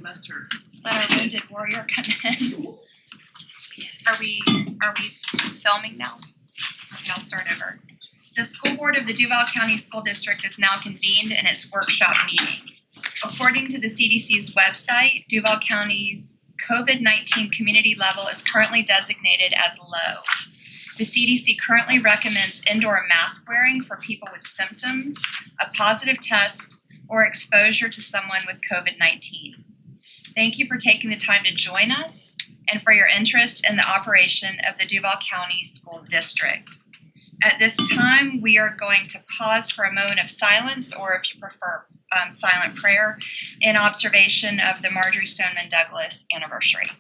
must hurt. Let our wounded warrior come in. Are we filming now? Okay, I'll start over. The school board of the Duval County School District is now convened in its workshop meeting. According to the CDC's website, Duval County's COVID-19 community level is currently designated as low. The CDC currently recommends indoor mask wearing for people with symptoms, a positive test, or exposure to someone with COVID-19. Thank you for taking the time to join us and for your interest in the operation of the Duval County School District. At this time, we are going to pause for a moment of silence, or if you prefer, silent prayer, in observation of the Marjorie Stoneman Douglas anniversary.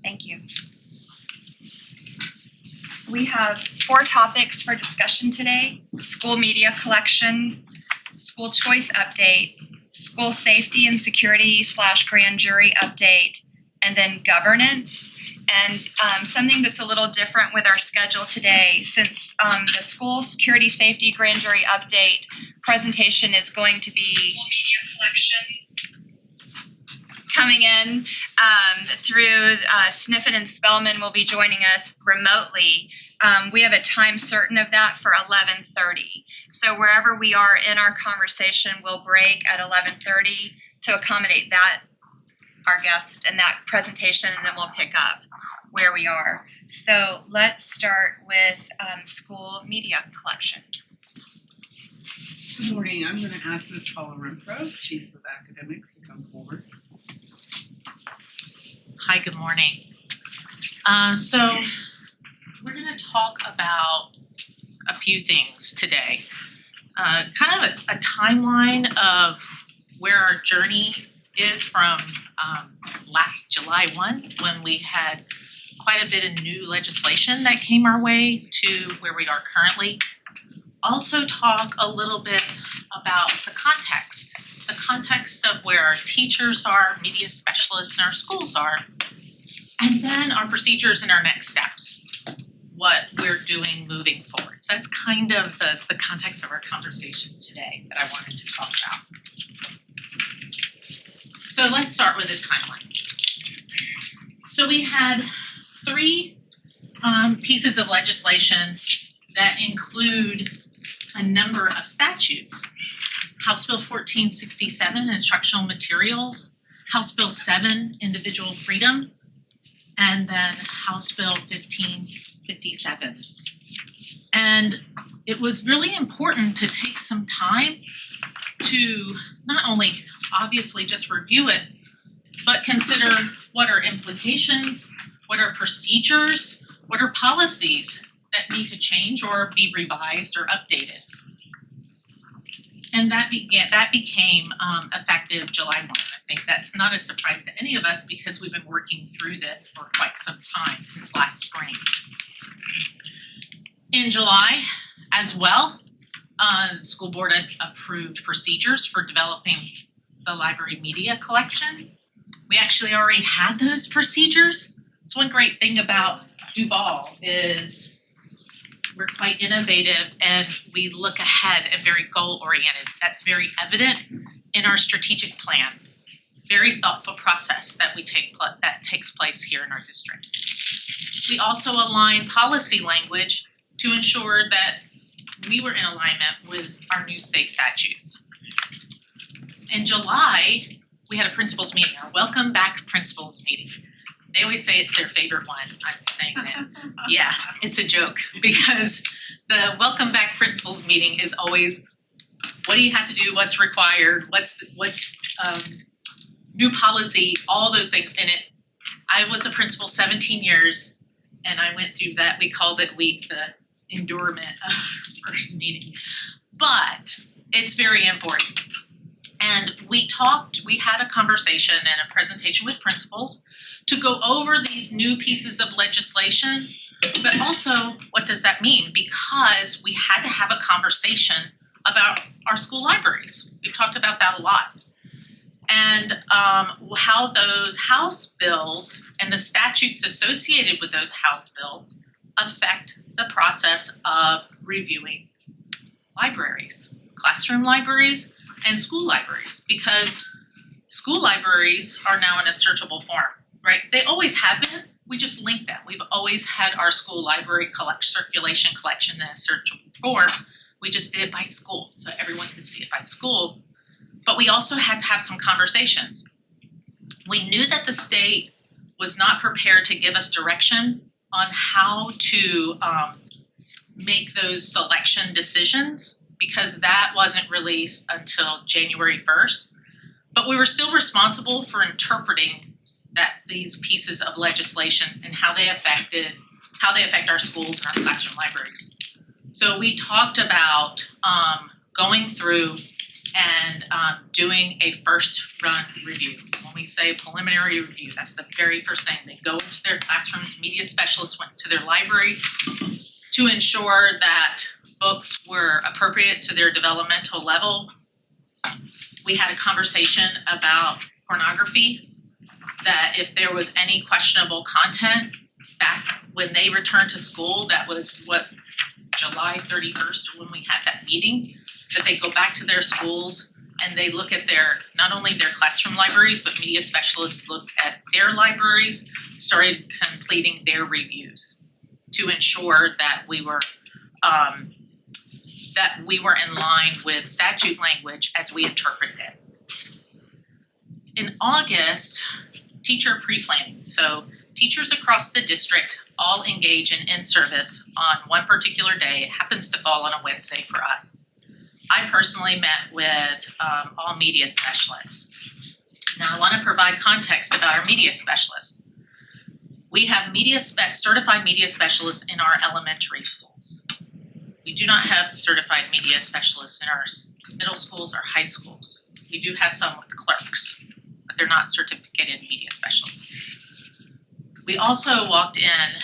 Thank you. We have 4 topics for discussion today: school media collection, school choice update, school safety and security / grand jury update, and then governance. And something that's a little different with our schedule today, since the school security safety grand jury update presentation is going to be school media collection coming in through Sniffen and Spellman will be joining us remotely. We have a time certain of that for 11:30. So wherever we are in our conversation, we'll break at 11:30 to accommodate that, our guest, and that presentation, and then we'll pick up where we are. So let's start with school media collection. Good morning. I'm going to ask Ms. Paula Renfro, Chief of Academics, to come forward. Hi, good morning. So we're going to talk about a few things today. Kind of a timeline of where our journey is from last July 1, when we had quite a bit of new legislation that came our way, to where we are currently. Also talk a little bit about the context of where our teachers are, media specialists, and our schools are, and then our procedures and our next steps, what we're doing moving forward. So that's kind of the context of our conversation today that I wanted to talk about. So let's start with a timeline. So we had 3 pieces of legislation that include a number of statutes. House Bill 1467, Instructional Materials, House Bill 7, Individual Freedom, and then House Bill 1557. And it was really important to take some time to not only obviously just review it, but consider what are implications, what are procedures, what are policies that need to change or be revised or updated. And that became effective July 1. I think that's not a surprise to any of us because we've been working through this for quite some time, since last spring. In July as well, the school board approved procedures for developing the library media collection. We actually already had those procedures. So one great thing about Duval is we're quite innovative and we look ahead and very goal-oriented. That's very evident in our strategic plan. Very thoughtful process that that takes place here in our district. We also align policy language to ensure that we were in alignment with our new state statutes. In July, we had a principals meeting, our Welcome Back Principals meeting. They always say it's their favorite one. I'm saying that. Yeah, it's a joke because the Welcome Back Principals meeting is always, what do you have to do? What's required? What's new policy? All those things in it. I was a principal 17 years, and I went through that. We called it the endurement of first meeting, but it's very important. And we had a conversation and a presentation with principals to go over these new pieces of legislation But also, what does that mean? Because we had to have a conversation about our school libraries. We've talked about that a lot. And how those House bills and the statutes associated with those House bills affect the process of reviewing libraries, classroom libraries and school libraries, because school libraries are now in a searchable form, right? They always have been, we just link them. We've always had our school library circulation collection in a searchable form. We just did it by school, so everyone could see it by school. But we also had to have some conversations. We knew that the state was not prepared to give us direction on how to make those selection decisions, because that wasn't released until January 1st. But we were still responsible for interpreting these pieces of legislation and how they affect our schools and our classroom libraries. So we talked about going through and doing a first run review. When we say preliminary review, that's the very first thing. They go into their classrooms, media specialists went to their library to ensure that books were appropriate to their developmental level. We had a conversation about pornography, that if there was any questionable content back when they returned to school, that was July 31st when we had that meeting, that they go back to their schools and they look at not only their classroom libraries, but media specialists look at their libraries, started completing their reviews to ensure that we were in line with statute language as we interpreted it. In August, teacher pre-planning. So teachers across the district all engage in in-service on one particular day. It happens to fall on a Wednesday for us. I personally met with all media specialists. Now I want to provide context about our media specialists. We have certified media specialists in our elementary schools. We do not have certified media specialists in our middle schools or high schools. We do have some with clerks, but they're not certificated media specialists. We also walked in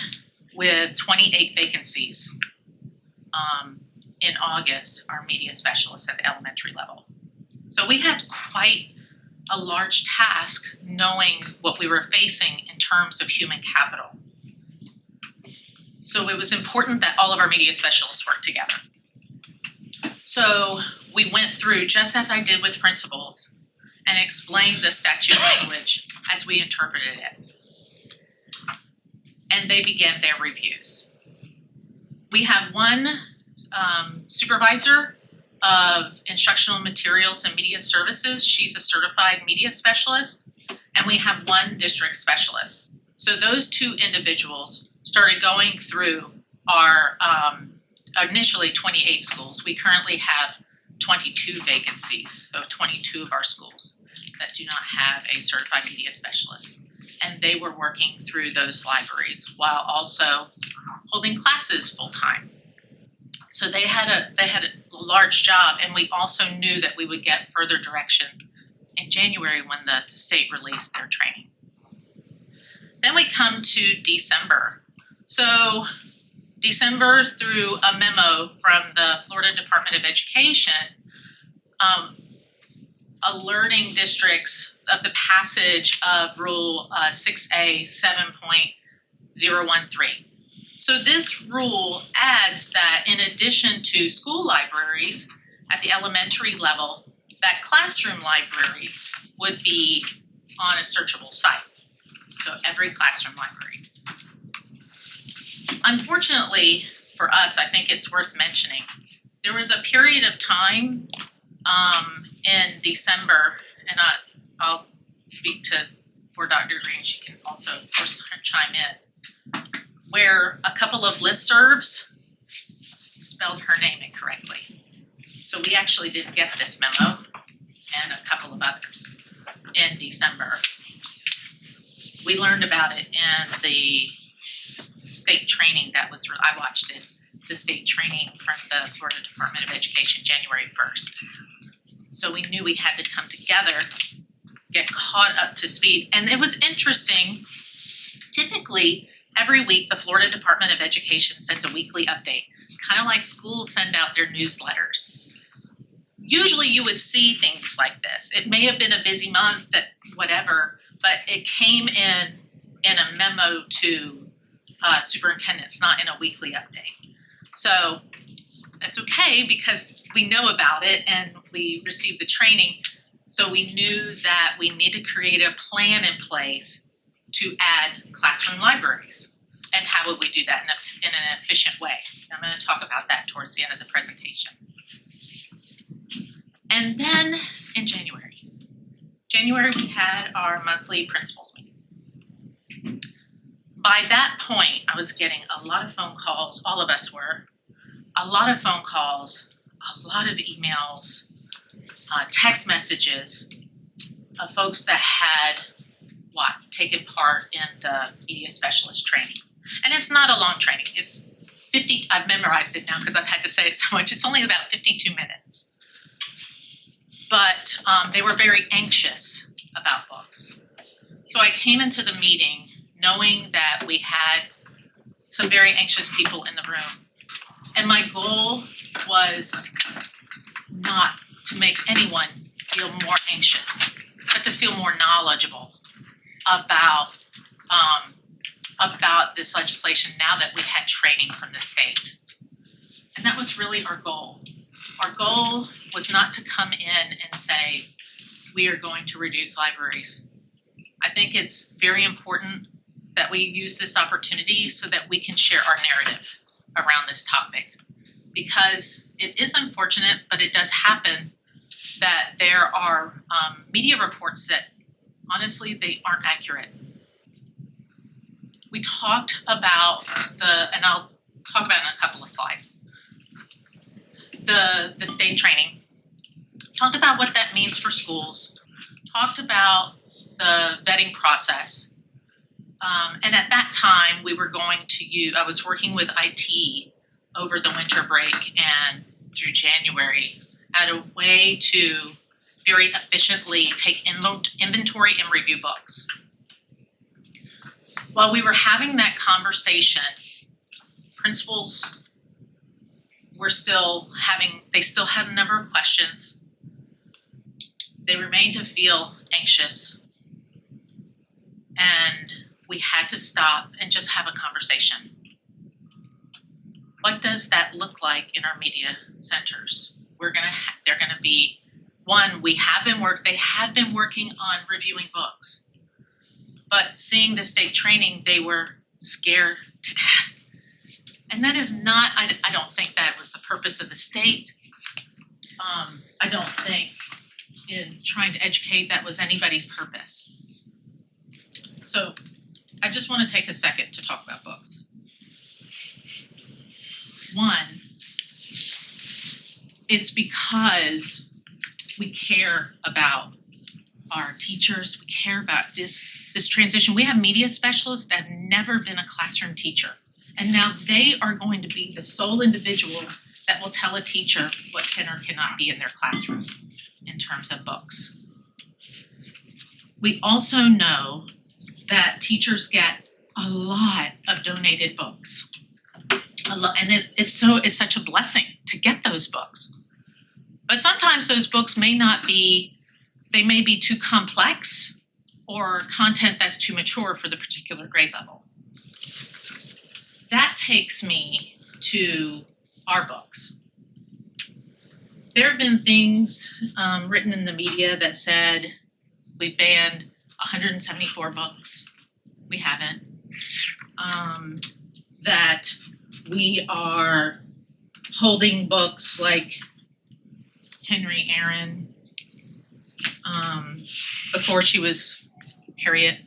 with 28 vacancies in August, our media specialists at the elementary level. So we had quite a large task knowing what we were facing in terms of human capital. So it was important that all of our media specialists worked together. So we went through, just as I did with principals, and explained the statute language as we interpreted it. And they began their reviews. We have one supervisor of instructional materials and media services. She's a certified media specialist, and we have one district specialist. So those two individuals started going through our initially 28 schools. We currently have 22 vacancies, so 22 of our schools that do not have a certified media specialist. And they were working through those libraries while also holding classes full-time. So they had a large job, and we also knew that we would get further direction in January when the state released their training. Then we come to December. So December, through a memo from the Florida Department of Education, alerting districts of the passage of Rule 6A 7.013. So this rule adds that in addition to school libraries at the elementary level, that classroom libraries would be on a searchable site. So every classroom library. Unfortunately for us, I think it's worth mentioning, there was a period of time in December, and I'll speak for Dr. Green, she can also of course chime in, where a couple of listservs spelled her name incorrectly. So we actually didn't get this memo and a couple of others in December. We learned about it in the state training that was, I watched it, the state training from the Florida Department of Education, January 1st. So we knew we had to come together, get caught up to speed. And it was interesting, typically every week, the Florida Department of Education sends a weekly update, kind of like schools send out their newsletters. Usually you would see things like this. It may have been a busy month, that whatever, but it came in a memo to superintendents, not in a weekly update. So that's okay because we know about it and we received the training. So we knew that we need to create a plan in place to add classroom libraries. And how would we do that in an efficient way? I'm going to talk about that towards the end of the presentation. And then in January we had our monthly principals meeting. By that point, I was getting a lot of phone calls, all of us were, a lot of phone calls, a lot of emails, text messages of folks that had taken part in the media specialist training. And it's not a long training, it's 50, I've memorized it now because I've had to say it so much, it's only about 52 minutes. But they were very anxious about books. So I came into the meeting knowing that we had some very anxious people in the room. And my goal was not to make anyone feel more anxious, but to feel more knowledgeable about this legislation now that we had training from the state. And that was really our goal. Our goal was not to come in and say, we are going to reduce libraries. I think it's very important that we use this opportunity so that we can share our narrative around this topic. Because it is unfortunate, but it does happen that there are media reports that honestly, they aren't accurate. We talked about and I'll talk about it in a couple of slides, the state training, talked about what that means for schools, talked about the vetting process. And at that time, we were going to I was working with IT over the winter break and through January at a way to very efficiently take inventory and review books. While we were having that conversation, principals were they still had a number of questions. They remained to feel anxious. And we had to stop and just have a conversation. What does that look like in our media centers? They're gonna be, one, they had been working on reviewing books. But seeing the state training, they were scared to death. And that is not, I don't think that was the purpose of the state. I don't think in trying to educate that was anybody's purpose. So I just want to take a second to talk about books. One, it's because we care about our teachers, we care about this transition. We have media specialists that have never been a classroom teacher. And now they are going to be the sole individual that will tell a teacher what can or cannot be in their classroom in terms of books. We also know that teachers get a lot of donated books. And it's such a blessing to get those books. But sometimes those books may be too complex or content that's too mature for the particular grade level. That takes me to our books. There have been things written in the media that said we banned 174 books. We haven't. That we are holding books like Henry Aaron, before she was Harriet.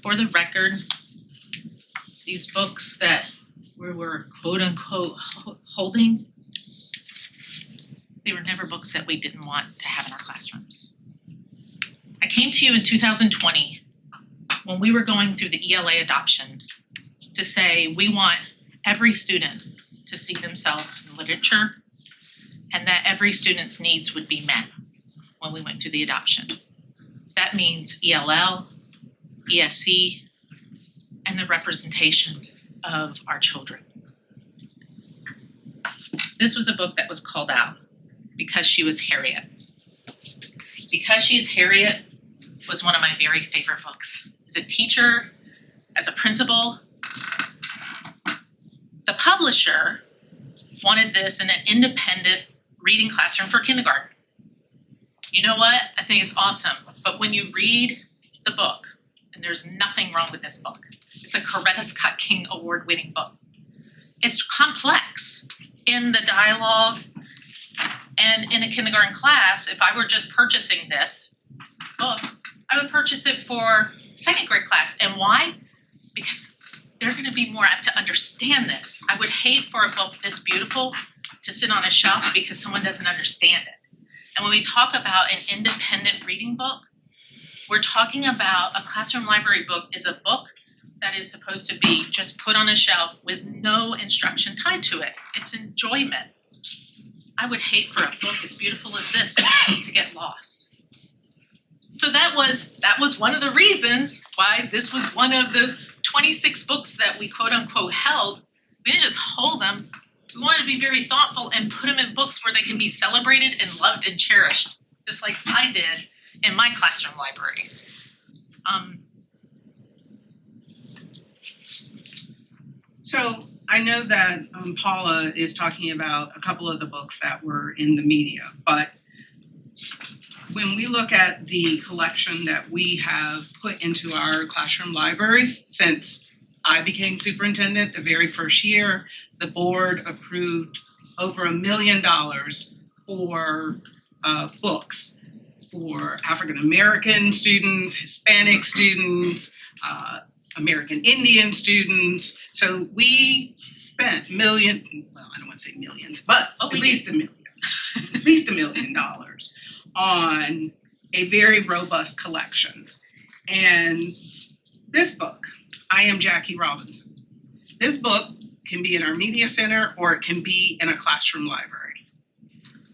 For the record, these books that we were quote unquote holding, they were never books that we didn't want to have in our classrooms. I came to you in 2020 when we were going through the ELA adoptions to say we want every student to see themselves in literature and that every student's needs would be met when we went through the adoption. That means ELL, ESC, representation of our children. This was a book that was called out because she was Harriet. Because She is Harriet was one of my very favorite books. As a teacher, as a principal, the publisher wanted this in an independent reading classroom for kindergarten. You know what? I think it's awesome. But when you read the book, and there's nothing wrong with this book, it's a Coretta Scott King award-winning book. It's complex in the dialogue and in a kindergarten class. If I were just purchasing this book, I would purchase it for second grade class. And why? Because they're gonna be more apt to understand this. I would hate for a book this beautiful to sit on a shelf because someone doesn't understand it. And when we talk about an independent reading book, we're talking about a classroom library book is a book that is supposed to be just put on a shelf with no instruction tied to it. It's enjoyment. I would hate for a book as beautiful as this to get lost. So that was one of the reasons why this was one of the 26 books that we quote unquote held. We didn't just hold them. We wanted to be very thoughtful and put them in books where they can be celebrated and loved and cherished, just like I did in my classroom libraries. So I know that Paula is talking about a couple of the books that were in the media, but when we look at the collection that we have put into our classroom libraries since I became superintendent the very first year, the board approved over $1 million for books for African American students, Hispanic students, American Indian students. So we spent I don't want to say millions, but at least $1 million on a very robust collection. And this book, I Am Jackie Robinson. This book can be in our media center or it can be in a classroom library.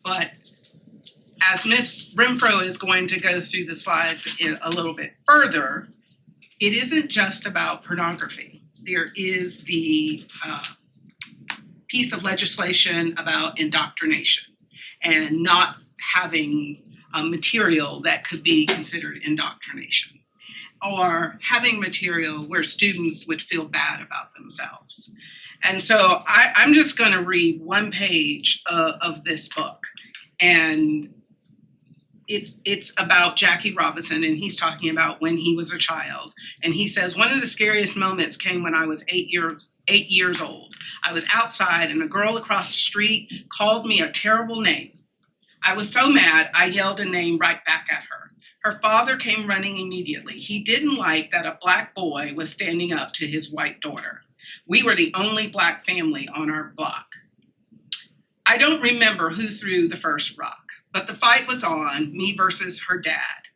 But as Ms. Renfro is going to go through the slides a little bit further, it isn't just about pornography. There is the piece of legislation about indoctrination and not having material that could be considered indoctrination, or having material where students would feel bad about themselves. And so I'm just going to read one page of this book, and it's about Jackie Robinson, and he's talking about when he was a child. And he says, one of the scariest moments came when I was 8 years old. I was outside and a girl across the street called me a terrible name. I was so mad, I yelled a name right back at her. Her father came running immediately. He didn't like that a black boy was standing up to his white daughter. We were the only black family on our block. I don't remember who threw the first rock, but the fight was on, me versus her dad.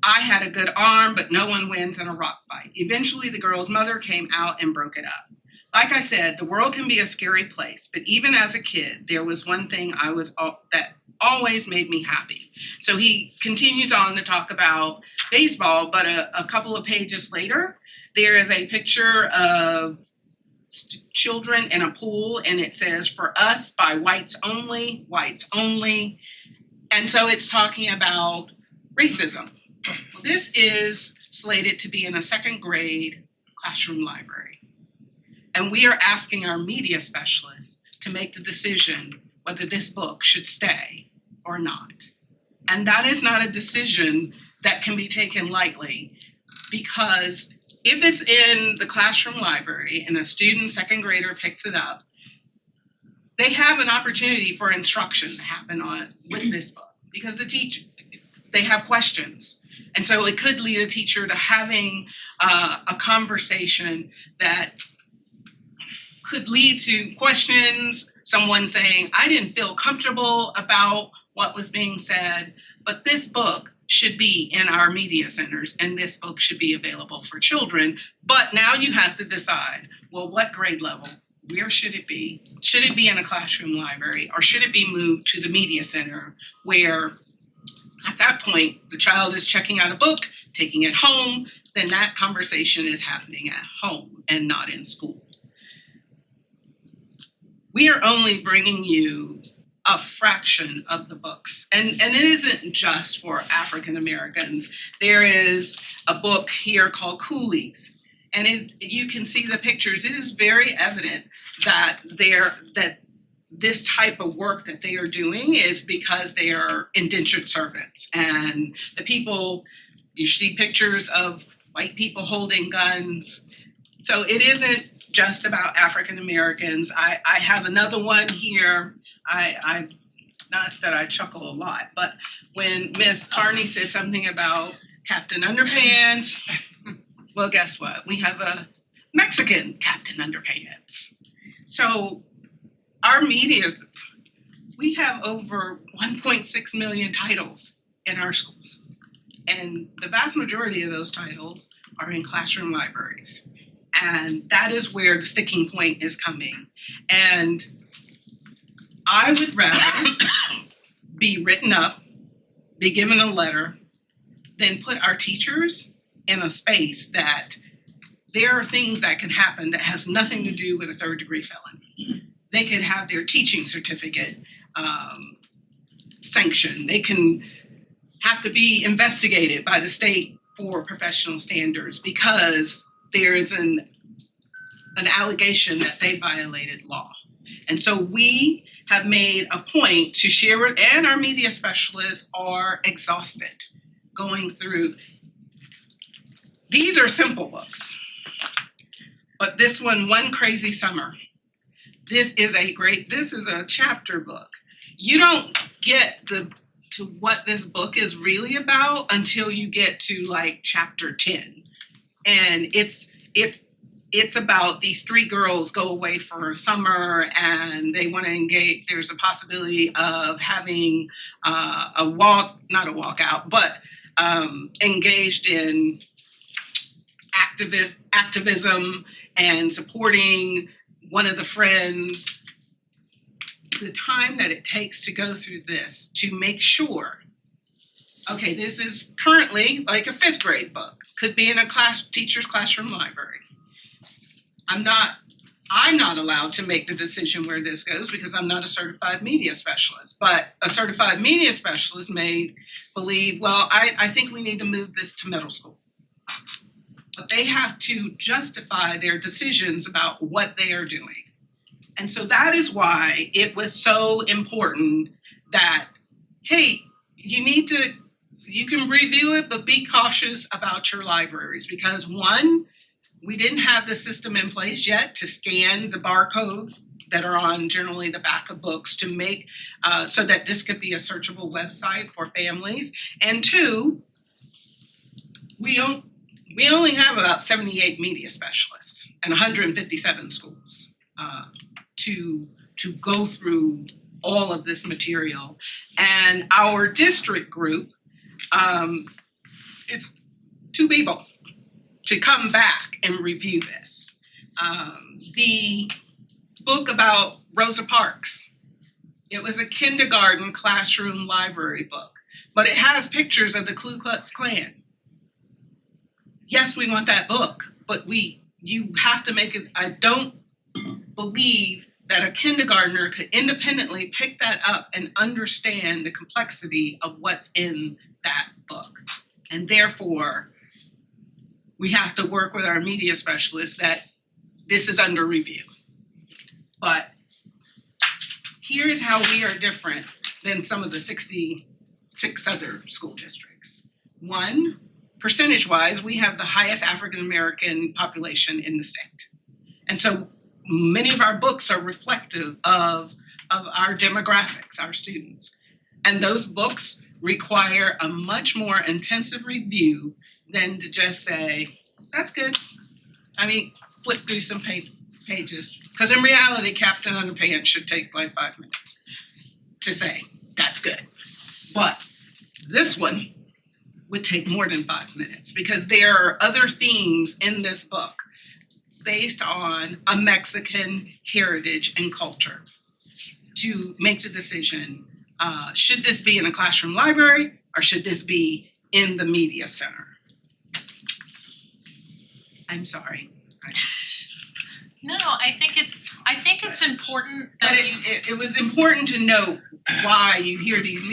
I had a good arm, but no one wins in a rock fight. Eventually, the girl's mother came out and broke it up. Like I said, the world can be a scary place, but even as a kid, there was one thing that always made me happy. So he continues on to talk about baseball, but a couple of pages later, there is a picture of children in a pool, and it says, "For us, by whites only, whites only." And so it's talking about racism. Well, this is slated to be in a second grade classroom library. And we are asking our media specialists to make the decision whether this book should stay or not. And that is not a decision that can be taken lightly, because if it's in the classroom library and a student, second grader, picks it up, they have an opportunity for instruction to happen with this book, because they have questions. And so it could lead a teacher to having a conversation that could lead to questions, someone saying, I didn't feel comfortable about what was being said, but this book should be in our media centers and this book should be available for children. But now you have to decide, well, what grade level? Where should it be? Should it be in a classroom library, or should it be moved to the media center, where at that point the child is checking out a book, taking it home, then that conversation is happening at home and not in school. We are only bringing you a fraction of the books. And it isn't just for African Americans. There is a book here called Coolies. And you can see the pictures. It is very evident that this type of work that they are doing is because they are indentured servants. And the people, you see pictures of white people holding guns. So it isn't just about African Americans. I have another one here. I not that I chuckle a lot, but when Miss Carney said something about Captain Underpants, well, guess what? We have a Mexican Captain Underpants. So our media, we have over 1.6 million titles in our schools. And the vast majority of those titles are in classroom libraries. And that is where the sticking point is coming. And I would rather be written up, be given a letter, than put our teachers in a space that there are things that can happen that has nothing to do with a third-degree felony. They could have their teaching certificate sanctioned. They can have to be investigated by the state for professional standards because there is an allegation that they violated law. And so we have made a point to share it, and our media specialists are exhausted going through. These are simple books, but this one Crazy Summer, this is a chapter book. You don't get to what this book is really about until you get to like chapter 10. And it's about these three girls go away for summer and they want to engage. There's a possibility of having engaged in activism and supporting one of the friends. The time that it takes to go through this to make sure, okay, this is currently like a 5th grade book, could be in a teacher's classroom library. I'm not allowed to make the decision where this goes because I'm not a certified media specialist, but a certified media specialist may believe, well, I think we need to move this to middle school. But they have to justify their decisions about what they are doing. And so that is why it was so important that, hey, you can review it, but be cautious about your libraries because one, we didn't have the system in place yet to scan the barcodes that are on generally the back of books to make so that this could be a searchable website for families. And two, we only have about 78 media specialists and 157 schools to go through all of this material. And our district group, it's 2 people to come back and review this. The book about Rosa Parks, it was a kindergarten classroom library book, but it has pictures of the Ku Klux Klan. Yes, we want that book, but you have to make it. I don't believe that a kindergartner could independently pick that up and understand the complexity of what's in that book. And therefore, we have to work with our media specialists that this is under review. But here's how we are different than some of the 66 other school districts. One, percentage-wise, we have the highest African American population in the state. And so many of our books are reflective of our demographics, our students. And those books require a much more intensive review than to just say, that's good. I mean, flip through some pages. Because in reality, Captain Underpants should take like 5 minutes to say, that's good. But this one would take more than 5 minutes because there are other themes in this book based on a Mexican heritage and culture to make the decision, should this be in a classroom library or should this be in the media center? I'm sorry. No, I think it's important But that you. it was important to know why you hear these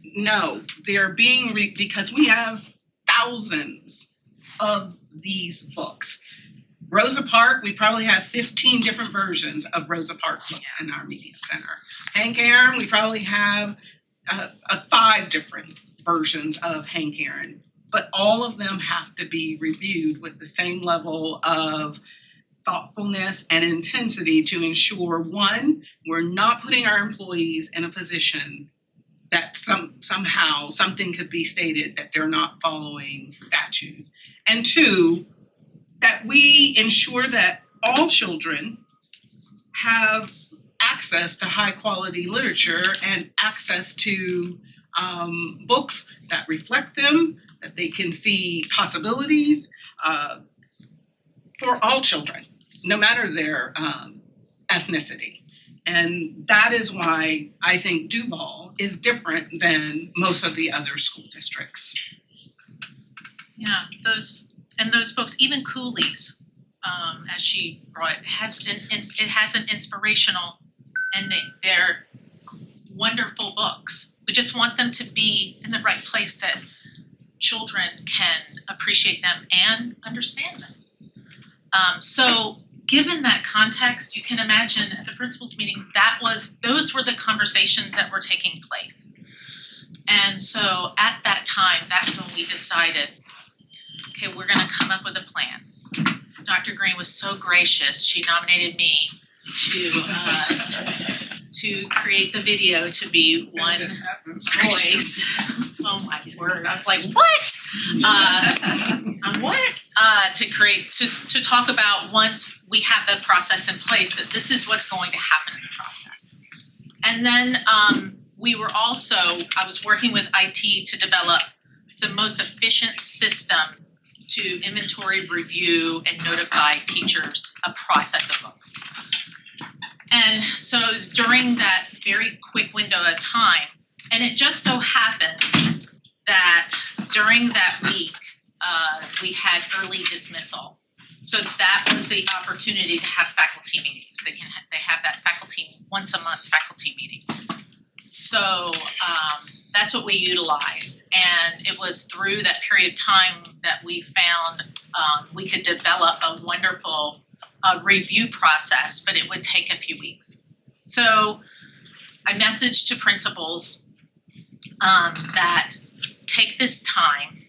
no, they're being because we have thousands of these books. Rosa Parks, we probably have 15 different versions of Rosa Parks books in our media center. Hank Aaron, we probably have 5 different versions of Hank Aaron. But all of them have to be reviewed with the same level of thoughtfulness and intensity to ensure, one, we're not putting our employees in a position that somehow something could be stated that they're not following statute. And two, that we ensure that all children have access to high quality literature and access to books that reflect them, that they can see possibilities for all children, no matter their ethnicity. And that is why I think Duval is different than most of the other school districts. Yeah, those books, even Cooley's, as she brought, it has an inspirational ending. They're wonderful books. We just want them to be in the right place that children can appreciate them and understand them. So given that context, you can imagine at the principals meeting, those were the conversations that were taking place. And so at that time, that's when we decided, okay, we're gonna come up with a plan. Dr. Green was so gracious, she nominated me to create the video to be one voice. Oh my word, I was like, what? To talk about, once we have the process in place, that this is what's going to happen in the process. And then I was working with IT to develop the most efficient system to inventory, review, and notify teachers a process of books. And so it was during that very quick window of time, and it just so happened that during that week, we had early dismissal. So that was the opportunity to have faculty meetings. They have that once a month faculty meeting. So that's what we utilized, and it was through that period of time that we found we could develop a wonderful review process, but it would take a few weeks. So I messaged to principals that take this time,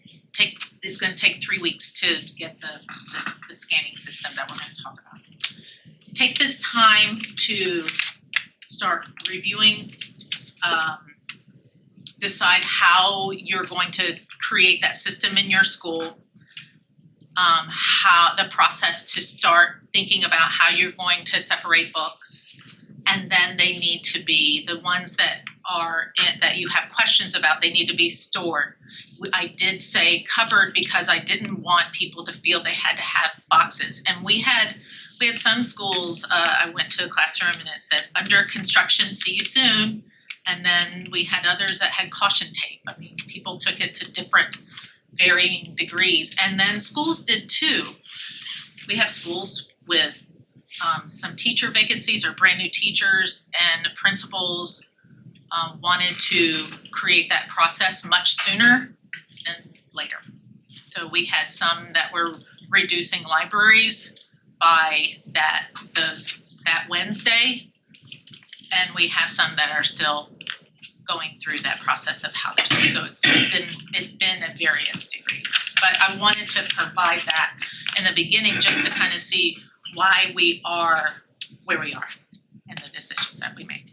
it's gonna take 3 weeks to get the scanning system that we're gonna talk about. Take this time to start reviewing, decide how you're going to create that system in your school, how the process to start thinking about how you're going to separate books, and then they need to be the ones that that you have questions about, they need to be stored. I did say covered because I didn't want people to feel they had to have boxes, and we had some schools, I went to a classroom and it says under construction, see you soon. And then we had others that had caution tape. I mean, people took it to different varying degrees, and then schools did too. We have schools with some teacher vacancies or brand new teachers, and principals wanted to create that process much sooner than later. So we had some that were reducing libraries by that Wednesday, and we have some that are still going through that process of how they're, so it's been a various degree. But I wanted to provide that in the beginning just to kind of see why we are where we are and the decisions that we make.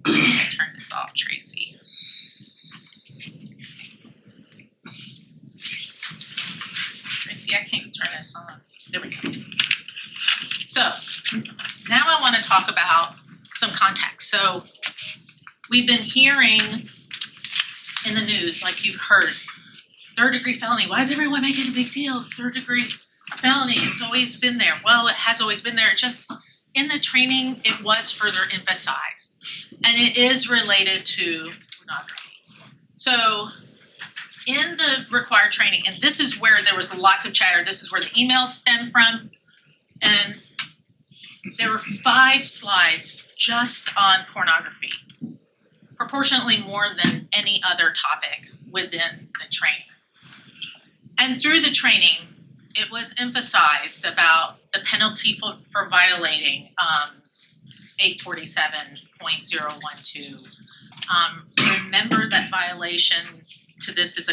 I turn this off, Tracy. Tracy, I can't turn this on. There we go. So now I want to talk about some context. So we've been hearing in the news, like you've heard, 3rd-degree felony. Why is everyone making a big deal? 3rd-degree felony, it's always been there. Well, it has always been there. Just in the training, it was further emphasized. And it is related to pornography. So in the required training, and this is where there was lots of chatter, this is where the emails stem from, and there were 5 slides just on pornography, proportionately more than any other topic within the training. And through the training, it was emphasized about the penalty for violating 847.012. Remember that violation to this is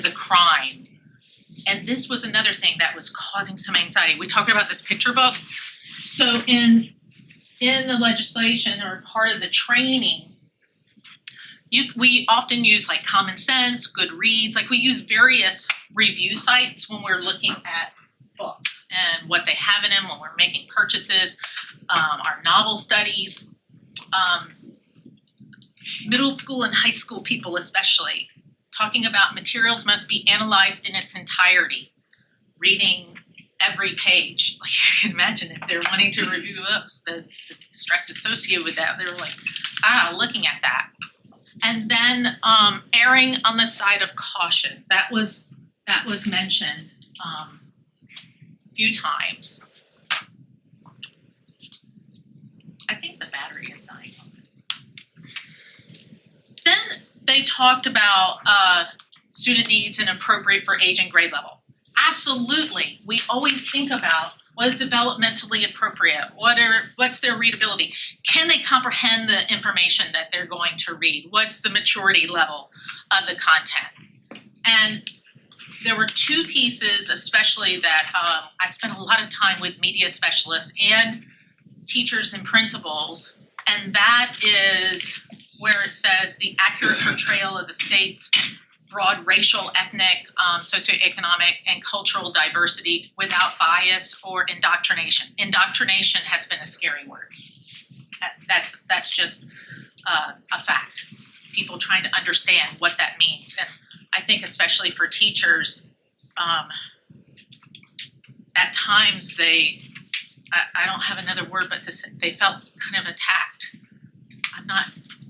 a crime. And this was another thing that was causing some anxiety. We talked about this picture book. So in the legislation or part of the training, we often use like Common Sense, Goodreads, like we use various review sites when we're looking at books and what they have in them when we're making purchases, our novel studies. Middle school and high school people especially, talking about materials must be analyzed in its entirety, reading every page. Like you can imagine if they're wanting to review books, the stress associated with that, they were like, looking at that. And then erring on the side of caution. That was mentioned a few times. I think the battery is dying on this. Then they talked about student needs and appropriate for age and grade level. Absolutely, we always think about what is developmentally appropriate, what's their readability, can they comprehend the information that they're going to read, what's the maturity level of the content. And there were 2 pieces especially that I spent a lot of time with media specialists and teachers and principals, and that is where it says the accurate portrayal of the state's broad racial, ethnic, socioeconomic, and cultural diversity without bias or indoctrination. Indoctrination has been a scary word. That's just a fact. People trying to understand what that means. And I think especially for teachers, at times I don't have another word but to say, they felt kind of attacked.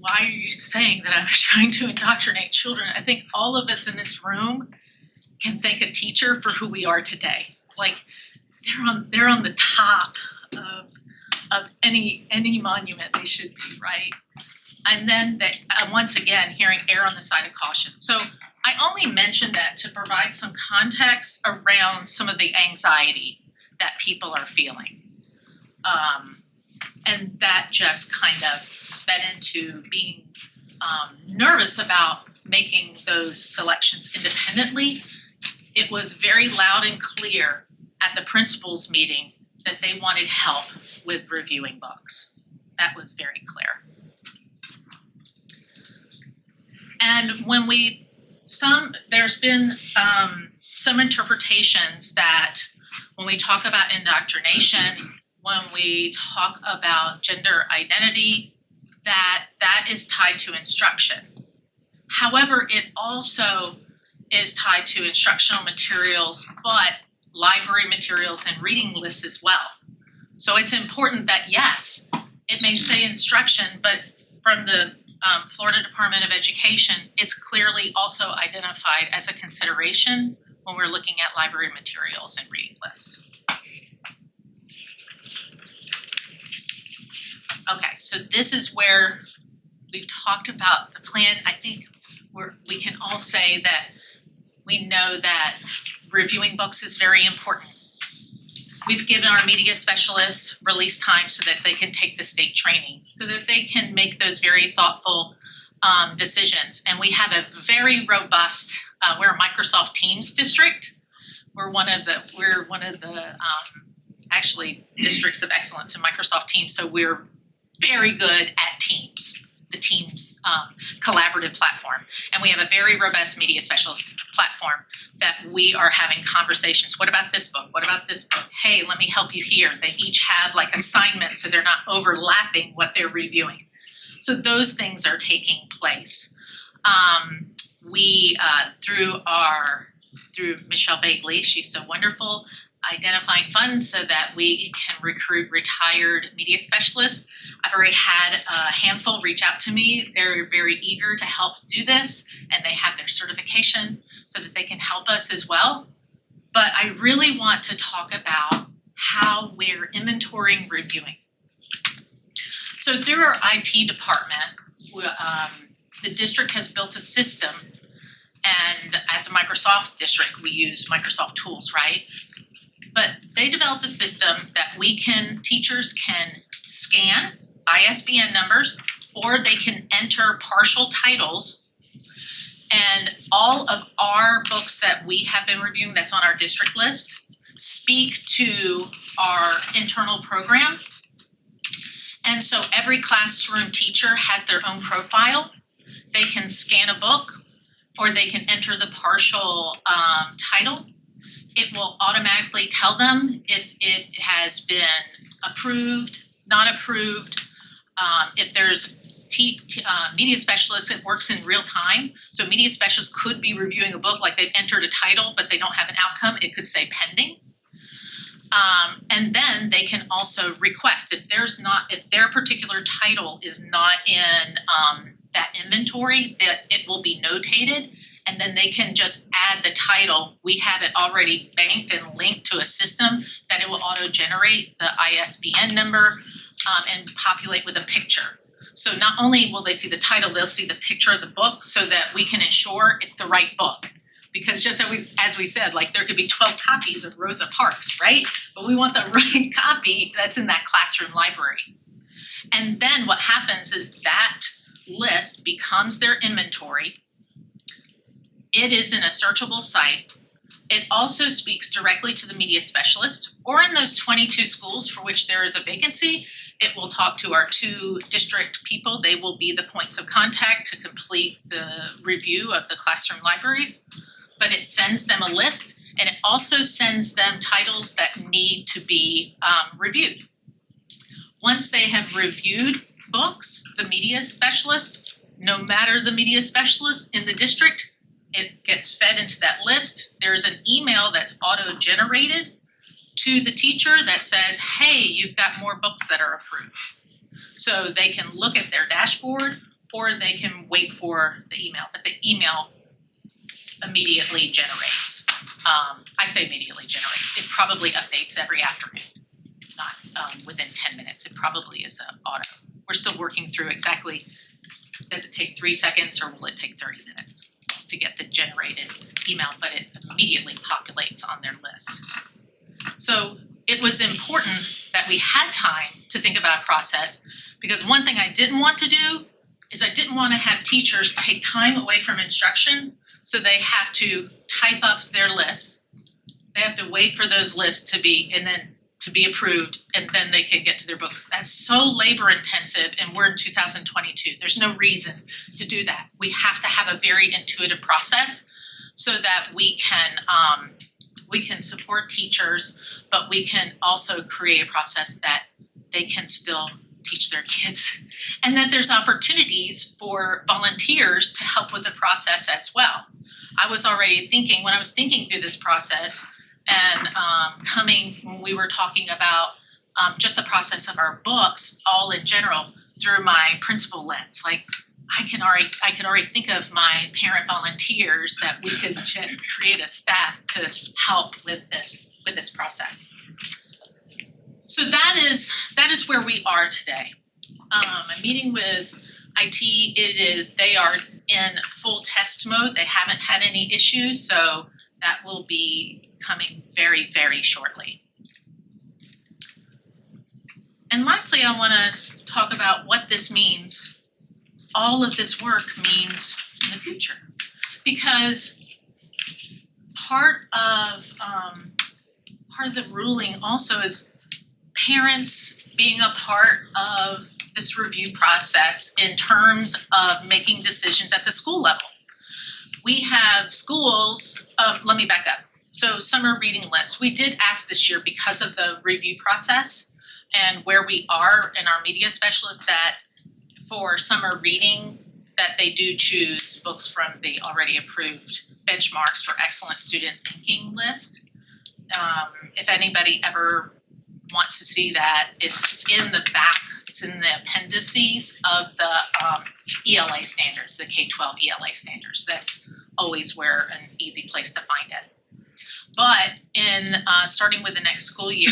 Why are you saying that I was trying to indoctrinate children? I think all of us in this room can thank a teacher for who we are today. Like they're on the top of any monument they should be, right? And then once again, hearing err on the side of caution. So I only mentioned that to provide some context around some of the anxiety that people are feeling. And that just kind of fed into being nervous about making those selections independently. It was very loud and clear at the principals meeting that they wanted help with reviewing books. That was very clear. And when there's been some interpretations that when we talk about indoctrination, when we talk about gender identity, that is tied to instruction. However, it also is tied to instructional materials, but library materials and reading lists as well. So it's important that, yes, it may say instruction, but from the Florida Department of Education, it's clearly also identified as a consideration when we're looking at library materials and reading lists. Okay, so this is where we've talked about the plan. I think we can all say that we know that reviewing books is very important. We've given our media specialists release time so that they can take the state training, so that they can make those very thoughtful decisions. And we have a very robust, we're a Microsoft Teams district. We're one of the actually districts of excellence in Microsoft Teams, so we're very good at Teams, the Teams collaborative platform. And we have a very robust media specialist platform that we are having conversations. What about this book? What about this book? Hey, let me help you here. They each have like assignments so they're not overlapping what they're reviewing. So those things are taking place. We, through Michelle Bagley, she's so wonderful, identifying funds so that we can recruit retired media specialists. I've already had a handful reach out to me. They're very eager to help do this, and they have their certification so that they can help us as well. But I really want to talk about how we're inventorying, reviewing. So through our IT department, the district has built a system, and as a Microsoft district, we use Microsoft tools, right? But they developed a system that teachers can scan ISBN numbers, or they can enter partial titles, and all of our books that we have been reviewing that's on our district list speak to our internal program. And so every classroom teacher has their own profile. They can scan a book, or they can enter the partial title. It will automatically tell them if it has been approved, not approved. If there's media specialists, it works in real time. So media specialists could be reviewing a book, like they've entered a title, but they don't have an outcome. It could say pending. And then they can also request if their particular title is not in that inventory, that it will be notated, and then they can just add the title. We have it already banked and linked to a system that it will auto-generate the ISBN number and populate with a picture. So not only will they see the title, they'll see the picture of the book so that we can ensure it's the right book. Because just as we said, like there could be 12 copies of Rosa Parks, right? But we want the right copy that's in that classroom library. And then what happens is that list becomes their inventory. It is in a searchable site. It also speaks directly to the media specialist, or in those 22 schools for which there is a vacancy, it will talk to our 2 district people. They will be the points of contact to complete the review of the classroom libraries. But it sends them a list, and it also sends them titles that need to be reviewed. Once they have reviewed books, the media specialist, no matter the media specialist in the district, it gets fed into that list. There's an email that's auto-generated to the teacher that says, hey, you've got more books that are approved. So they can look at their dashboard, or they can wait for the email, but the email immediately generates. I say immediately generates. It probably updates every afternoon, not within 10 minutes. It probably is auto. We're still working through exactly, does it take 3 seconds or will it take 30 minutes to get the generated email, but it immediately populates on their list. So it was important that we had time to think about a process, because one thing I didn't want to do is I didn't want to have teachers take time away from instruction, so they have to type up their lists. They have to wait for those lists to be approved, and then they can get to their books. That's so labor intensive, and we're in 2022. There's no reason to do that. We have to have a very intuitive process so that we can support teachers, but we can also create a process that they can still teach their kids, and that there's opportunities for volunteers to help with the process as well. I was already thinking, when I was thinking through this process, and when we were talking about just the process of our books, all in general, through my principal lens, like I could already think of my parent volunteers that we could create a staff to help with this process. So that is where we are today. I'm meeting with IT. They are in full test mode. They haven't had any issues, so that will be coming very, very shortly. And lastly, I want to talk about what this means, all of this work means in the future. Because part of the ruling also is parents being a part of this review process in terms of making decisions at the school level. We have schools, let me back up. So summer reading lists, we did ask this year because of the review process and where we are in our media specialists, that for summer reading, that they do choose books from the already approved benchmarks for excellent student thinking list. if anybody ever wants to see that, it's in the back, it's in the appendices of the ELA standards, the K-12 ELA standards. That's always where an easy place to find it. But in starting with the next school year,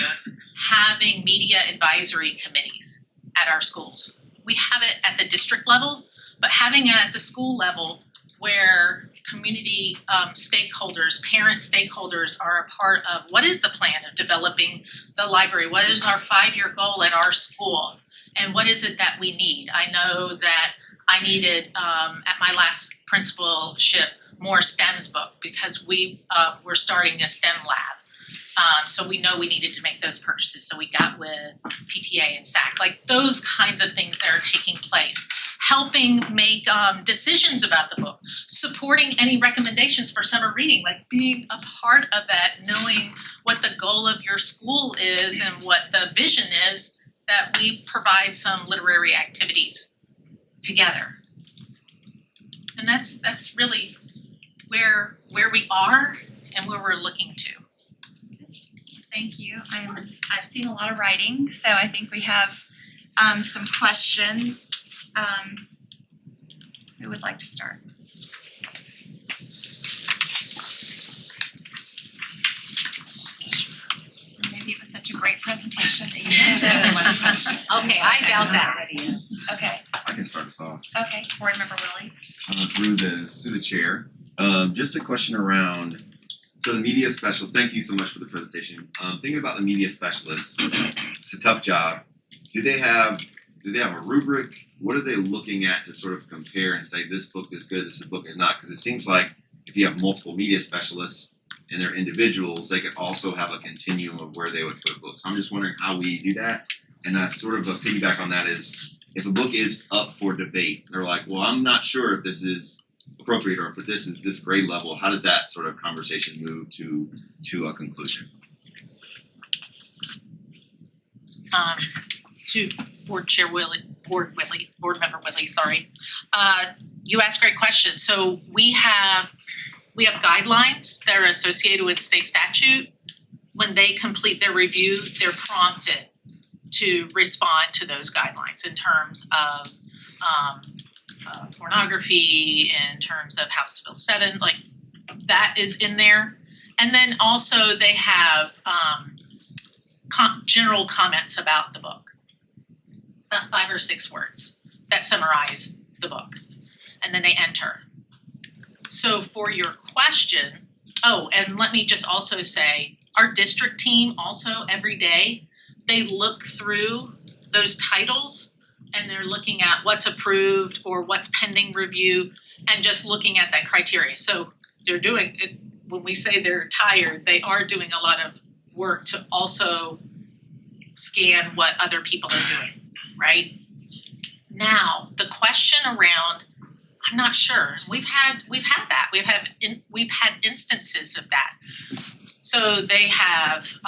having media advisory committees at our schools. We have it at the district level, but having it at the school level where community stakeholders, parent stakeholders are a part of what is the plan of developing the library? What is our 5-year goal at our school? And what is it that we need? I know that I needed at my last principalship more STEMs book because we were starting a STEM lab. So we know we needed to make those purchases. So we got with PTA and SAC, like those kinds of things that are taking place. Helping make decisions about the book, supporting any recommendations for summer reading, like being a part of that, knowing what the goal of your school is and what the vision is, that we provide some literary activities together. And that's really where we are and where we're looking to. Thank you. I've seen a lot of writing, so I think we have some questions. Who would like to start? Maybe it was such a great presentation that you answered everyone's question. Okay, I doubt that. Okay, I can start us off. okay, Board Member Willie. Through the chair. Just a question around, so the media specialist, thank you so much for the presentation. Thinking about the media specialist, it's a tough job. Do they have a rubric? What are they looking at to sort of compare and say this book is good, this book is not? Because it seems like if you have multiple media specialists and they're individuals, they could also have a continuum of where they would put books. I'm just wondering how we do that. And sort of a piggyback on that is, if a book is up for debate, they're like, well, I'm not sure if this is appropriate or if this is this grade level, how does that sort of conversation move to a conclusion? To Board Member Willie, sorry. You asked great questions. So we have guidelines that are associated with state statute. When they complete their review, they're prompted to respond to those guidelines in terms of pornography, in terms of House Bill 7, like that is in there. And then also they have general comments about the book, about 5 or 6 words that summarize the book, and then they enter. So for your question, oh, and let me just also say, our district team also every day, they look through those titles and they're looking at what's approved or what's pending review and just looking at that criteria. So they're doing it, when we say they're tired, they are doing a lot of work to also scan what other people are doing, right? Now, the question around, I'm not sure. We've had that. We've had instances of that. So they have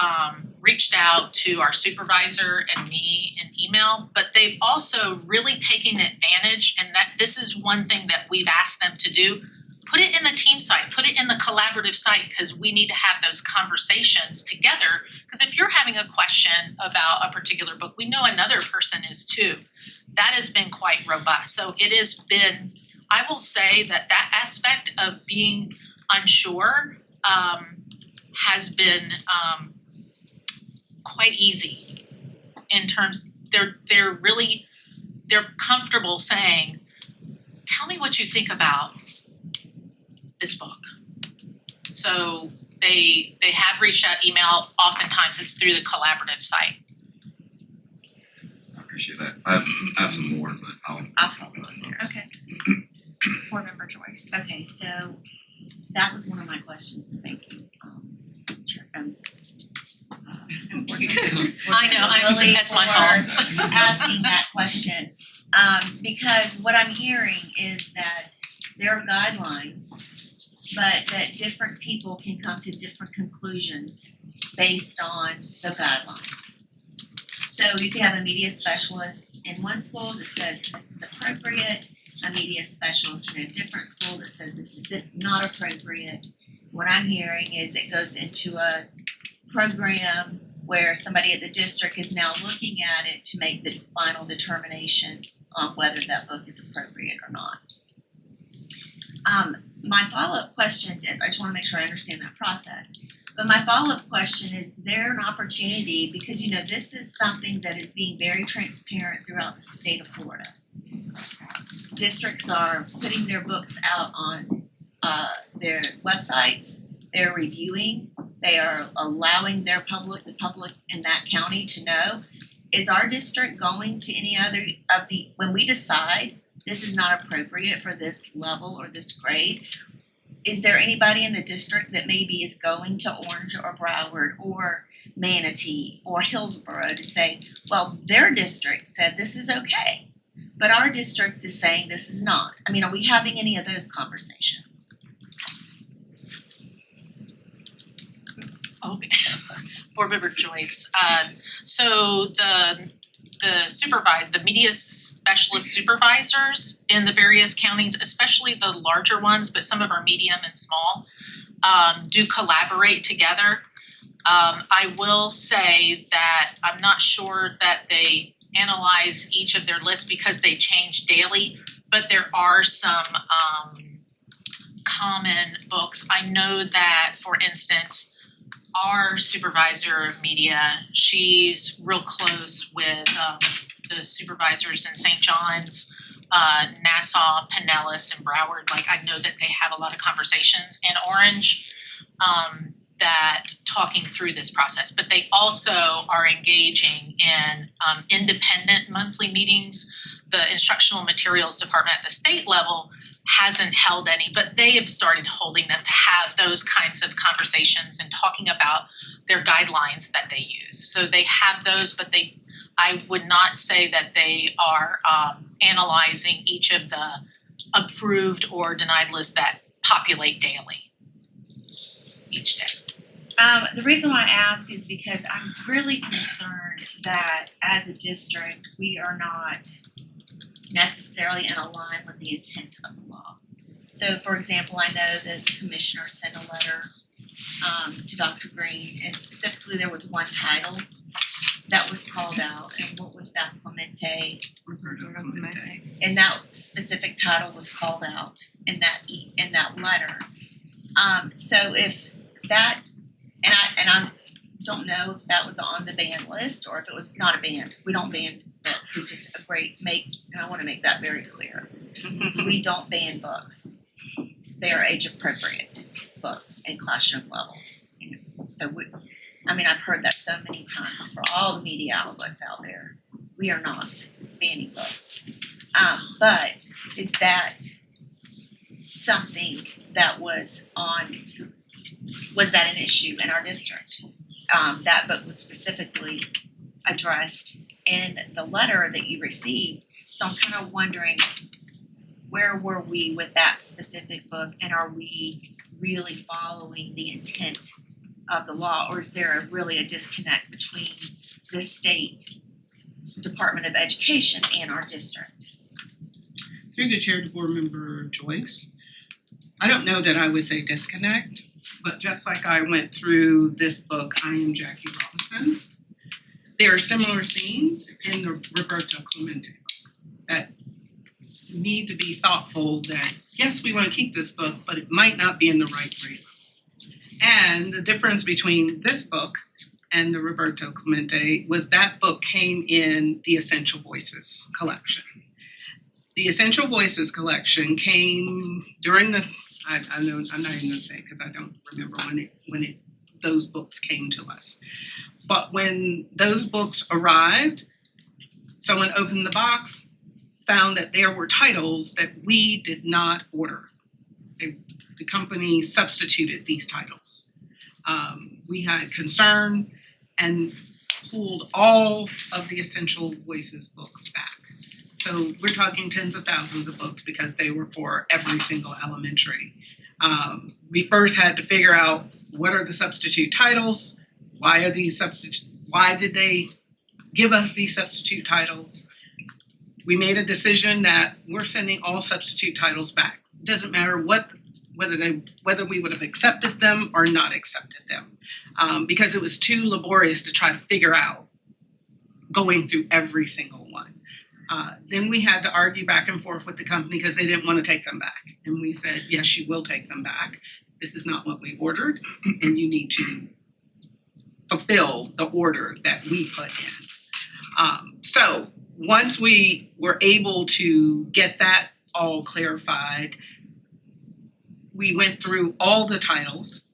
reached out to our supervisor and me in email, but they've also really taken advantage, and that this is one thing that we've asked them to do. Put it in the team site, put it in the collaborative site, because we need to have those conversations together. Because if you're having a question about a particular book, we know another person is too. That has been quite robust. So it has been, I will say that aspect of being unsure has been quite easy in terms, they're comfortable saying, tell me what you think about this book. So they have reached out email, oftentimes it's through the collaborative site. I appreciate that. I have some more, but I'll hop in on those. Okay. Board Member Joyce. Okay, so that was one of my questions, and thank you. I know, that's my fault. Asking that question, because what I'm hearing is that there are guidelines, but that different people can come to different conclusions based on the guidelines. So you could have a media specialist in one school that says this is appropriate, a media specialist in a different school that says this is not appropriate. What I'm hearing is it goes into a program where somebody at the district is now looking at it to make the final determination on whether that book is appropriate or not. My follow-up question is, I just wanna make sure I understand that process. But my follow-up question is there an opportunity, because you know, this is something that is being very transparent throughout the state of Florida. Districts are putting their books out on their websites, they're reviewing, they are allowing the public in that county to know. Is our district going to any other of the, when we decide this is not appropriate for this level or this grade, is there anybody in the district that maybe is going to Orange or Broward or Manatee or Hillsborough to say, well, their district said this is okay, but our district is saying this is not? I mean, are we having any of those conversations? Okay. Board Member Joyce, so the media specialist supervisors in the various counties, especially the larger ones, but some of our medium and small, do collaborate together. I will say that I'm not sure that they analyze each of their lists because they change daily, but there are some common books. I know that, for instance, our supervisor of media, she's real close with the supervisors in St. John's, Nassau, Pinellas, and Broward. Like, I know that they have a lot of conversations in Orange that talking through this process, but they also are engaging in independent monthly meetings. The instructional materials department at the state level hasn't held any, but they have started holding them to have those kinds of conversations and talking about their guidelines that they use. So they have those, but I would not say that they are analyzing each of the approved or denied lists that populate daily, each day. The reason why I ask is because I'm really concerned that as a district, we are not necessarily in line with the intent of the law. So for example, I know that the commissioner sent a letter to Dr. Green, and specifically there was one title that was called out, and what was that, Clemente? Roberto Clemente. And that specific title was called out in that letter. So if that, and I don't know if that was on the ban list or if it was not a ban. We don't ban books, which is and I wanna make that very clear. We don't ban books. They are age appropriate books and classroom levels. So I've heard that so many times for all the media outlets out there. We are not banning books. But is that something that was that an issue in our district? That book was specifically addressed in the letter that you received. So I'm kind of wondering, where were we with that specific book, and are we really following the intent of the law, or is there really a disconnect between the state Department of Education and our district? Through the chair to Board Member Joyce, I don't know that I would say disconnect, but just like I went through this book, I Am Jackie Robinson, there are similar themes in the Roberto Clemente book that need to be thoughtful that, yes, we want to keep this book, but it might not be in the right grade. And the difference between this book and the Roberto Clemente was that book came in the Essential Voices collection. The Essential Voices collection came during the, I'm not even gonna say because I don't remember when those books came to us. But when those books arrived, someone opened the box, found that there were titles that we did not order. The company substituted these titles. We had concern and pulled all of the Essential Voices books back. So we're talking tens of thousands of books because they were for every single elementary. We first had to figure out what are the substitute titles, why did they give us these substitute titles? We made a decision that we're sending all substitute titles back. It doesn't matter what whether we would have accepted them or not accepted them, because it was too laborious to try to figure out going through every single one. Then we had to argue back and forth with the company because they didn't want to take them back. And we said, yes, you will take them back. This is not what we ordered, and you need to fulfill the order that we put in. So once we were able to get that all clarified, we went through all the titles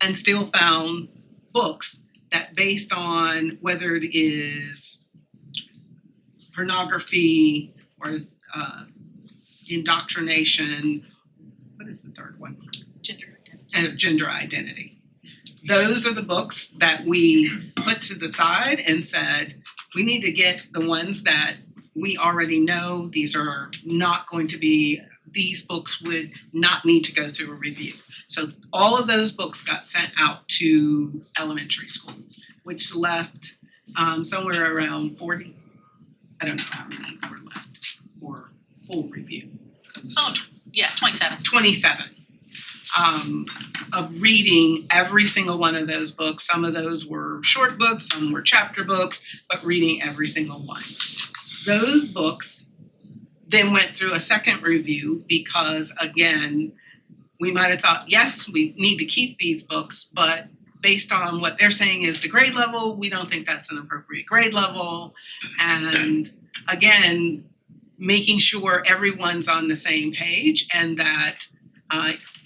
and still found books that, based on whether it is pornography or indoctrination, what is the third one? Gender identity. Those are the books that we put to the side and said, we need to get the ones that we already know. These are not going to be, these books would not need to go through a review. So all of those books got sent out to elementary schools, which left somewhere around 40. I don't know how many were left for full review. 27. 27. Of reading every single one of those books. Some of those were short books, some were chapter books, but reading every single one. Those books then went through a second review because, again, we might have thought, yes, we need to keep these books, but based on what they're saying is the grade level, we don't think that's an appropriate grade level. And again, making sure everyone's on the same page and that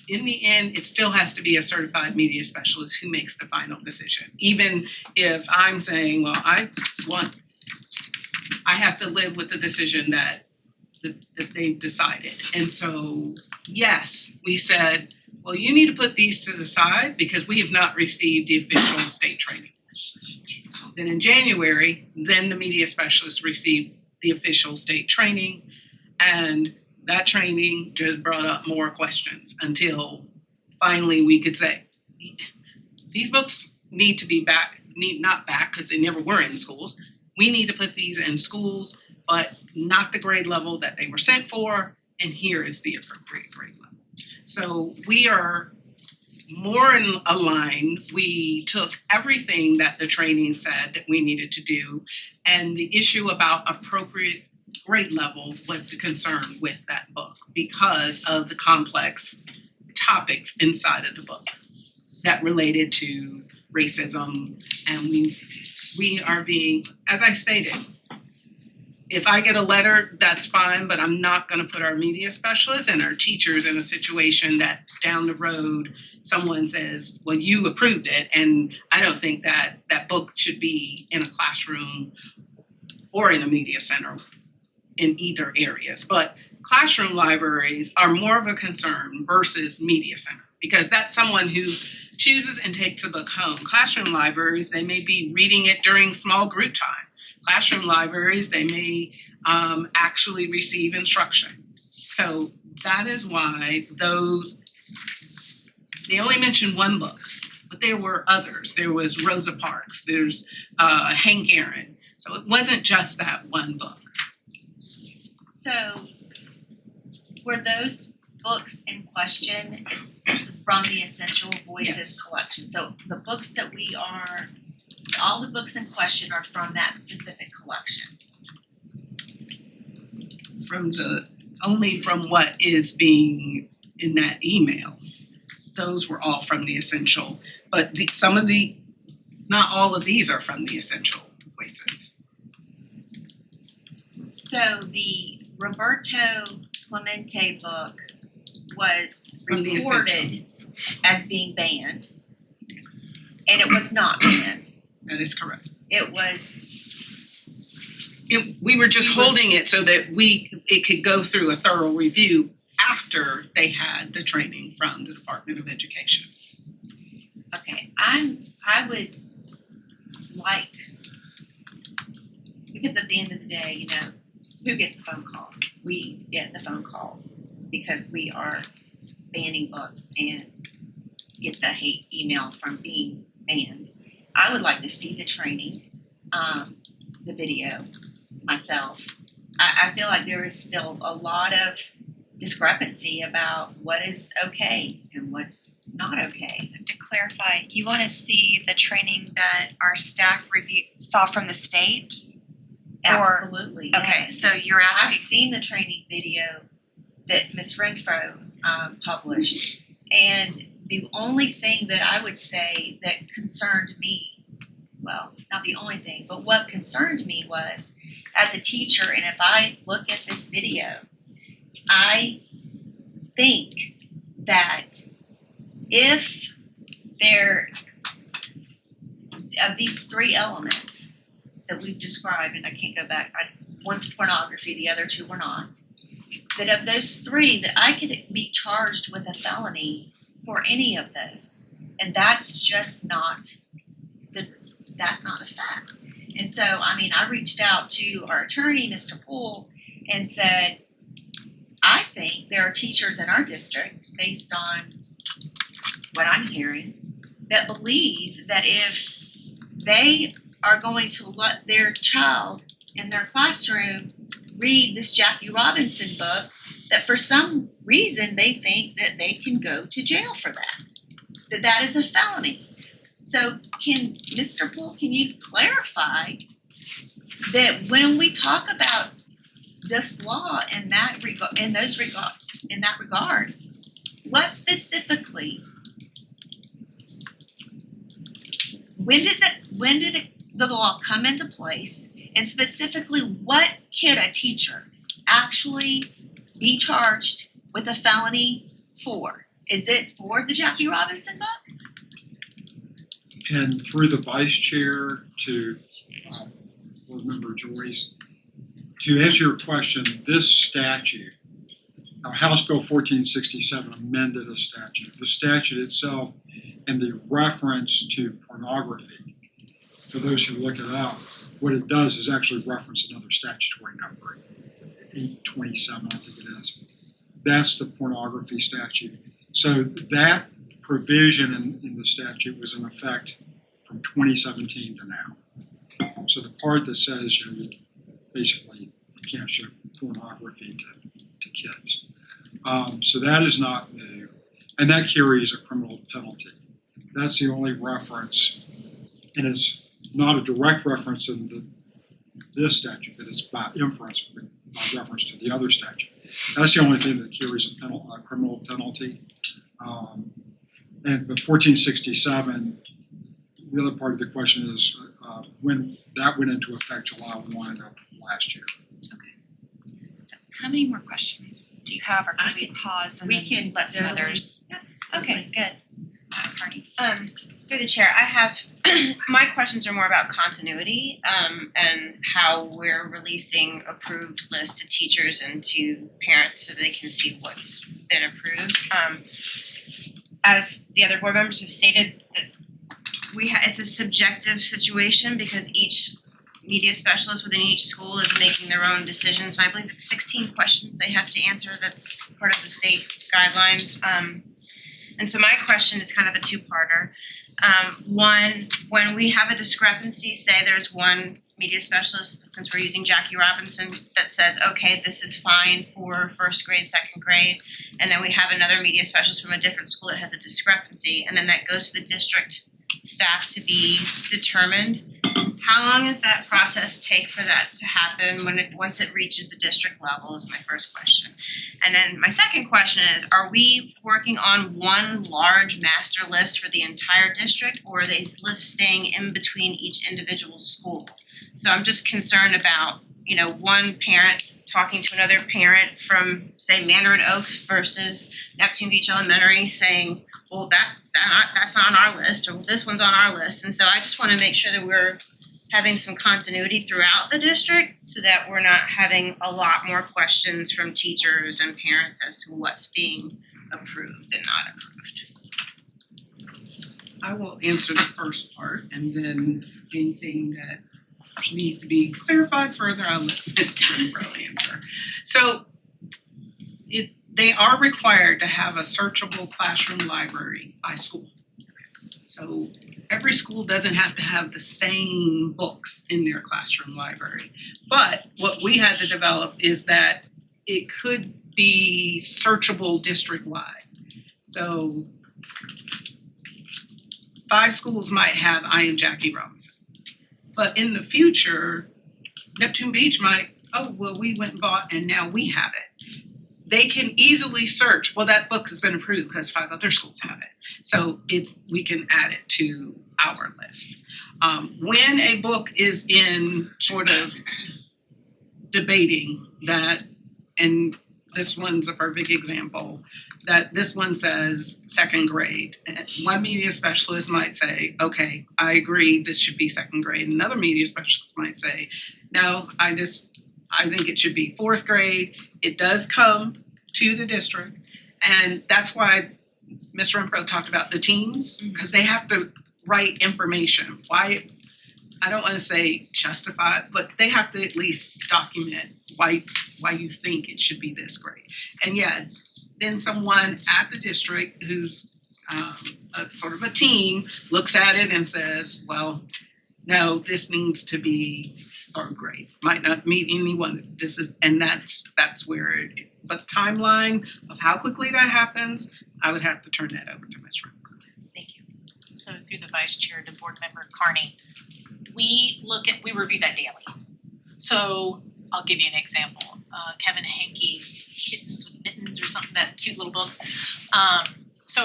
in the end, it still has to be a certified media specialist who makes the final decision. Even if I'm saying, well, I have to live with the decision that they've decided. And so, yes, we said, well, you need to put these to the side because we have not received the official state training. Then in January, then the media specialists received the official state training, and that training just brought up more questions until finally we could say, these books need to be back, not back because they never were in schools. We need to put these in schools, but not the grade level that they were sent for, and here is the appropriate grade level. So we are more in a line. We took everything that the training said that we needed to do, and the issue about appropriate grade level was the concern with that book because of the complex topics inside of the book that related to racism. And we are being, as I stated, if I get a letter, that's fine, but I'm not going to put our media specialists and our teachers in a situation that down the road someone says, well, you approved it, and I don't think that that book should be in a classroom or in a media center in either areas. But classroom libraries are more of a concern versus media center, because that's someone who chooses and takes a book home. Classroom libraries, they may be reading it during small group time. Classroom libraries, they may actually receive instruction. So that is why they only mentioned one book, but there were others. There was Rosa Parks, there's Hank Aaron. So it wasn't just that one book. So were those books in question from the Essential Voices Yes. collection? So the books that all the books in question are from that specific collection? Only from what is being in that email. Those were all from the Essential, but not all of these are from the Essential Voices. So the Roberto Clemente book was From the reported as being banned, and it was not banned. That is correct. It was, We were just holding it so that it could go through a thorough review after they had the training from the Department of Education. okay, I would like, because at the end of the day, who gets the phone calls? We get the phone calls because we are banning books and get the hate email from being banned. I would like to see the training, the video myself. I feel like there is still a lot of discrepancy about what is okay and what's not okay. To clarify, you wanna see the training that our staff saw from the state? Or- Absolutely, Okay, yes. so you're I've asking, seen the training video that Ms. Renfro published, and the only thing that I would say that concerned me, well, not the only thing, but what concerned me was, as a teacher, and if I look at this video, I think that if there, of these three elements that we've described, and I can't go back, one's pornography, the other two were not, that of those three, that I could be charged with a felony for any of those. And that's just not that's not a fact. And so, I reached out to our attorney, Mr. Poole, and said, I think there are teachers in our district, based on what I'm hearing, that believe that if they are going to let their child in their classroom read this Jackie Robinson book, that for some reason they think that they can go to jail for that that is a felony. So Mr. Poole, can you clarify that when we talk about this law in that regard, what specifically, when did the law come into place, and specifically what could a teacher actually be charged with a felony for? Is it for the Jackie Robinson book? And through the vice chair to board member Joyce, to answer your question, this statute, House Bill 1467 amended a statute. The statute itself and the reference to pornography, for those who look it up, what it does is actually reference another statutory number, 827, I think it is. That's the pornography statute. So that provision in the statute was in effect from 2017 to now. So the part that says you basically can't show pornography to kids. So that is not new, and that carries a criminal penalty. That's the only reference, and it's not a direct reference in this statute, but it's by inference, by reference to the other statute. That's the only thing that carries a criminal penalty. But 1467, the other part of the question is when that went into effect July 1 of last year. okay. So how many more questions do you have, or can we pause and then let some others? Okay, good. Carney. Through the chair, I have, my questions are more about continuity, and how we're releasing approved lists to teachers and to parents so they can see what's been approved. As the other board members have stated, that it's a subjective situation because each media specialist within each school is making their own decisions, and I believe it's 16 questions they have to answer. That's part of the state guidelines. And so my question is kind of a two-parter. One, when we have a discrepancy, say there's one media specialist, since we're using Jackie Robinson, that says, okay, this is fine for first grade, second grade, and then we have another media specialist from a different school that has a discrepancy, and then that goes to the district staff to be determined. How long does that process take for that to happen once it reaches the district level is my first question. And then my second question is, are we working on one large master list for the entire district, or are these lists staying in between each individual school? So I'm just concerned about, one parent talking to another parent from, say, Mandarin Oaks versus Neptune Beach Elementary saying, well, that's not on our list, or this one's on our list. And so I just want to make sure that we're having some continuity throughout the district so that we're not having a lot more questions from teachers and parents as to what's being approved and not approved. I will answer the first part, and then anything that needs to be clarified further, I'll let Ms. Renfro answer. So they are required to have a searchable classroom library by school. So every school doesn't have to have the same books in their classroom library. But what we had to develop is that it could be searchable district-wide. So 5 schools might have I Am Jackie Robinson. But in the future, Neptune Beach might, oh, well, we went and bought and now we have it. They can easily search, well, that book has been approved because 5 other schools have it. So we can add it to our list. When a book is in sort of debating that, and this one's a perfect example, that this one says 2nd grade. And one media specialist might say, okay, I agree, this should be 2nd grade. Another media specialist might say, no, I think it should be 4th grade. It does come to the district. And that's why Ms. Renfro talked about the teams, because they have to write information. Why, I don't want to say justify, but they have to at least document why you think it should be this grade. And yeah, then someone at the district who's a sort of a team looks at it and says, well, no, this needs to be 3rd grade. Might not meet anyone. That's where it is. But the timeline of how quickly that happens, I would have to turn that over to Ms. Renfro. Thank you. So through the vice chair to board member Carney, we review that daily. So I'll give you an example. Kevin Hankey's Kittens with Mittens or something, that cute little book.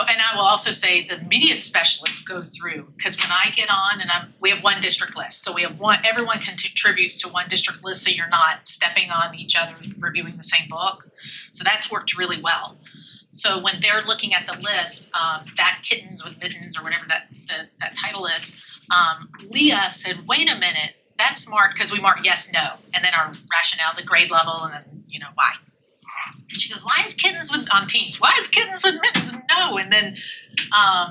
And I will also say the media specialists go through, because when I get on and we have one district list. So we have everyone contributes to one district list, so you're not stepping on each other reviewing the same book. So that's worked really well. So when they're looking at the list, that Kittens with Mittens or whatever that title is, Leah said, wait a minute, that's marked, because we mark yes, no, and then our rationale, the grade level, and then, why. And she goes, why is Kittens on teams? Why is Kittens with Mittens? No. And then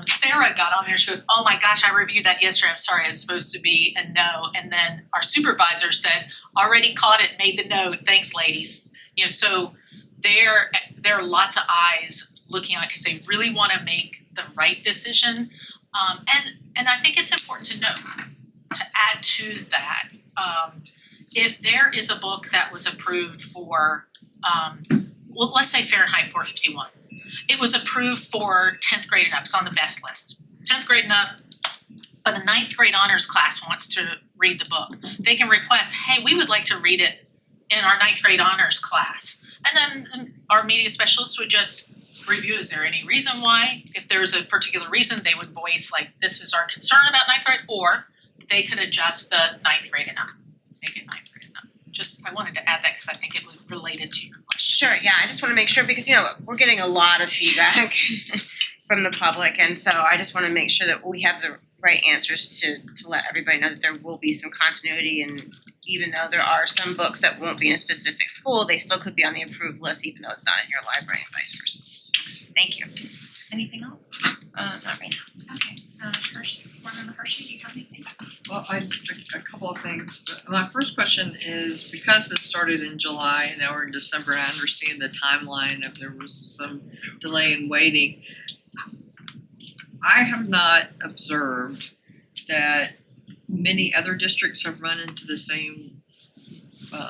Sarah got on there, she goes, oh my gosh, I reviewed that yesterday, I'm sorry, it's supposed to be a no. And then our supervisor said, already caught it, made the note, thanks ladies. So there are lots of eyes looking at it because they really want to make the right decision. And I think it's important to note, to add to that, if there is a book that was approved for, let's say Fahrenheit 451. It was approved for 10th grade and up, it's on the best list. 10th grade and up, but a 9th grade honors class wants to read the book. They can request, hey, we would like to read it in our 9th grade honors class. And then our media specialist would just review, is there any reason why? If there's a particular reason, they would voice like, this is our concern about 9th grade, or they could adjust the 9th grade and up, make it 9th grade and up. I wanted to add that because I think it was related to your question. Sure, yeah, I just wanna make sure, because we're getting a lot of feedback from the public, and so I just wanna make sure that we have the right answers to let everybody know that there will be some continuity, and even though there are some books that won't be in a specific school, they still could be on the approved list even though it's not in your library and vice versa. Thank you. Anything else? Not right now. Okay, Hershey, board member Hershey, do you have anything? Well, a couple of things. My first question is, because this started in July and now we're in December, I understand the timeline if there was some delay in waiting. I have not observed that many other districts have run into the same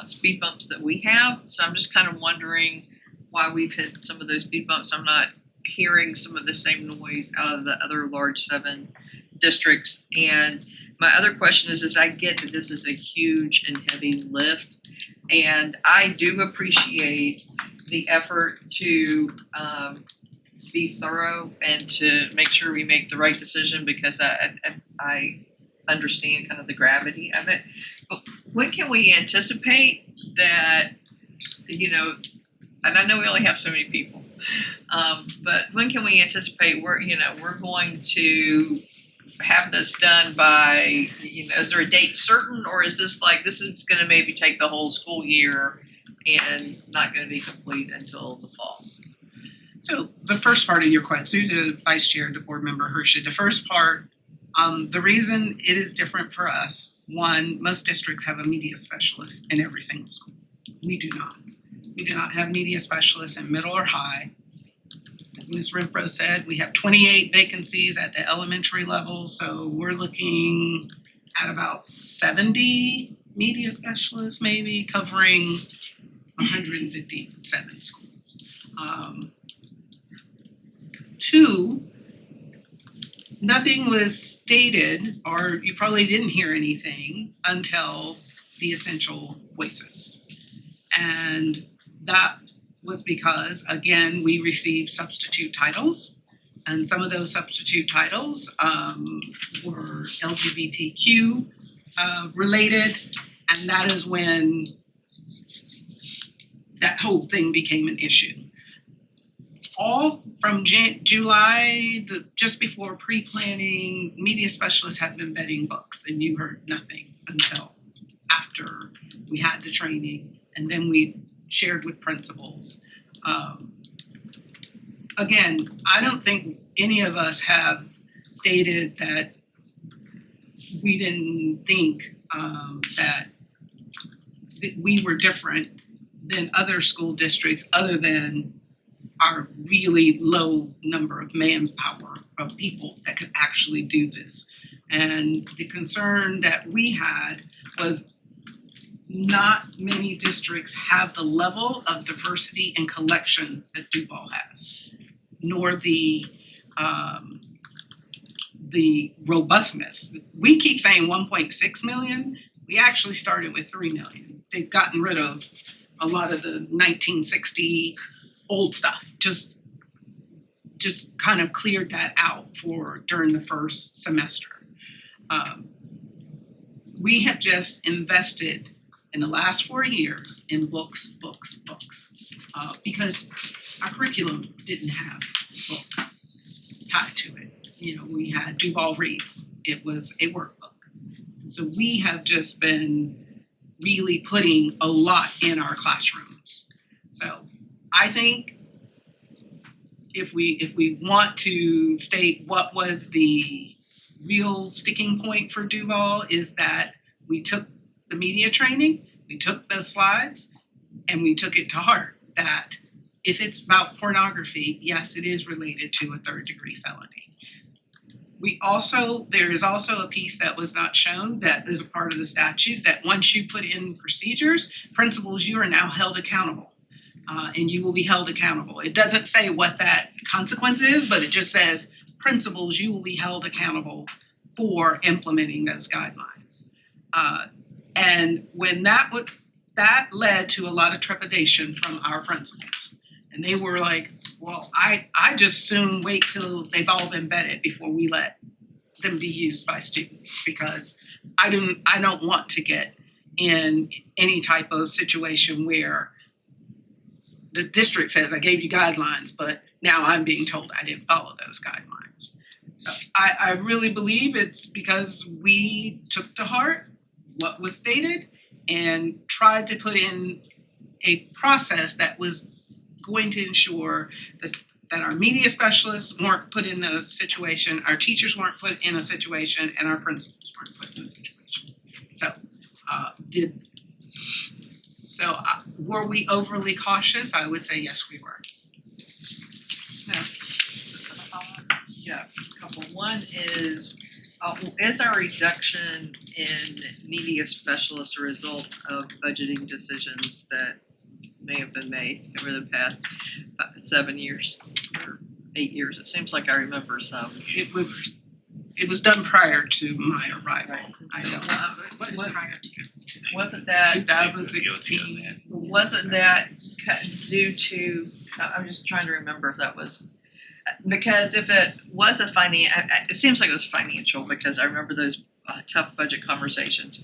speed bumps that we have. So I'm just kind of wondering why we've hit some of those speed bumps. I'm not hearing some of the same noise out of the other large 7 districts. And my other question is I get that this is a huge and heavy lift, and I do appreciate the effort to be thorough and to make sure we make the right decision, because I understand kind of the gravity of it. But when can we anticipate that, and I know we only have so many people, but when can we anticipate we're going to have this done by, is there a date certain, or is this is gonna maybe take the whole school year and not gonna be complete until the fall? So the first part of your question, through the vice chair to board member Hershey, the first part, the reason it is different for us, one, most districts have a media specialist in every single school. We do not. We do not have media specialists in middle or high. As Ms. Renfro said, we have 28 vacancies at the elementary level, so we're looking at about 70 media specialists maybe, covering 157 schools. Two, nothing was stated, or you probably didn't hear anything until the essential voices. And that was because, again, we received substitute titles. And some of those substitute titles were LGBTQ related. And that is when that whole thing became an issue. All from July, just before pre-planning, media specialists had been vetting books, and you heard nothing until after we had the training, and then we shared with principals. Again, I don't think any of us have stated that we didn't think that we were different than other school districts, other than our really low number of manpower of people that could actually do this. And the concern that we had was not many districts have the level of diversity and collection that Duval has, nor the robustness. We keep saying 1.6 million. We actually started with 3 million. They've gotten rid of a lot of the 1960 old stuff. Just kind of cleared that out for during the first semester. We have just invested in the last 4 years in books, because our curriculum didn't have books tied to it. You know, we had Duval Reads. It was a workbook. So we have just been really putting a lot in our classrooms. So I think if we want to state what was the real sticking point for Duval, is that we took the media training, we took the slides, and we took it to heart that if it's about pornography, yes, it is related to a 3rd-degree felony. There is also a piece that was not shown that is a part of the statute, that once you put in procedures, principals, you are now held accountable. And you will be held accountable. It doesn't say what that consequence is, but it just says, principals, you will be held accountable for implementing those guidelines. And when that led to a lot of trepidation from our principals. And they were like, well, I just soon wait till they've all been vetted before we let them be used by students, because I don't want to get in any type of situation where the district says, I gave you guidelines, but now I'm being told I didn't follow those guidelines. So I really believe it's because we took to heart what was stated and tried to put in a process that was going to ensure that our media specialists weren't put in the situation, our teachers weren't put in a situation, and our principals weren't put in a situation. So were we overly cautious? I would say yes, we were. Yeah, a couple. One is our reduction in media specialists a result of budgeting decisions that may have been made over the past 7 years or 8 years? It seems like I remember some. It was done prior to my arrival. Right. I don't know. What is prior to? Wasn't that 2016. wasn't that due to? I'm just trying to remember if that was. Because if it was it seems like it was financial, because I remember those tough budget conversations.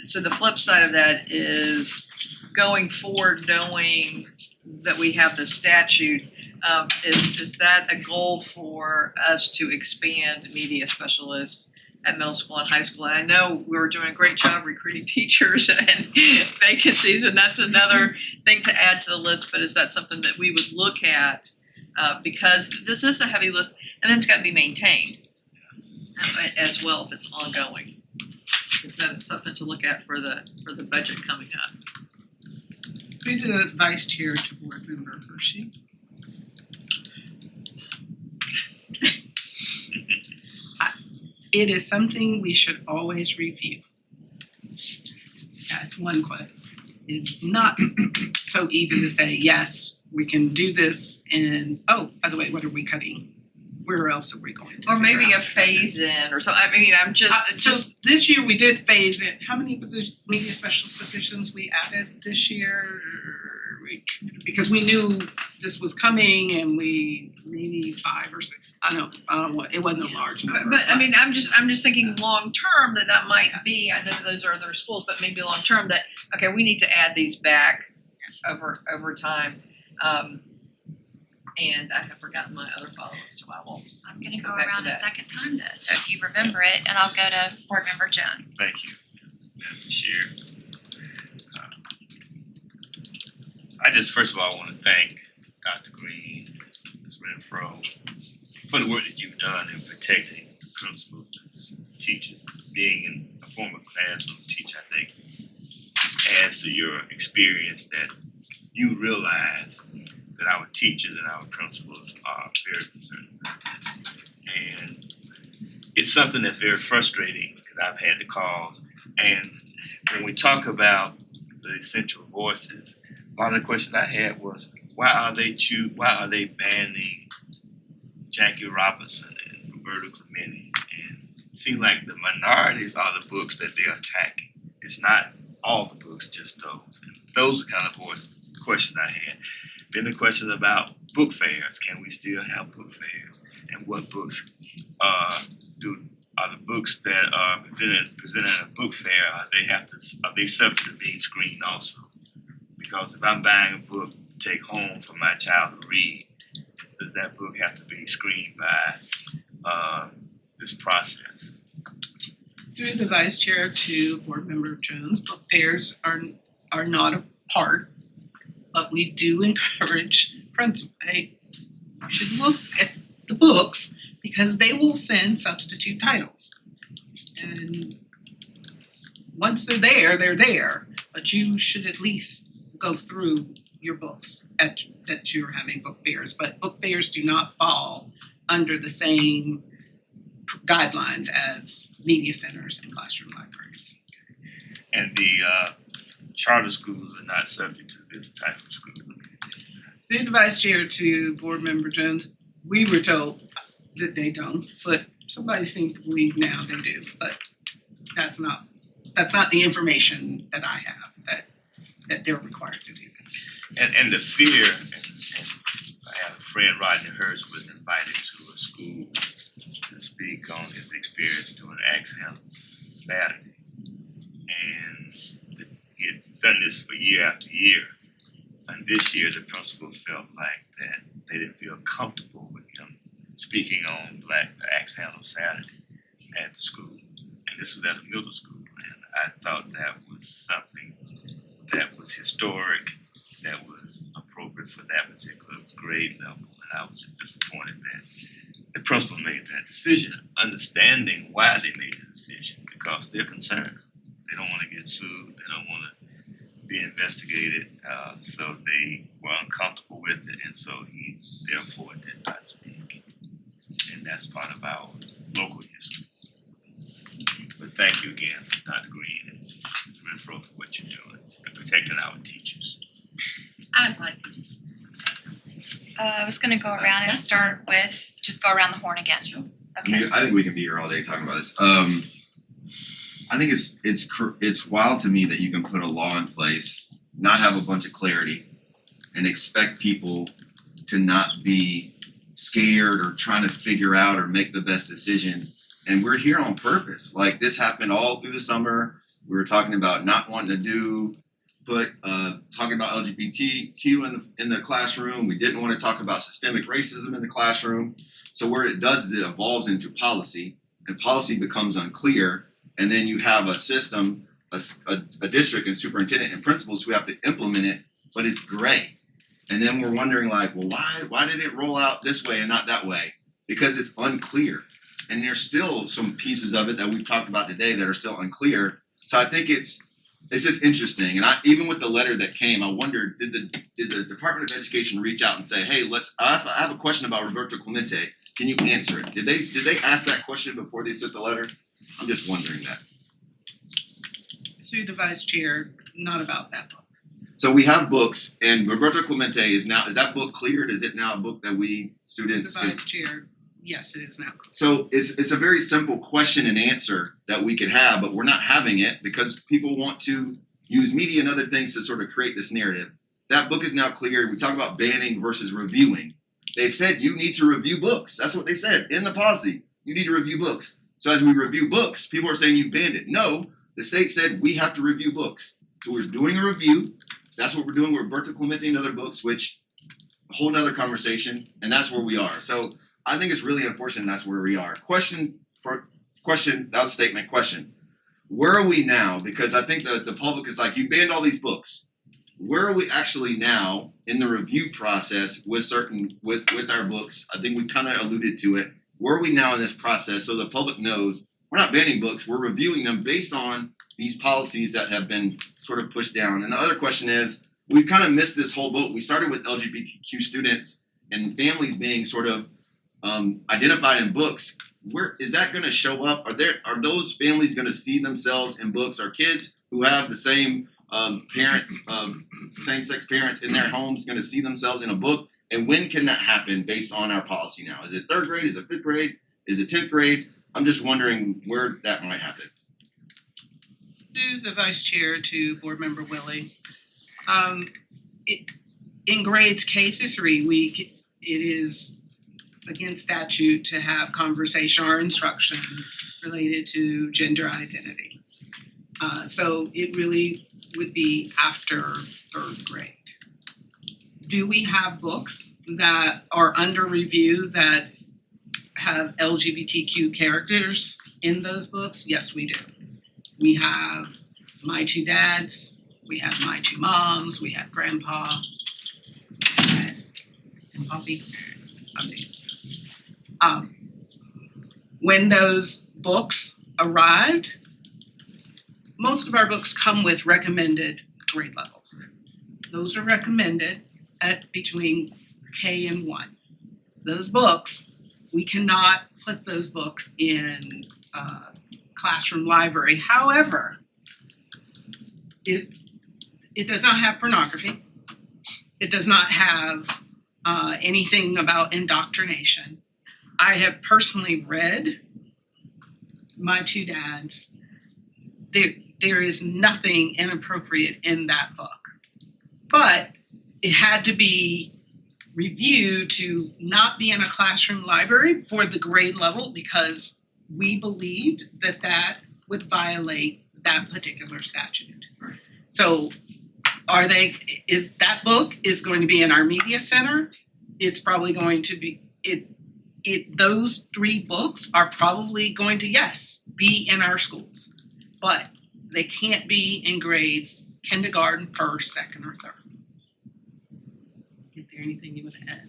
So the flip side of that is going forward, knowing that we have the statute, is that a goal for us to expand media specialists at middle school and high school? And I know we were doing a great job recruiting teachers and vacancies, and that's another thing to add to the list, but is that something that we would look at? Because this is a heavy lift, and then it's got to be maintained as well if it's ongoing. Is that something to look at for the budget coming up? Be the vice chair to board member Hershey. It is something we should always review. That's one question. It's not so easy to say, yes, we can do this and, oh, by the way, what are we cutting? Where else are we going to Or figure maybe out? a phase in or something. I mean, I'm just, it's So just, this year we did phase in, how many media specialist positions we added this year? Because we knew this was coming and we maybe 5 or 6, I don't know what, it wasn't a large number. but I mean, I'm just thinking long term that might be, I know those are other schools, but maybe long term that, okay, we need to add these back over time. And I have forgotten my other follow-up, so I won't. I'm gonna go Go back to around a that. second time though, so if you remember it, and I'll go to Board Member Jones. Thank you, Madam Chair. I just first of all want to thank Dr. Green, Ms. Renfro, for the work that you've done in protecting principals and teachers. Being in a former classroom teacher, I think, adds to your experience that you realize that our teachers and our principals are very concerned about this. And it's something that's very frustrating because I've had the calls. And when we talk about the essential voices, a lot of the questions I had was, why are they banning Jackie Robinson and Roberta Clemente? And it seems like the minorities are the books that they're attacking. It's not all the books, just those. And those are kind of questions I had. Then the question about book fairs. Can we still have book fairs? And what books are the books that are presented at a book fair? Are they subject to being screened also? Because if I'm buying a book to take home for my child to read, does that book have to be screened by this process? Through the vice chair to Board Member Jones, book fairs are not a part, but we do encourage principals, hey, you should look at the books because they will send substitute titles. And once they're there, but you should at least go through your books that you're having book fairs. But book fairs do not fall under the same guidelines as media centers and classroom libraries. And the charter schools are not subject to this type of scrutiny. Through the vice chair to Board Member Jones, we were told that they don't, but somebody seems to believe now they do. But that's not the information that I have, that they're required to do this. And the fear, and I have a friend, Rodney Hurst, was invited to a school to speak on his experience doing Axe Handle Saturday. And he had done this for year after year. And this year the principal felt like that they didn't feel comfortable with him speaking on Axe Handle Saturday at the school. And this was at a middle school. And I thought that was something that was historic, that was appropriate for that particular grade level. And I was just disappointed that the principal made that decision, understanding why they made the decision, because they're concerned. They don't want to get sued, they don't want to be investigated, so they were uncomfortable with it, and so he therefore did not speak. And that's part of our local history. But thank you again, Dr. Green and Ms. Renfro, for what you're doing and protecting our teachers. I'd like to just say something. I was gonna go around and start with, just go around the horn again. Okay. I think we can be here all day talking about this. I think it's wild to me that you can put a law in place, not have a bunch of clarity, and expect people to not be scared or trying to figure out or make the best decision. And we're here on purpose. Like, this happened all through the summer. We were talking about not wanting to talking about LGBTQ in the classroom. We didn't want to talk about systemic racism in the classroom. So where it does is it evolves into policy, and policy becomes unclear. And then you have a system, a district and superintendent and principals who have to implement it, but it's gray. And then we're wondering, like, well, why did it roll out this way and not that way? Because it's unclear. And there's still some pieces of it that we've talked about today that are still unclear. So I think it's just interesting. And even with the letter that came, I wondered, did the Department of Education reach out and say, hey, I have a question about Roberto Clemente. Can you answer it? Did they ask that question before they sent the letter? I'm just wondering that. Through the vice chair, not about that book. So we have books, and Roberto Clemente is that book cleared? Is it now a book that we students? The vice chair, yes, it is now. So it's a very simple question and answer that we could have, but we're not having it because people want to use media and other things to sort of create this narrative. That book is now cleared. We talk about banning versus reviewing. They've said you need to review books. That's what they said in the policy. You need to review books. So as we review books, people are saying you banned it. No, the state said we have to review books. So we're doing a review. That's what we're doing with Roberto Clemente and other books, which a whole nother conversation, and that's where we are. So I think it's really unfortunate that's where we are. Question, that was a statement, question. Where are we now? Because I think the public is like, you banned all these books. Where are we actually now in the review process with our books? I think we kind of alluded to it. Where are we now in this process so the public knows we're not banning books, we're reviewing them based on these policies that have been sort of pushed down. And the other question is, we've kind of missed this whole boat. We started with LGBTQ students and families being sort of identified in books. Where is that going to show up? Are those families going to see themselves in books? Are kids who have the same parents, same-sex parents in their homes going to see themselves in a book? And when can that happen based on our policy now? Is it 3rd grade? Is it 5th grade? Is it 10th grade? I'm just wondering where that might happen. To the vice chair, to board member Willie. In grades K through 3, it is against statute to have conversation or instruction related to gender identity. So it really would be after 3rd grade. Do we have books that are under review that have LGBTQ characters in those books? Yes, we do. We have My Two Dads, we have My Two Moms, we have Grandpa, and Poppy. When those books arrived, most of our books come with recommended grade levels. Those are recommended at between K and 1. Those books, we cannot put those books in classroom library. However, it does not have pornography. It does not have anything about indoctrination. I have personally read My Two Dads. There is nothing inappropriate in that book. But it had to be reviewed to not be in a classroom library for the grade level because we believed that would violate that particular statute. So that book is going to be in our media center. It's probably going to be those 3 books are probably going to, yes, be in our schools, but they can't be in grades kindergarten, 1st, 2nd, or 3rd. Is there anything you want to add?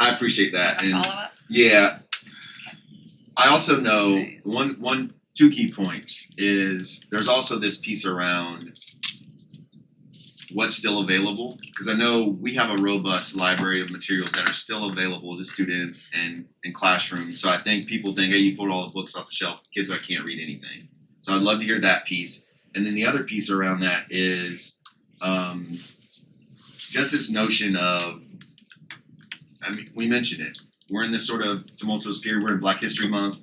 I appreciate that. And Follow-up? yeah, I also know two key points is there's also this piece around what's still available, because I know we have a robust library of materials that are still available to students and in classrooms. So I think people think, hey, you pulled all the books off the shelf, kids can't read anything. So I'd love to hear that piece. And then the other piece around that is just this notion of, I mean, we mentioned it. We're in this sort of tumultuous period. We're in Black History Month.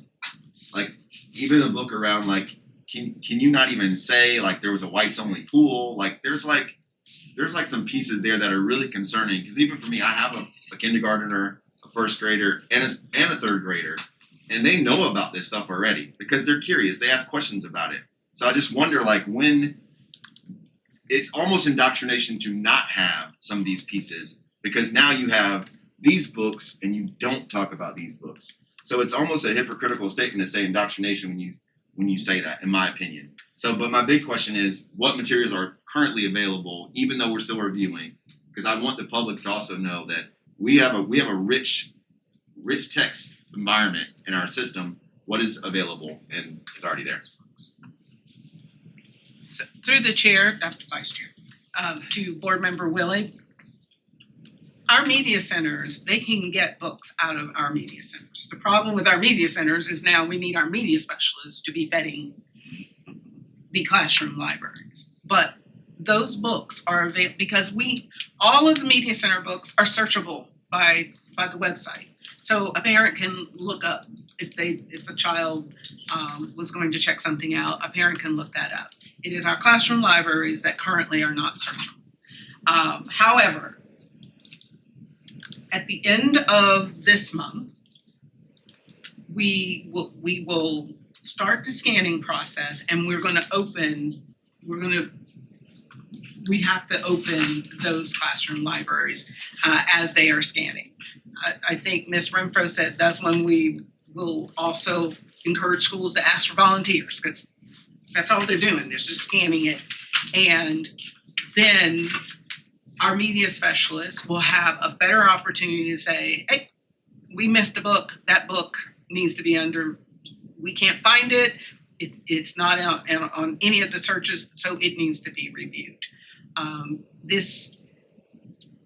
Like, even the book around, like, can you not even say, like, there was a whites only pool? Like, there's some pieces there that are really concerning. Because even for me, I have a kindergartner, a 1st grader, and a 3rd grader. And they know about this stuff already because they're curious. They ask questions about it. So I just wonder, like, when it's almost indoctrination to not have some of these pieces, because now you have these books and you don't talk about these books. So it's almost a hypocritical statement to say indoctrination when you say that, in my opinion. So, but my big question is, what materials are currently available, even though we're still reviewing? Because I want the public to also know that we have a rich text environment in our system. What is available and is already there. So, through the chair, not the vice chair, to board member Willie, our media centers, they can get books out of our media centers. The problem with our media centers is now we need our media specialists to be vetting the classroom libraries. But those books are available because all of the Media Center books are searchable by the website. So a parent can look up if a child was going to check something out, a parent can look that up. It is our classroom libraries that currently are not searchable. However, at the end of this month, we will start the scanning process, and we have to open those classroom libraries as they are scanning. I think Ms. Renfro said that's when we will also encourage schools to ask for volunteers, because that's all they're doing, they're just scanning it. And then our media specialists will have a better opportunity to say, hey, we missed a book, that book needs to be we can't find it, it's not out on any of the searches, so it needs to be reviewed.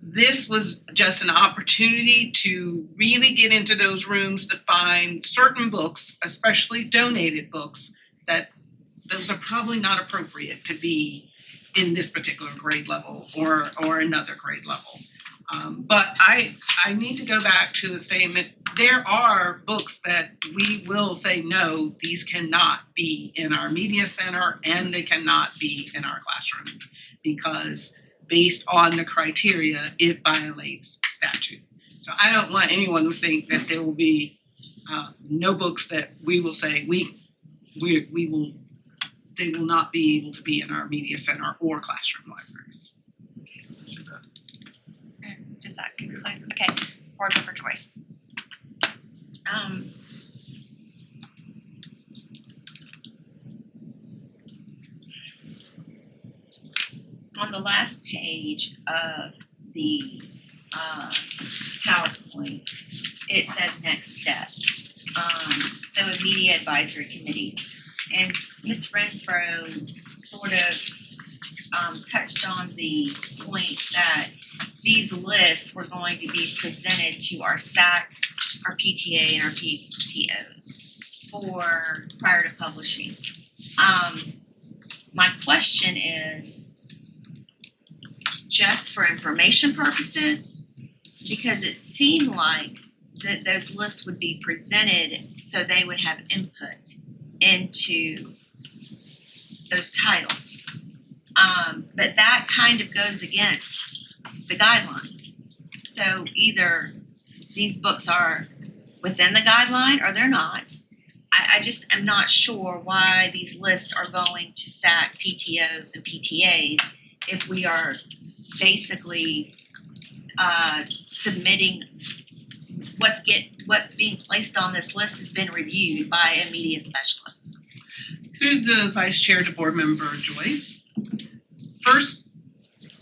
This was just an opportunity to really get into those rooms to find certain books, especially donated books, that those are probably not appropriate to be in this particular grade level or another grade level. But I need to go back to the statement, there are books that we will say, no, these cannot be in our media center and they cannot be in our classrooms, because based on the criteria, it violates statute. So I don't want anyone to think that there will be no books that we will say they will not be able to be in our media center or classroom libraries. Does that conclude? Okay, Board Member Joyce. On the last page of the PowerPoint, it says next steps. So media advisory committees. And Ms. Renfro sort of touched on the point that these lists were going to be presented to our SAC, our PTA, and our PTOs prior to publishing. My question is, just for information purposes, because it seemed like that those lists would be presented so they would have input into those titles. But that kind of goes against the guidelines. So either these books are within the guideline or they're not. I just am not sure why these lists are going to SAC, PTOs, and PTAs if we are basically submitting what's being placed on this list has been reviewed by a media specialist. Through the Vice Chair to Board Member Joyce. First,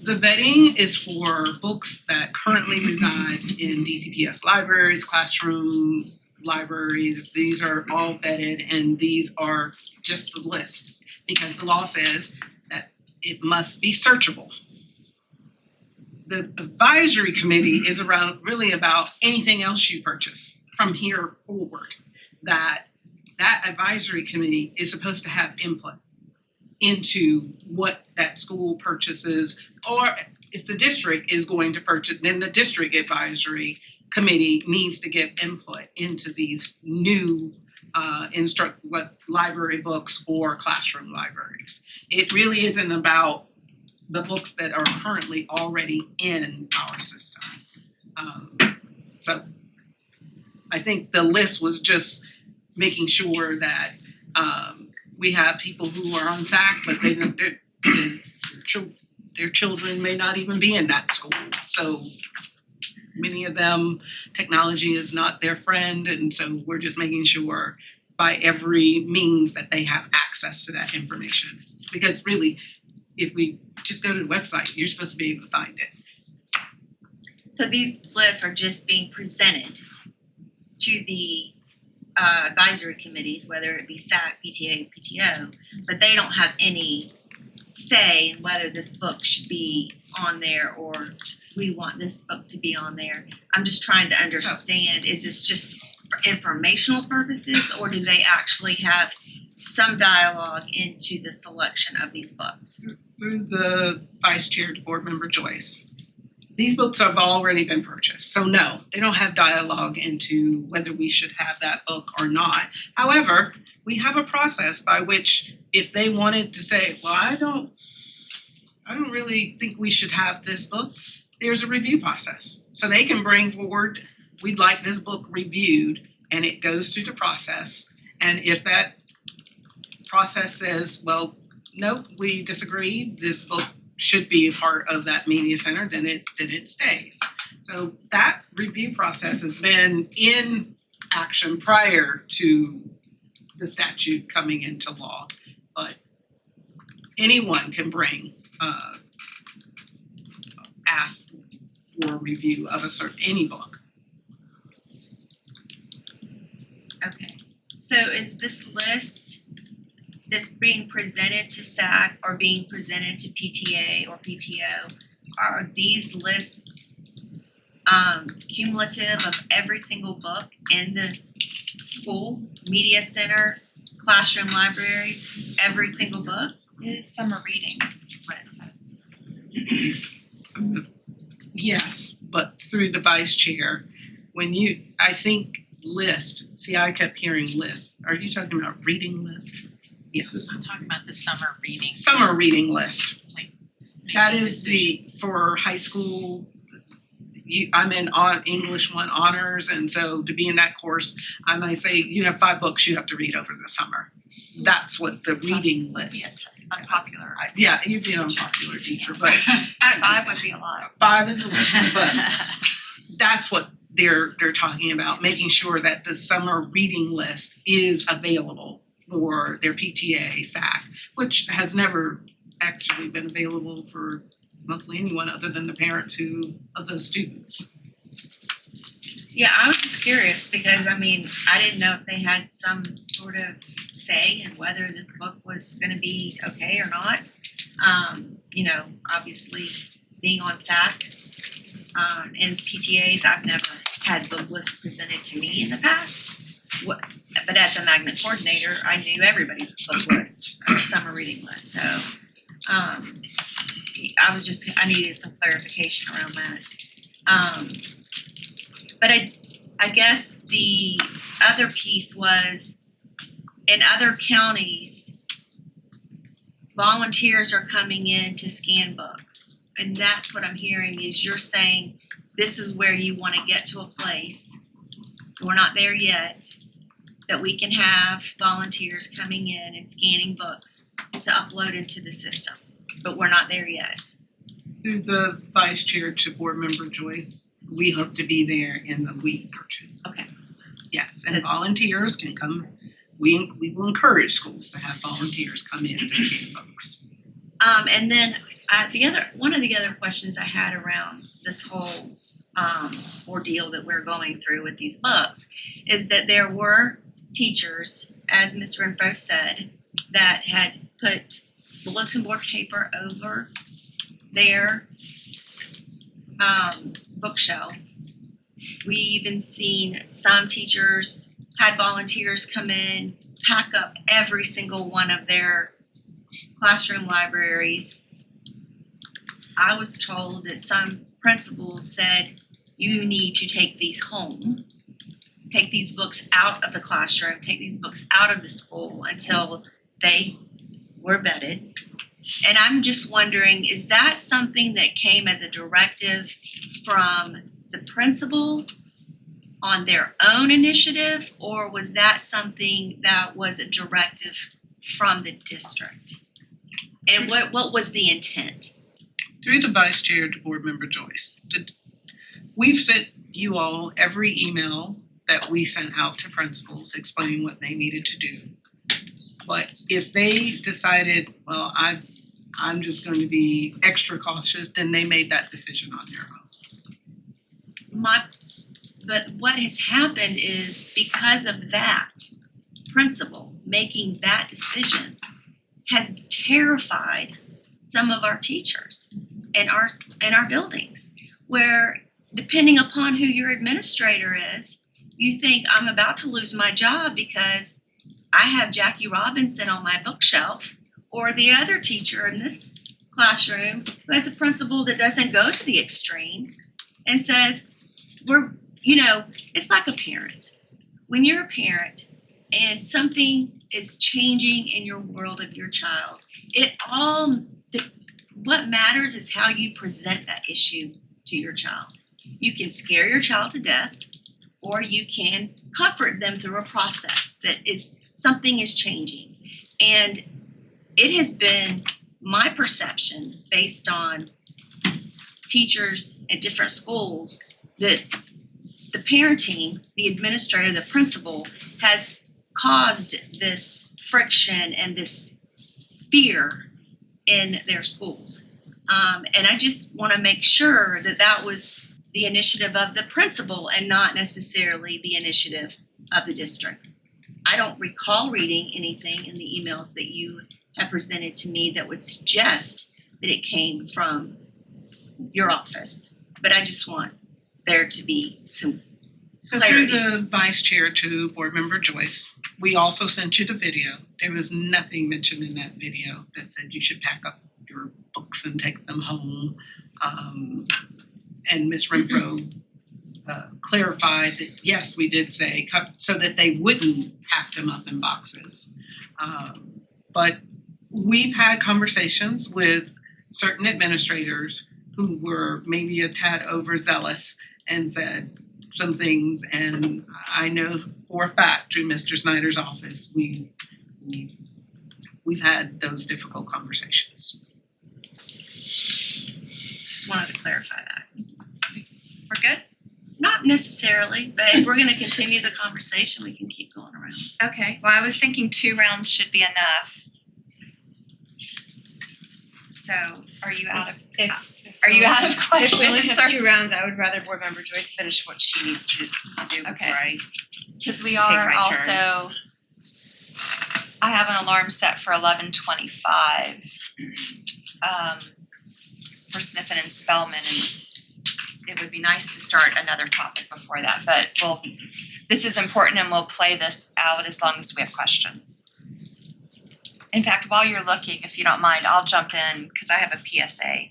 the vetting is for books that currently reside in DCPS libraries, classroom libraries. These are all vetted, and these are just the list, because the law says that it must be searchable. The advisory committee is really about anything else you purchase from here forward. That advisory committee is supposed to have input into what that school purchases, or if the district is going to purchase, then the district advisory committee needs to give input into these new library books or classroom libraries. It really isn't about the books that are currently already in our system. So I think the list was just making sure that we have people who are on SAC, but their children may not even be in that school. So many of them, technology is not their friend, and so we're just making sure by every means that they have access to that information. Because really, if we just go to the website, you're supposed to be able to find it. So these lists are just being presented to the advisory committees, whether it be SAC, PTA, or PTO, but they don't have any say in whether this book should be on there or we want this book to be on there. I'm just trying to understand, is this just for informational purposes, or do they actually have some dialogue into the selection of these books? Through the vice chair to board member Joyce. These books have already been purchased, so no, they don't have dialogue into whether we should have that book or not. However, we have a process by which if they wanted to say, well, I don't really think we should have this book, there's a review process. So they can bring forward, we'd like this book reviewed, and it goes through the process. And if that process says, well, nope, we disagree, this book should be a part of that media center, then it stays. So that review process has been in action prior to the statute coming into law. But anyone can bring ask for review of any book. Okay, so is this list that's being presented to SAC or being presented to PTA or PTO, are these lists cumulative of every single book in the school, media center, classroom libraries, every single book? It is summer readings, what it says. Yes, but through the vice chair, I think list, see, I kept hearing list. Are you talking about reading list? Yes, I'm talking about the summer reading. summer reading list. Like, That making is decisions. for high school. I'm in English 1 honors, and so to be in that course, I might say you have 5 books you have to read over the summer. That's what the reading Would be list. unpopular. Yeah, you'd be an unpopular teacher, but 5 would be a lot. 5 is a lot, but that's what they're talking about, making sure that the summer reading list is available for their PTA SAC, which has never actually been available for mostly anyone other than the parents of those students. Yeah, I was just curious because I didn't know if they had some sort of say in whether this book was gonna be okay or not. Obviously being on SAC and PTAs, I've never had the list presented to me in the past. But as a magnet coordinator, I knew everybody's book list, summer reading list, so I needed some clarification around that. But I guess the other piece was, in other counties, volunteers are coming in to scan books. And that's what I'm hearing is you're saying this is where you wanna get to a place, we're not there yet, that we can have volunteers coming in and scanning books to upload into the system, but we're not there yet. Through the vice chair to board member Joyce, we hope to be there in a week or 2. Okay. Yes, and volunteers can come, we will encourage schools to have volunteers come in to scan books. And then one of the other questions I had around this whole ordeal that we're going through with these books is that there were teachers, as Ms. Renfro said, that had put bulletin board paper over their bookshelves. We even seen some teachers had volunteers come in, pack up every single one of their classroom libraries. I was told that some principals said, you need to take these home, take these books out of the classroom, take these books out of the school until they were vetted. And I'm just wondering, is that something that came as a directive from the principal on their own initiative, or was that something that was a directive from the district? And what was the intent? Through the vice chair to board member Joyce, we've sent you all every email that we sent out to principals explaining what they needed to do. But if they decided, well, I'm just going to be extra cautious, then they made that decision on their own. But what has happened is because of that principal making that decision has terrified some of our teachers in our buildings, where depending upon who your administrator is, you think I'm about to lose my job because I have Jackie Robinson on my bookshelf, or the other teacher in this classroom who has a principal that doesn't go to the extreme and says, it's like a parent. When you're a parent and something is changing in your world of your child, what matters is how you present that issue to your child. You can scare your child to death, or you can comfort them through a process that something is changing. And it has been my perception, based on teachers at different schools, that the parenting, the administrator, the principal has caused this friction and this fear in their schools. And I just want to make sure that was the initiative of the principal and not necessarily the initiative of the district. I don't recall reading anything in the emails that you have presented to me that would suggest that it came from your office, but I just want there to be some So clarity. through the vice chair to board member Joyce, we also sent you the video. There was nothing mentioned in that video that said you should pack up your books and take them home. And Ms. Renfro clarified that, yes, we did say so that they wouldn't pack them up in boxes. But we've had conversations with certain administrators who were maybe a tad overzealous and said some things, and I know for a fact through Mr. Snyder's office, we've had those difficult conversations. Just wanted to clarify that. We're good? Not necessarily, but if we're gonna continue the conversation, we can keep going around. Okay, well, I was thinking 2 rounds should be enough. So, are you out of If we only questions? have 2 rounds, I would rather board member Joyce finish what she needs to do before Okay. I. Because we Take are my also, I have an alarm set for 11:25 for Sniffen and Spellman, and it would be nice to start another topic before that, but this is important and we'll play this out as long as we have questions. In fact, while you're looking, if you don't mind, I'll jump in because I have a PSA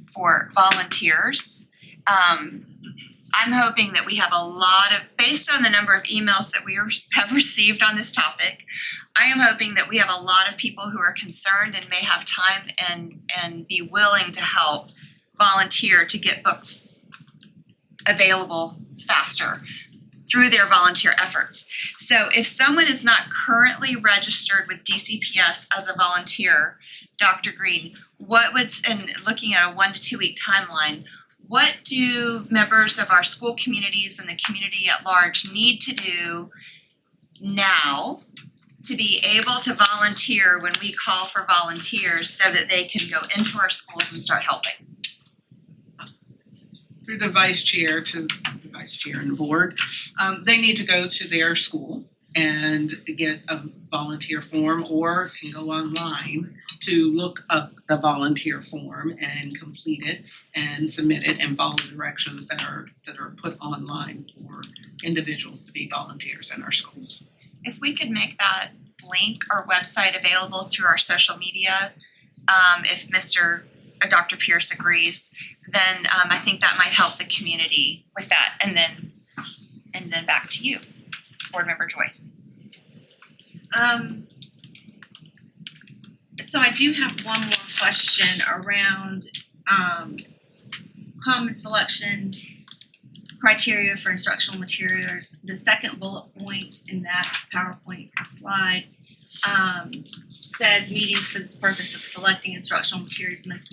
for volunteers. I'm hoping that we have a lot of, based on the number of emails that we have received on this topic, I am hoping that we have a lot of people who are concerned and may have time and be willing to help volunteer to get books available faster through their volunteer efforts. So if someone is not currently registered with DCPS as a volunteer, Dr. Green, and looking at a 1 to 2 week timeline, what do members of our school communities and the community at large need to do now to be able to volunteer when we call for volunteers so that they can go into our schools and start helping? Through the vice chair and the board, they need to go to their school and get a volunteer form, or can go online to look up the volunteer form and complete it and submit it and follow the directions that are put online for individuals to be volunteers in our schools. If we could make that link or website available through our social media, if Dr. Pierce agrees, then I think that might help the community with that. And then back to you, Board Member Joyce. So I do have one more question around common selection criteria for instructional materials. The second bullet point in that PowerPoint slide says meetings for this purpose of selecting instructional materials must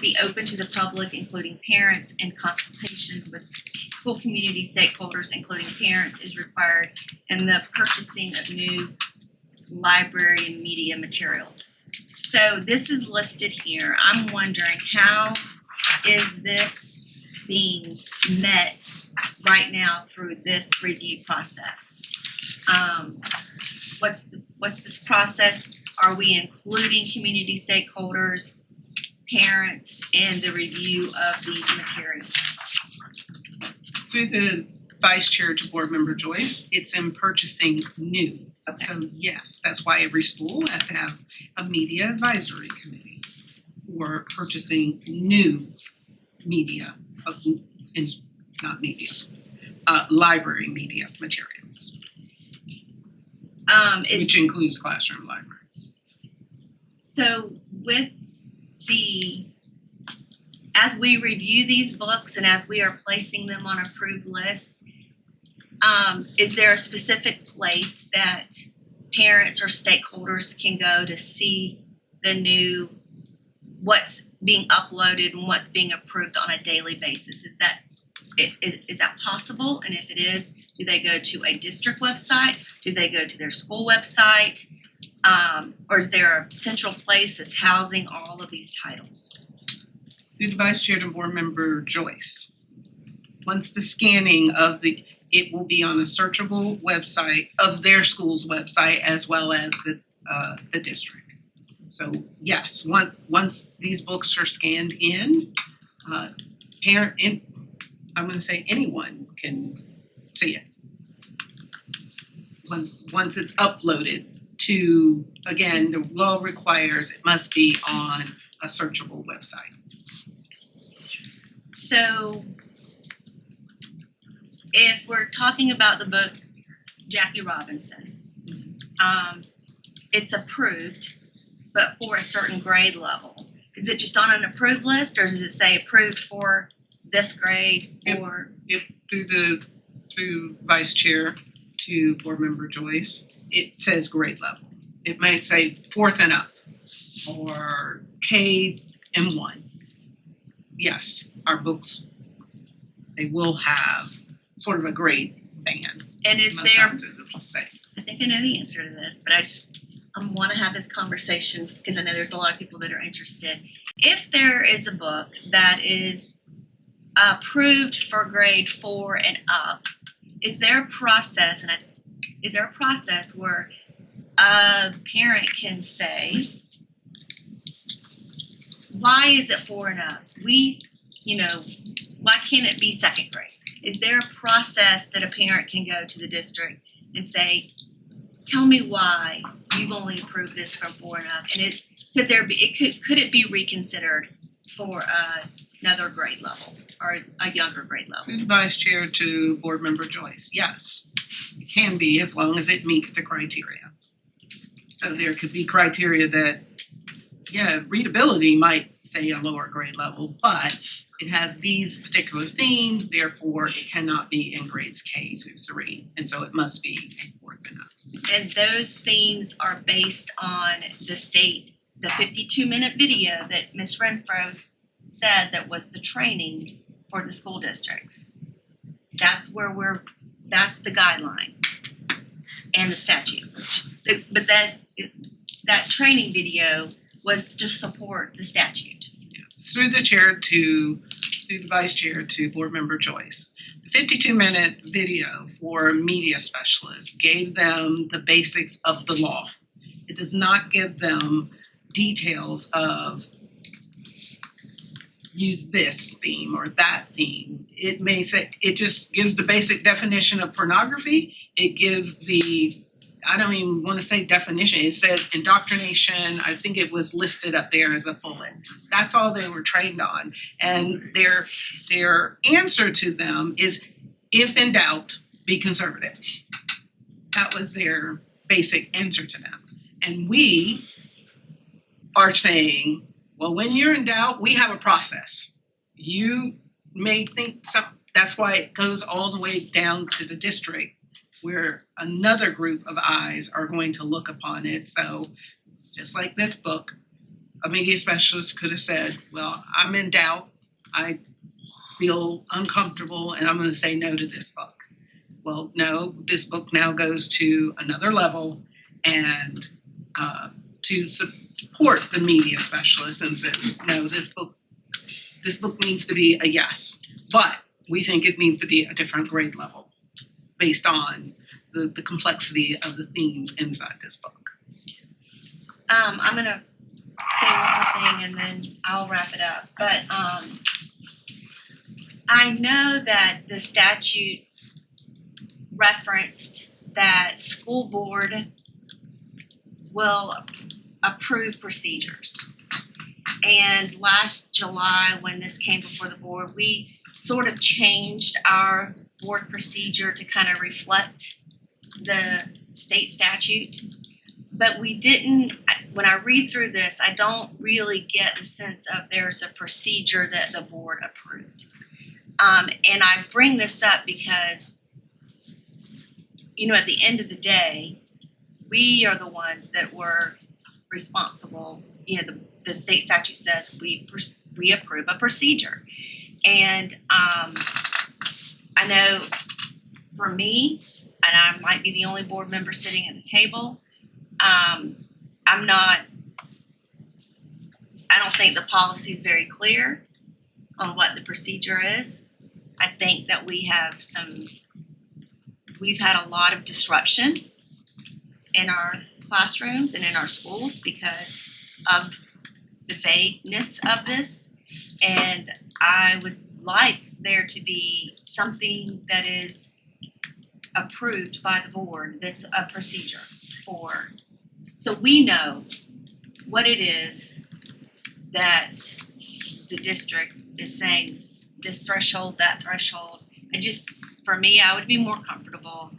be open to the public, including parents, and consultation with school community stakeholders, including parents, is required in the purchasing of new library and media materials. So this is listed here. I'm wondering, how is this being met right now through this review process? What's this process? Are we including community stakeholders, parents, in the review of these materials? Through the Vice Chair to Board Member Joyce, it's in purchasing new. Okay. So yes, that's why every school has to have a media advisory committee for purchasing new media, not media, library media materials, which includes classroom libraries. So with as we review these books and as we are placing them on approved lists, is there a specific place that parents or stakeholders can go to see the new, what's being uploaded and what's being approved on a daily basis? Is that possible? And if it is, do they go to a district website? Do they go to their school website? Or is there a central place that's housing all of these titles? Through the Vice Chair to Board Member Joyce. Once the scanning of it will be on a searchable website of their school's website as well as the district. So yes, once these books are scanned in, I'm gonna say anyone can see it. Once it's uploaded to, again, the law requires it must be on a searchable website. So if we're talking about the book Jackie Robinson, it's approved, but for a certain grade level. Is it just on an approved list, or does it say approved for this grade or? Through Vice Chair to Board Member Joyce, it says grade level. It may say 4th and up or K-1. Yes, our books, they will have sort of a grade band. And is Most there, times it'll just say. I think I know the answer to this, but I wanna have this conversation because I know there's a lot of people that are interested. If there is a book that is approved for grade 4 and up, is there a process where a parent can say, why is it 4 and up? Why can't it be 2nd grade? Is there a process that a parent can go to the district and say, tell me why you've only approved this from 4 and up? And could it be reconsidered for another grade level or a younger grade level? Through the Vice Chair to Board Member Joyce, yes. It can be as long as it meets the criteria. So there could be criteria that, readability might say a lower grade level, but it has these particular themes, therefore it cannot be in grades K through 3. And so it must be a 4th and up. And those themes are based on the 52-minute video that Ms. Renfro said that was the training for the school districts. That's the guideline and the statute. But that training video was to support the statute. Through the Vice Chair to Board Member Joyce. The 52-minute video for media specialists gave them the basics of the law. It does not give them details of use this theme or that theme. It may say, it just gives the basic definition of pornography. It gives I don't even want to say definition. It says indoctrination. I think it was listed up there as a bullet. That's all they were trained on. And their answer to them is, if in doubt, be conservative. That was their basic answer to them. And we are saying, well, when you're in doubt, we have a process. You may think that's why it goes all the way down to the district, where another group of eyes are going to look upon it. So just like this book, a media specialist could have said, well, I'm in doubt, I feel uncomfortable, and I'm going to say no to this book. Well, no, this book now goes to another level and to support the media specialist and says, no, this book needs to be a yes, but we think it needs to be a different grade level based on the complexity of the themes inside this book. I'm gonna say one more thing and then I'll wrap it up. But I know that the statutes referenced that school board will approve procedures. And last July, when this came before the board, we sort of changed our board procedure to kind of reflect the state statute. But we didn't, when I read through this, I don't really get the sense of there's a procedure that the board approved. And I bring this up because, you know, at the end of the day, we are the ones that were responsible. You know, the state statute says we approve a procedure. And I know for me, and I might be the only board member sitting at the table, I don't think the policy is very clear on what the procedure is. I think that we've had a lot of disruption in our classrooms and in our schools because of the vagueness of this. And I would like there to be something that is approved by the board, that's a procedure for, so we know what it is that the district is saying, this threshold, that threshold. And just, for me, I would be more comfortable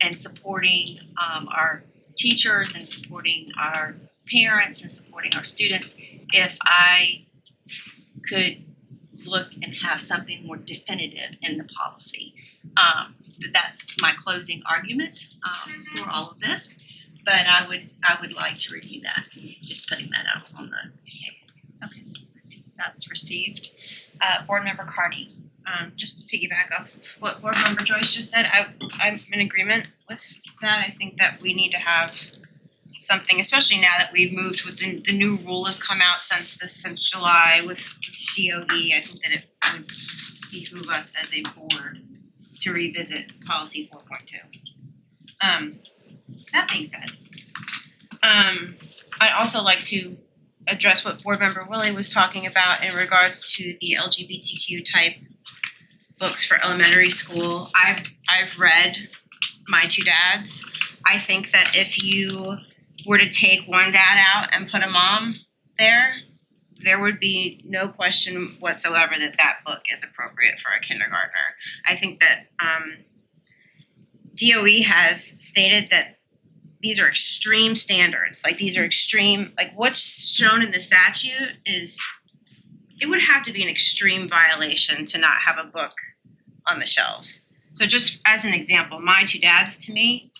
in supporting our teachers and supporting our parents and supporting our students if I could look and have something more definitive in the policy. But that's my closing argument for all of this. But I would like to review that. Just putting that out on the table. Okay, that's received. Board Member Carney, just to piggyback off of what Board Member Joyce just said, I'm in agreement with that. I think that we need to have something, especially now that we've moved with the new rule has come out since July with DOE. I think that it would behoove us as a board to revisit policy 4.2. That being said, I'd also like to address what Board Member Willie was talking about in regards to the LGBTQ type books for elementary school. I've read My Two Dads. I think that if you were to take one dad out and put a mom there would be no question whatsoever that book is appropriate for a kindergartner. I think that DOE has stated that these are extreme standards, like these are extreme, like what's shown in the statute is, it would have to be an extreme violation to not have a book on the shelves. So just as an example, My Two Dads to me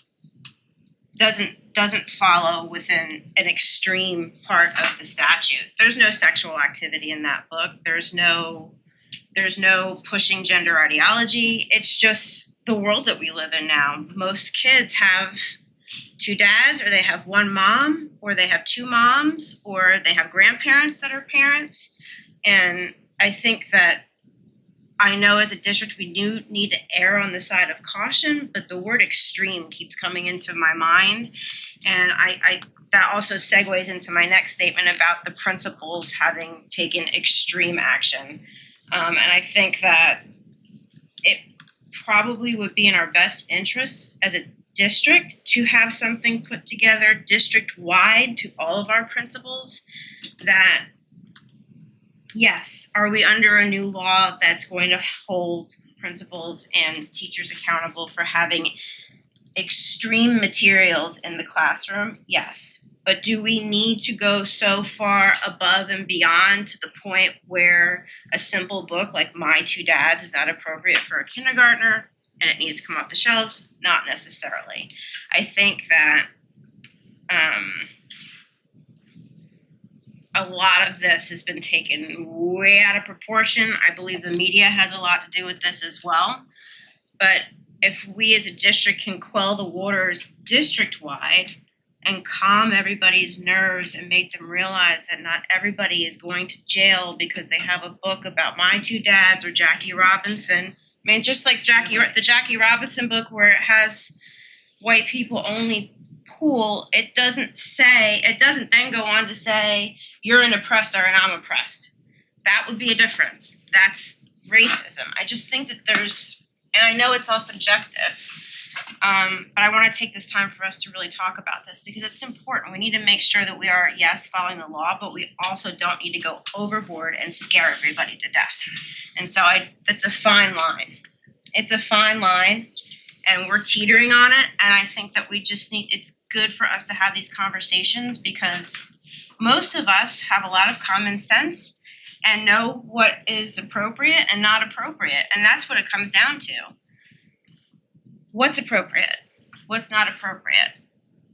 doesn't follow within an extreme part of the statute. There's no sexual activity in that book. There's no pushing gender ideology. It's just the world that we live in now. Most kids have two dads, or they have one mom, or they have two moms, or they have grandparents that are parents. And I think that, I know as a district we do need to err on the side of caution, but the word extreme keeps coming into my mind. And I that also segues into my next statement about the principals having taken extreme action. And I think that it probably would be in our best interests as a district to have something put together district-wide to all of our principals that, yes, are we under a new law that's going to hold principals and teachers accountable for having extreme materials in the classroom? Yes. But do we need to go so far above and beyond to the point where a simple book like My Two Dads is not appropriate for a kindergartner and it needs to come off the shelves? Not necessarily. I think that a lot of this has been taken way out of proportion. I believe the media has a lot to do with this as well. But if we as a district can quell the waters district-wide and calm everybody's nerves and make them realize that not everybody is going to jail because they have a book about My Two Dads or Jackie Robinson. I mean, just like the Jackie Robinson book where it has white people only pool, it doesn't then go on to say you're an oppressor and I'm oppressed. That would be a difference. That's racism. I just think that there's, and I know it's all subjective, But I wanna take this time for us to really talk about this because it's important. We need to make sure that we are, yes, following the law, but we also don't need to go overboard and scare everybody to death. And so it's a fine line. It's a fine line and we're teetering on it. And I think that it's good for us to have these conversations because most of us have a lot of common sense and know what is appropriate and not appropriate. And that's what it comes down to. What's appropriate? What's not appropriate?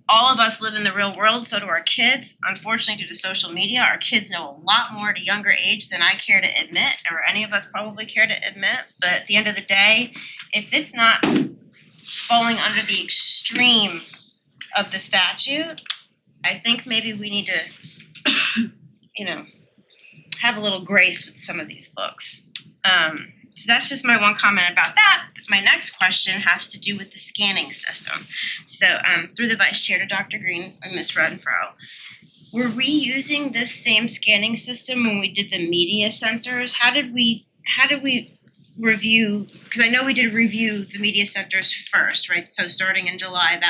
All of us live in the real world, so do our kids. Unfortunately, due to social media, our kids know a lot more at a younger age than I care to admit, or any of us probably care to admit. But at the end of the day, if it's not falling under the extreme of the statute, I think maybe we need to, have a little grace with some of these books. So that's just my one comment about that. My next question has to do with the scanning system. So through the vice chair to Dr. Green and Ms. Renfro, were we using this same scanning system when we did the media centers? How did we review, because I know we did review the media centers first, right? So starting in July,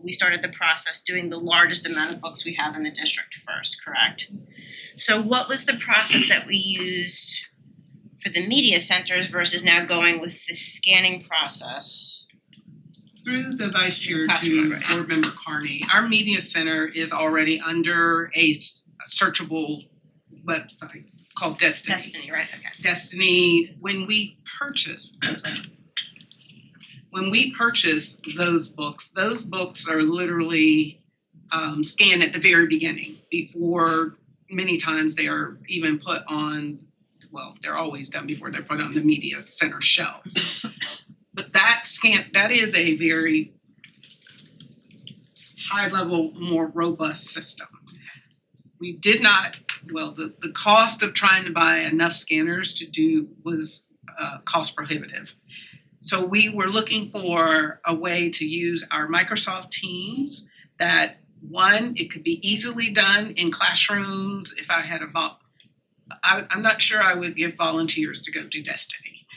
we started the process doing the largest amount of books we have in the district first, correct? So what was the process that we used for the media centers versus now going with the scanning process? Through the vice chair Councilmember, to right. board member Carney, our media center is already under a searchable website called Destiny. Destiny, right? Okay. Destiny, when we purchase those books are literally scanned at the very beginning before many times they are even put on, well, they're always done before they're put on the media center shelves. But that is a very high level, more robust system. We did not, the cost of trying to buy enough scanners to do was cost prohibitive. So we were looking for a way to use our Microsoft Teams that, one, it could be easily done in classrooms. If I had I'm not sure I would give volunteers to go do Destiny.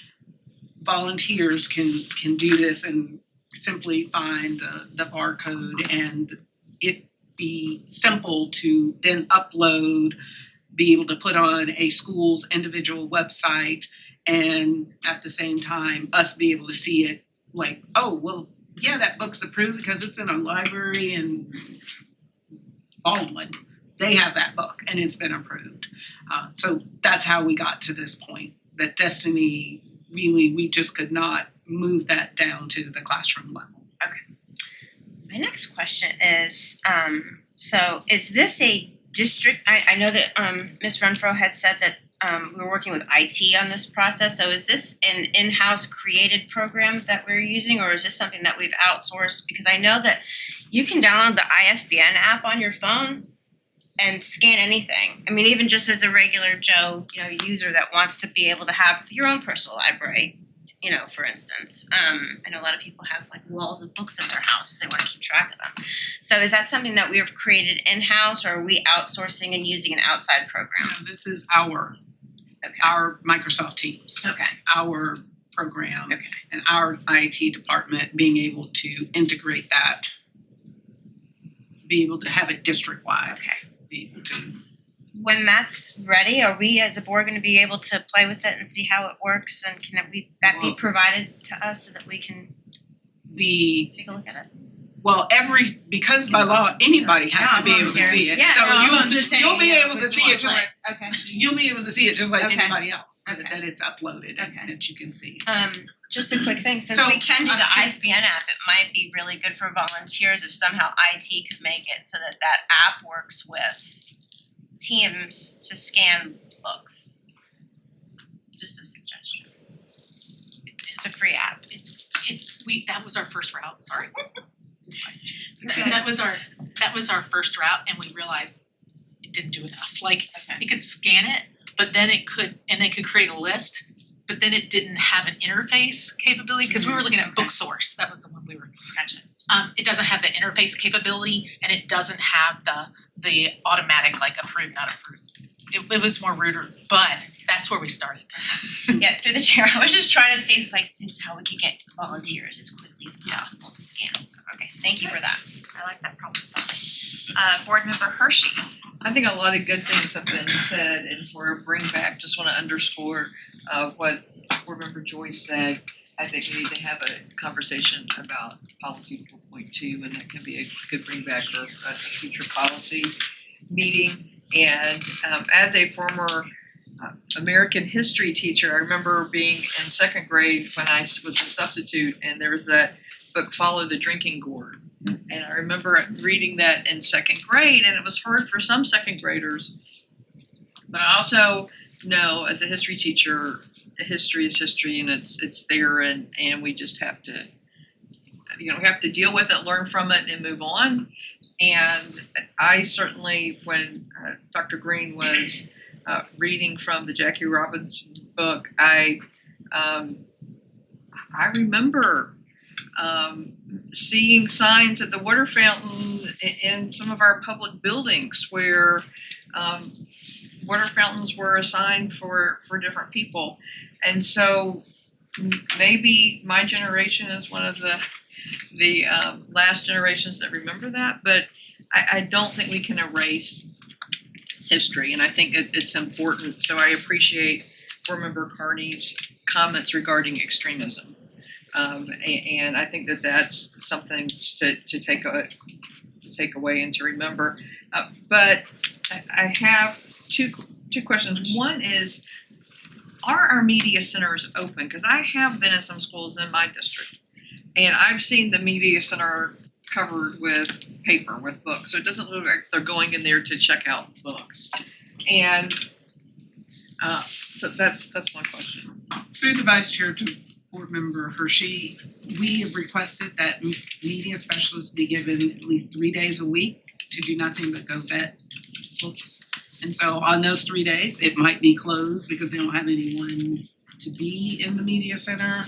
Volunteers can do this and simply find the barcode and it be simple to then upload, be able to put on a school's individual website, and at the same time, us be able to see it like, oh, well, yeah, that book's approved because it's in a library in Baldwin. They have that book and it's been approved. So that's how we got to this point, that Destiny, really, we just could not move that down to the classroom level. My next question is, so is this a district, I know that Ms. Renfro had said that we were working with IT on this process, so is this an in-house created program that we're using, or is this something that we've outsourced? Because I know that you can download the ISBN app on your phone and scan anything. I mean, even just as a regular Joe, user that wants to be able to have your own personal library, for instance. I know a lot of people have like walls of books in their house. They want to keep track of them. So is that something that we have created in-house, or are we outsourcing and using an outside program? No, this is our Microsoft Teams. Okay. Our program. Okay. And our IT department being able to integrate that, be able to have it district-wide. Okay. Be able to. When that's ready, are we as a board going to be able to play with it and see how it works, and can that be provided to us so that we can take a look at it? Because by law, anybody has to be able to see it. Yeah, So I'm just saying, you'll be able to see it just like, okay. you'll be able to see it just like Okay. anybody else, Okay. that it's uploaded and Okay. that you can see. Just a quick thing, since So, we can do the I- ISBN app, it might be really good for volunteers if somehow IT could make it so that that app works with Teams to scan books. Just a suggestion. It's a free app. That was our first route, sorry. That was our first route, and we realized it didn't do enough. Like, Okay. it could scan it, but then it could create a list, but then it didn't have an interface capability, because we were looking at Okay. BookSource, that was the one we were. Gotcha. It doesn't have the interface capability, and it doesn't have the automatic, like, approved, not approved. it was more ruder, but that's where we started. Yeah, through the chair, I was just trying to see like this is how we could get volunteers as quickly as possible to scan. So, okay, thank you for that. I like that problem solving. Board Member Hershey. I think a lot of good things have been said, and for a bring back, just wanna underscore what Board Member Joyce said. I think we need to have a conversation about policy 4.2, and that can be a good bring back for a future policy meeting. And as a former American history teacher, I remember being in second grade when I was a substitute, and there was that book, Follow the Drinking Gourd. And I remember reading that in second grade, and it was hard for some second graders. But I also know, as a history teacher, history is history, and it's there, and we just have to, we have to deal with it, learn from it, and move on. And I certainly, when Dr. Green was reading from the Jackie Robinson book, I remember seeing signs at the water fountain in some of our public buildings where water fountains were assigned for different people. And so maybe my generation is one of the last generations that remember that, but I don't think we can erase history, and I think it's important. So I appreciate Board Member Carney's comments regarding extremism. And I think that's something to take away and to remember. But I have two questions. One is, are our media centers open? Because I have been in some schools in my district, and I've seen the media center covered with paper, with books. So it doesn't look like they're going in there to check out books. And so that's one question. Through the Vice Chair to Board Member Hershey, we have requested that media specialists be given at least 3 days a week to do nothing but go vet books. And so on those 3 days, it might be closed because they don't have anyone to be in the media center,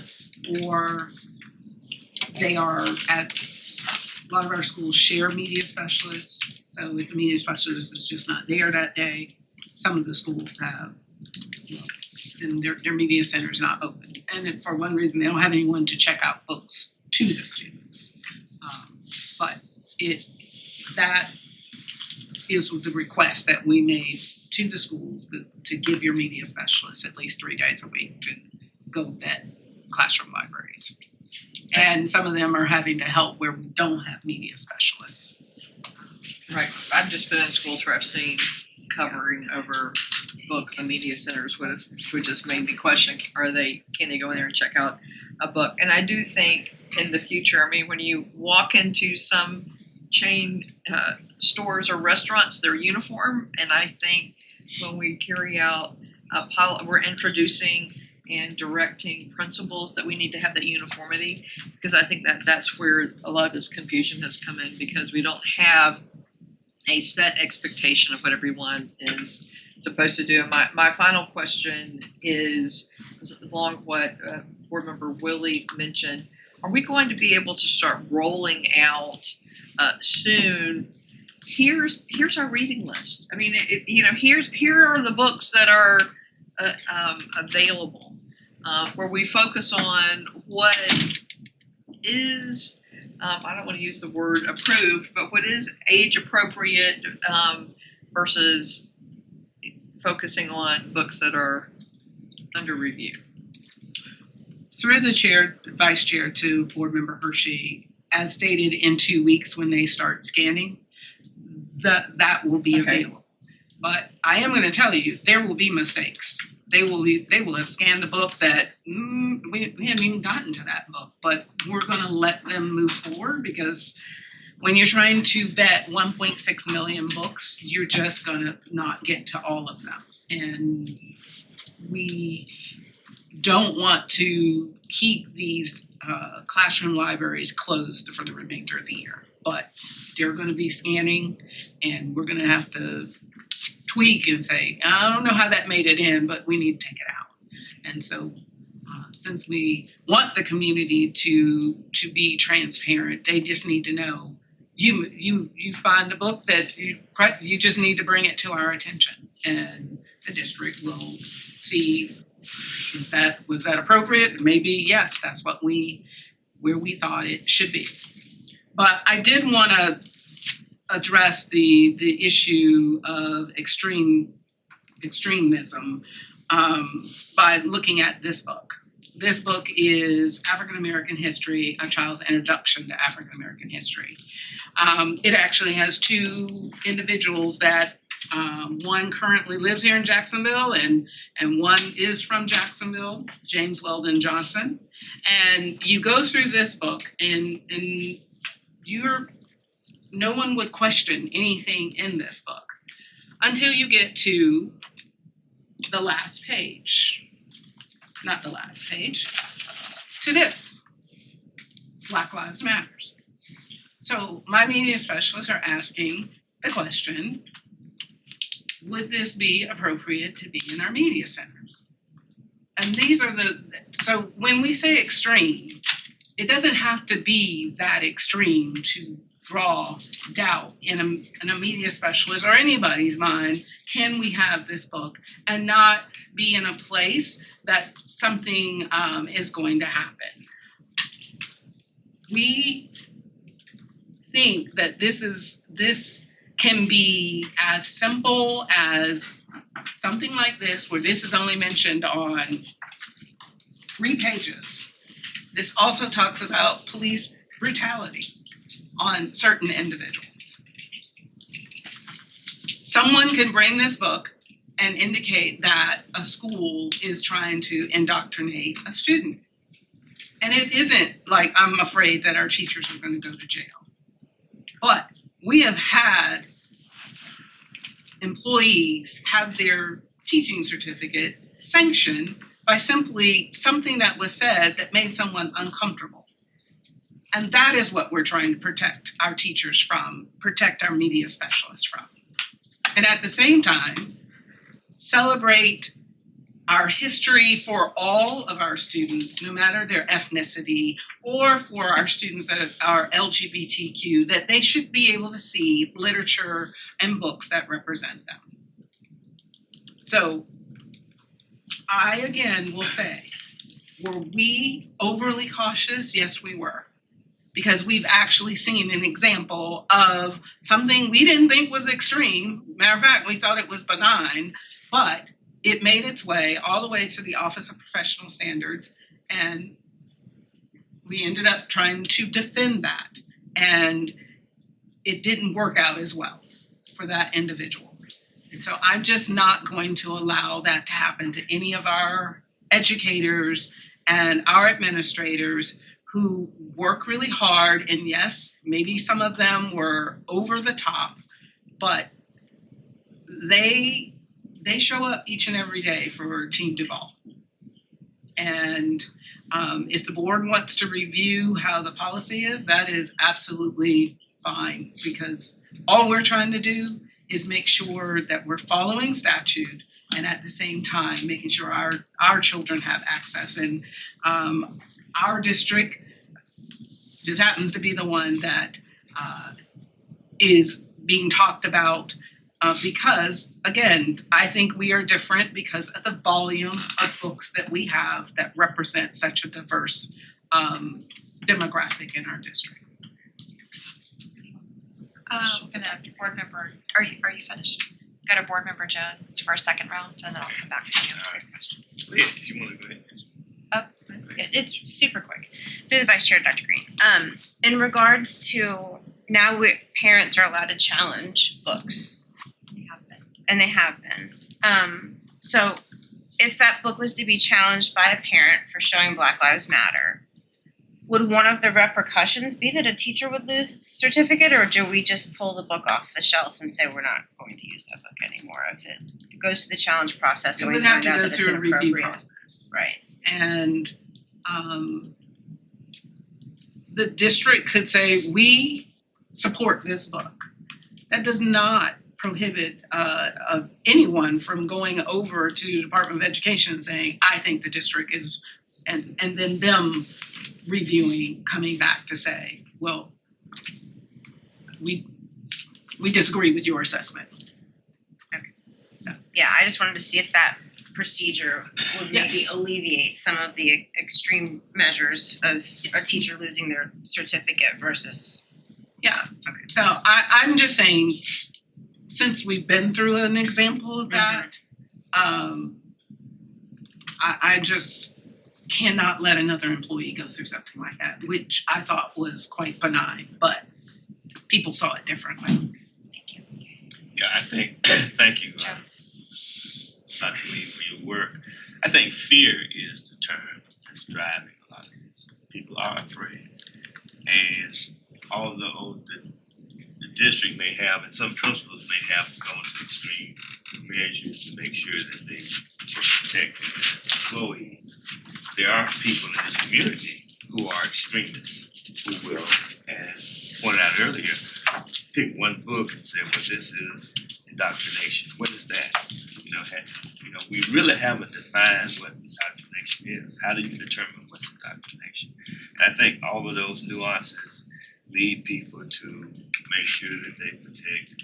or they are at, a lot of our schools share media specialists. So if the media specialist is just not there that day, some of the schools have, and their media center is not open. And if for one reason, they don't have anyone to check out books to the students. But that is the request that we made to the schools, to give your media specialists at least 3 days a week to go vet classroom libraries. And some of them are having to help where we don't have media specialists. Right. I've just been in schools where I've seen covering over books and media centers, which just made me question, can they go in there and check out a book? And I do think in the future, I mean, when you walk into some chain stores or restaurants, they're uniform, and I think when we carry out we're introducing and directing principles that we need to have that uniformity, because I think that's where a lot of this confusion has come in, because we don't have a set expectation of what everyone is supposed to do. And my final question is along what Board Member Willie mentioned. Are we going to be able to start rolling out soon? Here's our reading list. I mean, here are the books that are available, where we focus on what is, I don't want to use the word approved, but what is age appropriate versus focusing on books that are under review. Through the chair, vice chair to Board Member Hershey, as stated, in 2 weeks when they start scanning, that will be available. But I am going to tell you, there will be mistakes. They will have scanned a book that we haven't even gotten to that book, but we're going to let them move forward, because when you're trying to vet 1.6 million books, you're just going to not get to all of them. And we don't want to keep these classroom libraries closed for the remainder of the year, but they're going to be scanning, and we're going to have to tweak and say, I don't know how that made it in, but we need to take it out. And so since we want the community to be transparent, they just need to know you find a book that you just need to bring it to our attention, and the district will see was that appropriate? Maybe yes, that's where we thought it should be. But I did want to address the issue of extremism by looking at this book. This book is African American History, A Child's Introduction to African American History. It actually has two individuals that one currently lives here in Jacksonville and one is from Jacksonville, James Weldon Johnson. And you go through this book and no one would question anything in this book until you get to the last page. Not the last page, to this, Black Lives Matters. So my media specialists are asking the question, would this be appropriate to be in our media centers? And these are so when we say extreme, it doesn't have to be that extreme to draw doubt in a media specialist or anybody's mind. Can we have this book and not be in a place that something is going to happen? We think that this can be as simple as something like this, where this is only mentioned on 3 pages. This also talks about police brutality on certain individuals. Someone can bring this book and indicate that a school is trying to indoctrinate a student. And it isn't like I'm afraid that our teachers are going to go to jail. But we have had employees have their teaching certificate sanctioned by simply something that was said that made someone uncomfortable. And that is what we're trying to protect our teachers from, protect our media specialists from. And at the same time, celebrate our history for all of our students, no matter their ethnicity, or for our students that are LGBTQ, that they should be able to see literature and books that represent them. So I again will say, were we overly cautious? Yes, we were. Because we've actually seen an example of something we didn't think was extreme. Matter of fact, we thought it was benign, but it made its way all the way to the Office of Professional Standards, and we ended up trying to defend that. And it didn't work out as well for that individual. And so I'm just not going to allow that to happen to any of our educators and our administrators who work really hard. And yes, maybe some of them were over the top, but they show up each and every day for Team Duval. And if the board wants to review how the policy is, that is absolutely fine, because all we're trying to do is make sure that we're following statute and at the same time making sure our children have access. And our district just happens to be the one that is being talked about because, again, I think we are different because of the volume of books that we have that represent such a diverse demographic in our district. We're gonna have board member, are you finished? Go to board member Jones for a second round and then I'll come back to you. Yeah, if you wanna go ahead. It's super quick. Through the Vice Chair, Dr. Green. In regards to now parents are allowed to challenge books. They have been. So if that book was to be challenged by a parent for showing Black Lives Matter, would one of the repercussions be that a teacher would lose its certificate, or do we just pull the book off the shelf and say we're not going to use that book anymore if it goes through the challenge process and we find out that it's inappropriate? It would have to go through a review process. Right. And the district could say, we support this book. That does not prohibit anyone from going over to the Department of Education and saying, I think the district is, and then them reviewing, coming back to say, well, we disagree with your assessment. So, yeah, I just wanted to see if that procedure would maybe Yes. alleviate some of the extreme measures as a teacher losing their certificate versus. Yeah, okay, so I'm just saying, since we've been through an example of that, I just cannot let another employee go through something like that, which I thought was quite benign, but people saw it differently. Yeah, I think, thank you, Jones. Dr. Lee, for your work. I think fear is the term that's driving a lot of this. People are afraid. And although the district may have, and some principals may have gone to extreme measures to make sure that they protect their employees, there are people in this community who are extremists who will, as pointed out earlier, pick one book and say, well, this is indoctrination. What is that? We really haven't defined what indoctrination is. How do you determine what's indoctrination? And I think all of those nuances lead people to make sure that they protect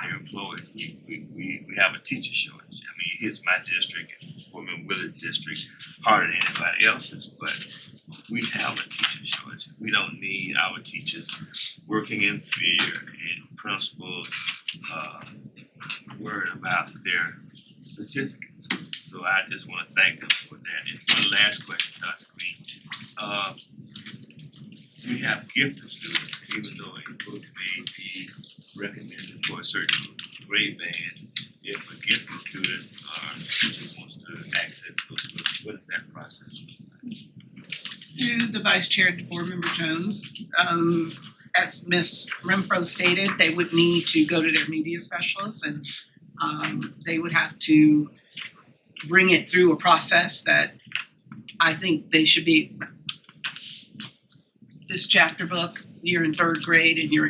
their employees. We have a teacher shortage. I mean, it hits my district and Woodman Willard district harder than anybody else's, but we have a teacher shortage. We don't need our teachers working in fear and principals worried about their certificates. So I just want to thank them for that. And one last question, Dr. Green. We have gifted students, even though a book may be recommended for a certain grade band. If a gifted student or teacher wants to access those books, what is that process? Through the Vice Chair, Board Member Jones, as Ms. Renfro stated, they would need to go to their media specialists and they would have to bring it through a process that I think they should be. This chapter book, you're in third grade and your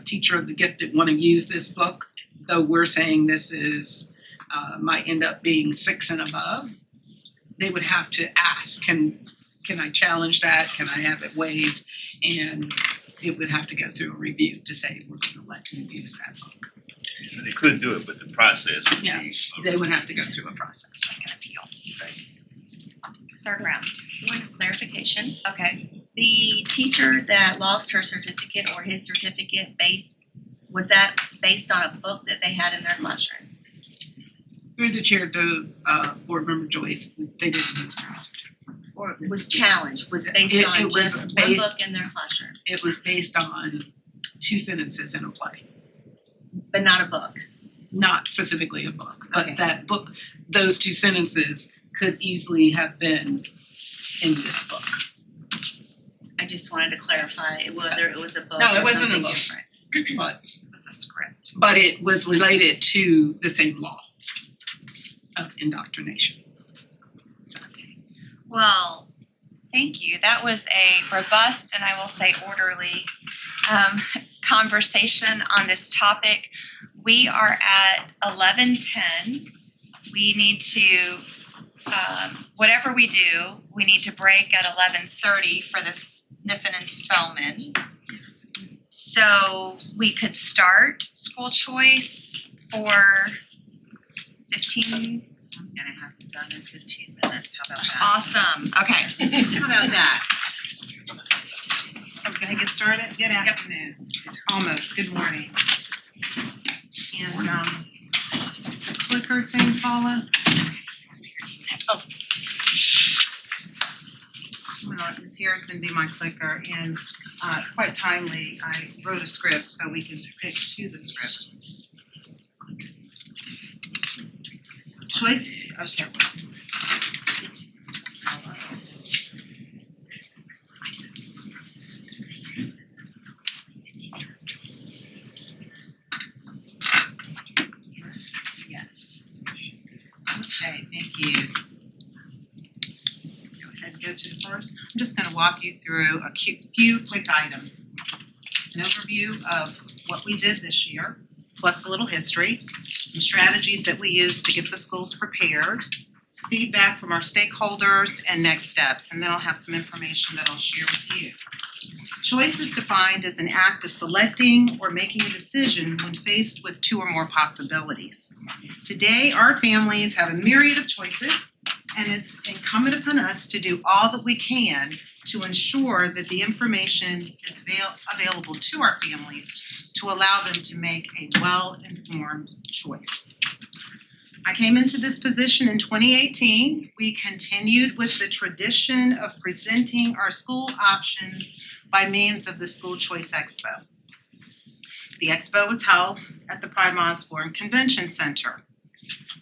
teacher of the gifted want to use this book, though we're saying this is might end up being 6 and above. They would have to ask, can I challenge that? Can I have it waived? And it would have to go through a review to say we're going to let you use that book. So they couldn't do it, but the process would Yeah, be. they would have to go through a process. Like an appeal. Third round. Point of clarification, Okay. the teacher that lost her certificate or his certificate was that based on a book that they had in their classroom? Through the chair to Board Member Joyce, they didn't use theirs. Or was challenged, was based It on was just one based- book in their classroom, It was based on 2 sentences in a play, but not a book? not specifically a book, but Okay. that book, those 2 sentences could easily have been in this book. I just wanted to clarify whether it was a book No, it or wasn't a something book. different. But It's a script. it was related to the same law of indoctrination. Well, thank you. That was a robust and I will say orderly conversation on this topic. We are at 11:10. We need to, whatever we do, we need to break at 11:30 for the Sniffen and Spellman. So we could start school choice for 15. I'm gonna have it done in 15 minutes, how about that? Awesome, okay. How about that? Okay, get started, good afternoon, almost, good morning. And the clicker thing, Paula? Oh. I'm gonna let Ms. Harrison do my clicker and quite timely, I wrote a script so we can stick to the script. Choice, I'll start. yes. Okay, thank you. Go ahead and go to the first. I'm just gonna walk you through a few quick items. An overview of what we did this year, plus a little history, some strategies that we used to get the schools prepared, feedback from our stakeholders, and next steps. And then I'll have some information that I'll share with you. Choice is defined as an act of selecting or making a decision when faced with two or more possibilities. Today, our families have a myriad of choices, and it's incumbent upon us to do all that we can to ensure that the information is available to our families to allow them to make a well-informed choice. I came into this position in 2018. We continued with the tradition of presenting our school options by means of the School Choice Expo. The expo was held at the Prime Osborne Convention Center.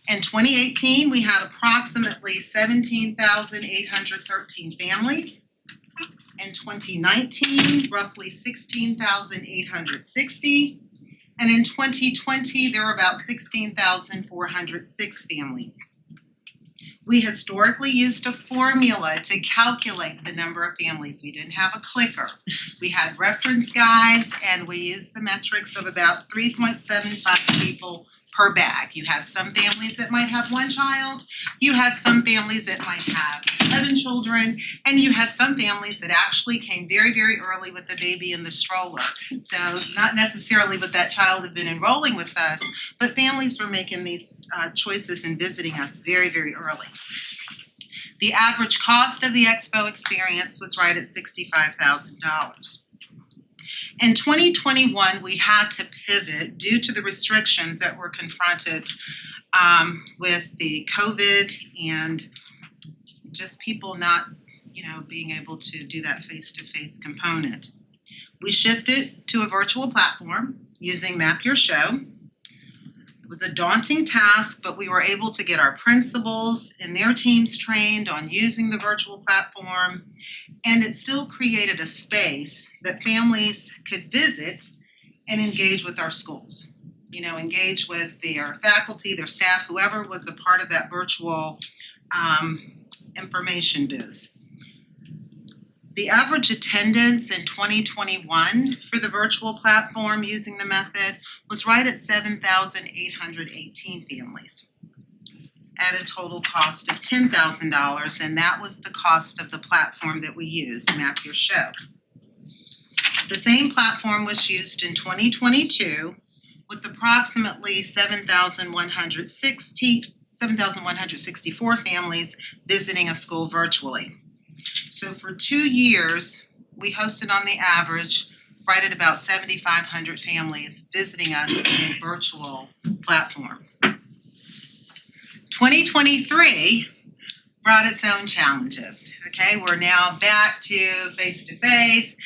In 2018, we had approximately 17,813 families. In 2019, roughly 16,860. And in 2020, there were about 16,406 families. We historically used a formula to calculate the number of families. We didn't have a clicker. We had reference guides, and we used the metrics of about 3.75 people per bag. You had some families that might have one child, you had some families that might have 11 children, and you had some families that actually came very, very early with the baby in the stroller. So not necessarily would that child have been enrolling with us, but families were making these choices and visiting us very, very early. The average cost of the expo experience was right at $65,000. In 2021, we had to pivot due to the restrictions that were confronted with the COVID and just people not, being able to do that face-to-face component. We shifted to a virtual platform using Map Your Show. It was a daunting task, but we were able to get our principals and their teams trained on using the virtual platform, and it still created a space that families could visit and engage with our schools. Engage with their faculty, their staff, whoever was a part of that virtual information booth. The average attendance in 2021 for the virtual platform using the method was right at 7,818 families at a total cost of $10,000, and that was the cost of the platform that we use, Map Your Show. The same platform was used in 2022 with approximately 7,164 families visiting a school virtually. So for 2 years, we hosted on the average right at about 7,500 families visiting us in a virtual platform. 2023 brought its own challenges. Okay, we're now back to face-to-face.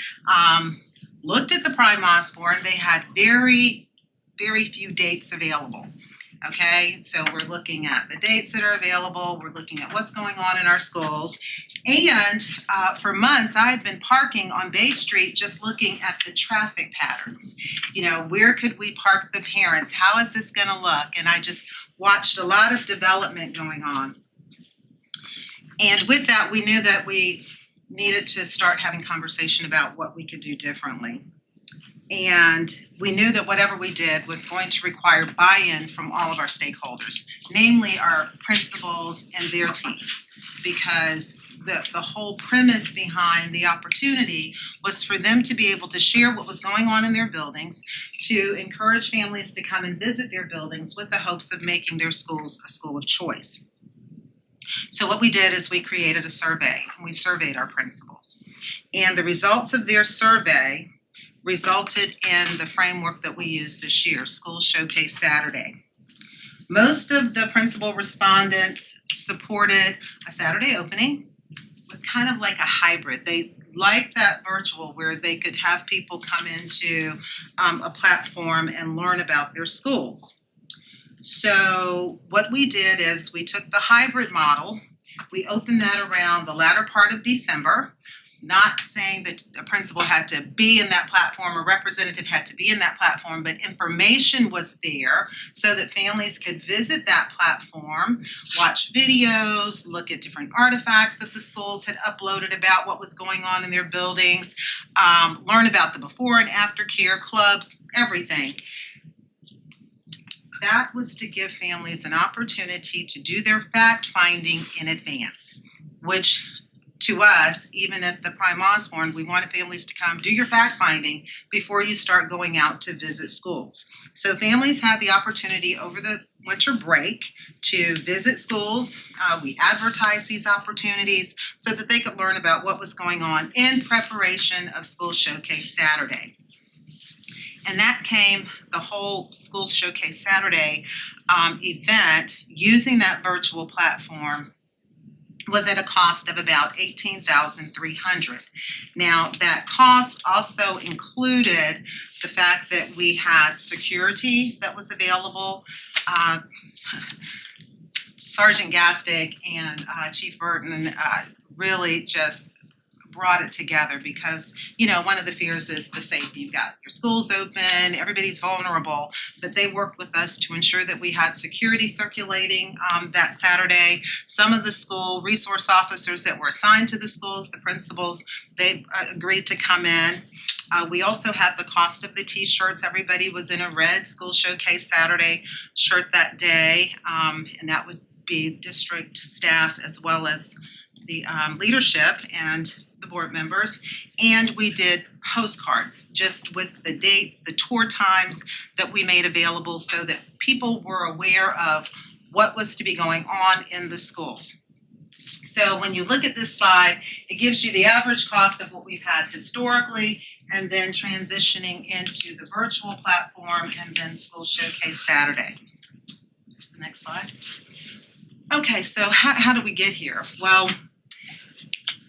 Looked at the Prime Osborne, they had very, very few dates available. Okay, so we're looking at the dates that are available, we're looking at what's going on in our schools. And for months, I had been parking on Bay Street just looking at the traffic patterns. Where could we park the parents? How is this gonna look? And I just watched a lot of development going on. And with that, we knew that we needed to start having conversation about what we could do differently. And we knew that whatever we did was going to require buy-in from all of our stakeholders, namely our principals and their teams, because the whole premise behind the opportunity was for them to be able to share what was going on in their buildings, to encourage families to come and visit their buildings with the hopes of making their schools a school of choice. So what we did is we created a survey, and we surveyed our principals. And the results of their survey resulted in the framework that we used this year, School Showcase Saturday. Most of the principal respondents supported a Saturday opening with kind of like a hybrid. They liked that virtual where they could have people come into a platform and learn about their schools. So what we did is we took the hybrid model, we opened that around the latter part of December, not saying that a principal had to be in that platform or representative had to be in that platform, but information was there so that families could visit that platform, watch videos, look at different artifacts that the schools had uploaded about what was going on in their buildings, learn about the before and after care clubs, everything. That was to give families an opportunity to do their fact finding in advance, which to us, even at the Prime Osborne, we wanted families to come do your fact finding before you start going out to visit schools. So families had the opportunity over the winter break to visit schools. We advertised these opportunities so that they could learn about what was going on in preparation of School Showcase Saturday. And that came, the whole School Showcase Saturday event using that virtual platform was at a cost of about $18,300. Now, that cost also included the fact that we had security that was available. Sergeant Gastick and Chief Burton really just brought it together because, you know, one of the fears is the safety. You've got your schools open, everybody's vulnerable, but they worked with us to ensure that we had security circulating that Saturday. Some of the school resource officers that were assigned to the schools, the principals, they agreed to come in. We also had the cost of the t-shirts. Everybody was in a red School Showcase Saturday shirt that day, and that would be district staff as well as the leadership and the board members. And we did postcards just with the dates, the tour times that we made available so that people were aware of what was to be going on in the schools. So when you look at this slide, it gives you the average cost of what we've had historically and then transitioning into the virtual platform and then School Showcase Saturday. Next slide. Okay, so how do we get here? Well,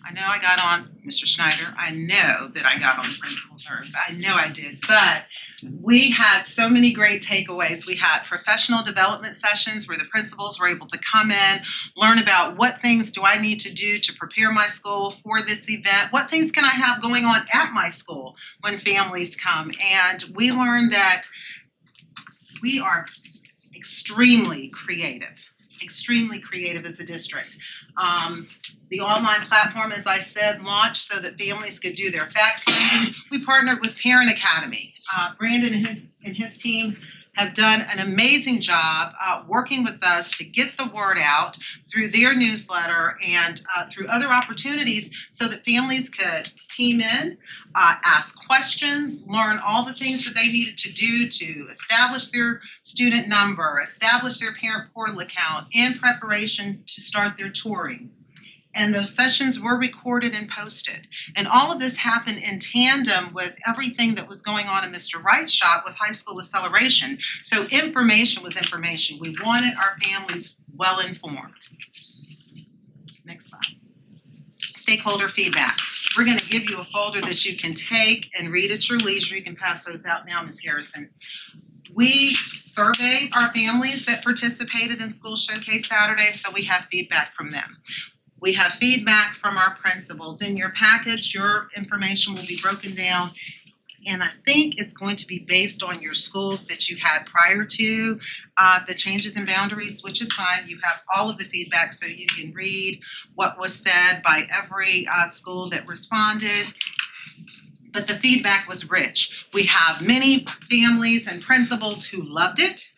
I know I got on Mr. Schneider. I know that I got on the principal's nerves. I know I did, but we had so many great takeaways. We had professional development sessions where the principals were able to come in, learn about what things do I need to do to prepare my school for this event, what things can I have going on at my school when families come. And we learned that we are extremely creative as a district. The online platform, as I said, launched so that families could do their fact finding. We partnered with Parent Academy. Brandon and his team have done an amazing job working with us to get the word out through their newsletter and through other opportunities so that families could team in, ask questions, learn all the things that they needed to do to establish their student number, establish their parent portal account in preparation to start their touring. And those sessions were recorded and posted. And all of this happened in tandem with everything that was going on in Mr. Wright's shop with high school acceleration. So information was information. We wanted our families well informed. Next slide. Stakeholder feedback. We're going to give you a folder that you can take and read at your leisure. You can pass those out now, Ms. Harrison. We surveyed our families that participated in School Showcase Saturday, so we have feedback from them. We have feedback from our principals. In your package, your information will be broken down, and I think it's going to be based on your schools that you had prior to the changes in boundaries, which is fine. You have all of the feedback, so you can read what was said by every school that responded. But the feedback was rich. We have many families and principals who loved it.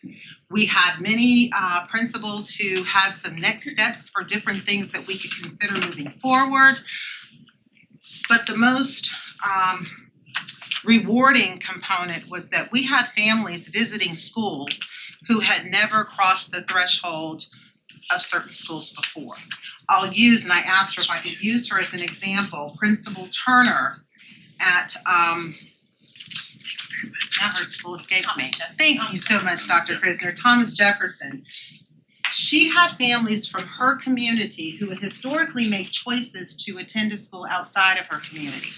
We had many principals who had some next steps for different things that we could consider moving forward. But the most rewarding component was that we had families visiting schools who had never crossed the threshold of certain schools before. I'll use, and I asked her if I could use her as an example, Principal Turner at now her school escapes me. Thank you so much, Dr. Krisner. Thomas Jefferson. She had families from her community who would historically make choices to attend a school outside of her community.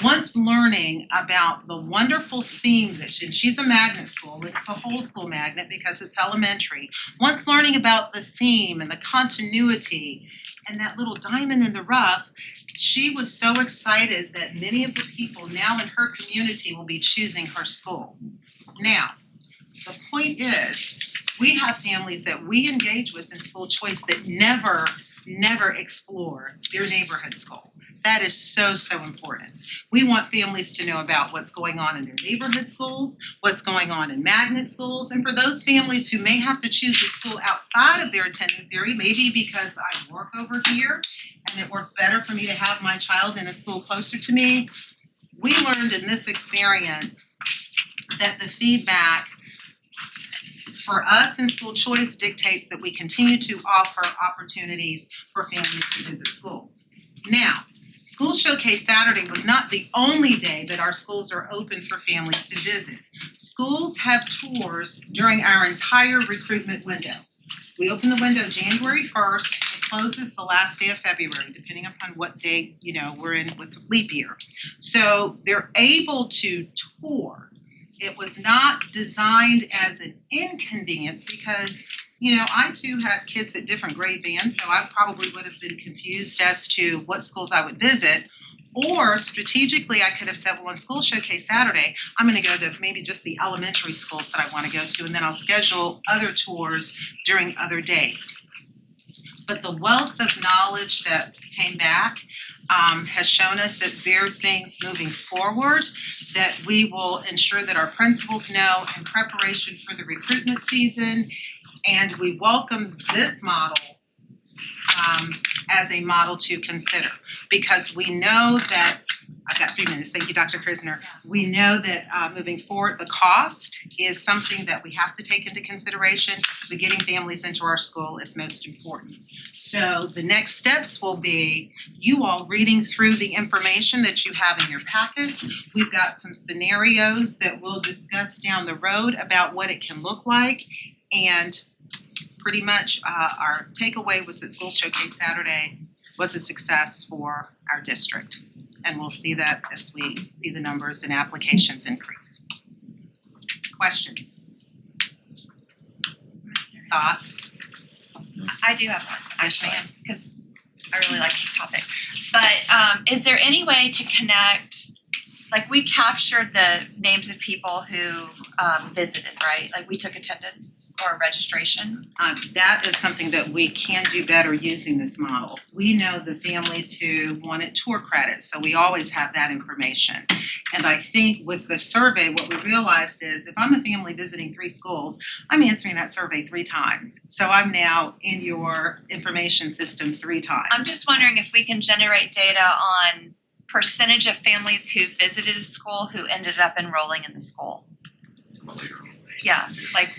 Once learning about the wonderful theme that she's a magnet school, it's a whole school magnet because it's elementary. Once learning about the theme and the continuity and that little diamond in the rough, she was so excited that many of the people now in her community will be choosing her school. Now, the point is, we have families that we engage with in school choice that never explore their neighborhood school. That is so important. We want families to know about what's going on in their neighborhood schools, what's going on in magnet schools, and for those families who may have to choose a school outside of their attendance area, maybe because I work over here and it works better for me to have my child in a school closer to me. We learned in this experience that the feedback for us in school choice dictates that we continue to offer opportunities for families to visit schools. Now, School Showcase Saturday was not the only day that our schools are open for families to visit. Schools have tours during our entire recruitment window. We open the window January 1st, it closes the last day of February, depending upon what day, we're in with leap year. So they're able to tour. It was not designed as an inconvenience because, I too have kids at different grade bands, so I probably would have been confused as to what schools I would visit. Or strategically, I could have said, well, on School Showcase Saturday, I'm gonna go to maybe just the elementary schools that I wanna go to, and then I'll schedule other tours during other dates. But the wealth of knowledge that came back has shown us that there are things moving forward that we will ensure that our principals know in preparation for the recruitment season. And we welcome this model as a model to consider, because we know that, I've got 3 minutes, thank you, Dr. Krisner. We know that moving forward, the cost is something that we have to take into consideration, but getting families into our school is most important. So the next steps will be you all reading through the information that you have in your packets. We've got some scenarios that we'll discuss down the road about what it can look like, and pretty much our takeaway was that School Showcase Saturday was a success for our district. And we'll see that as we see the numbers and applications increase. Questions? Thoughts? I do have one, actually, because I really like this topic. But is there any way to connect, like we captured the names of people who visited, right? Like we took attendance or registration? That is something that we can do better using this model. We know the families who wanted tour credits, so we always have that information. And I think with the survey, what we realized is if I'm a family visiting 3 schools, I'm answering that survey 3 times. So I'm now in your information system 3 times. I'm just wondering if we can generate data on percentage of families who visited a school who ended up enrolling in the school. Yeah, like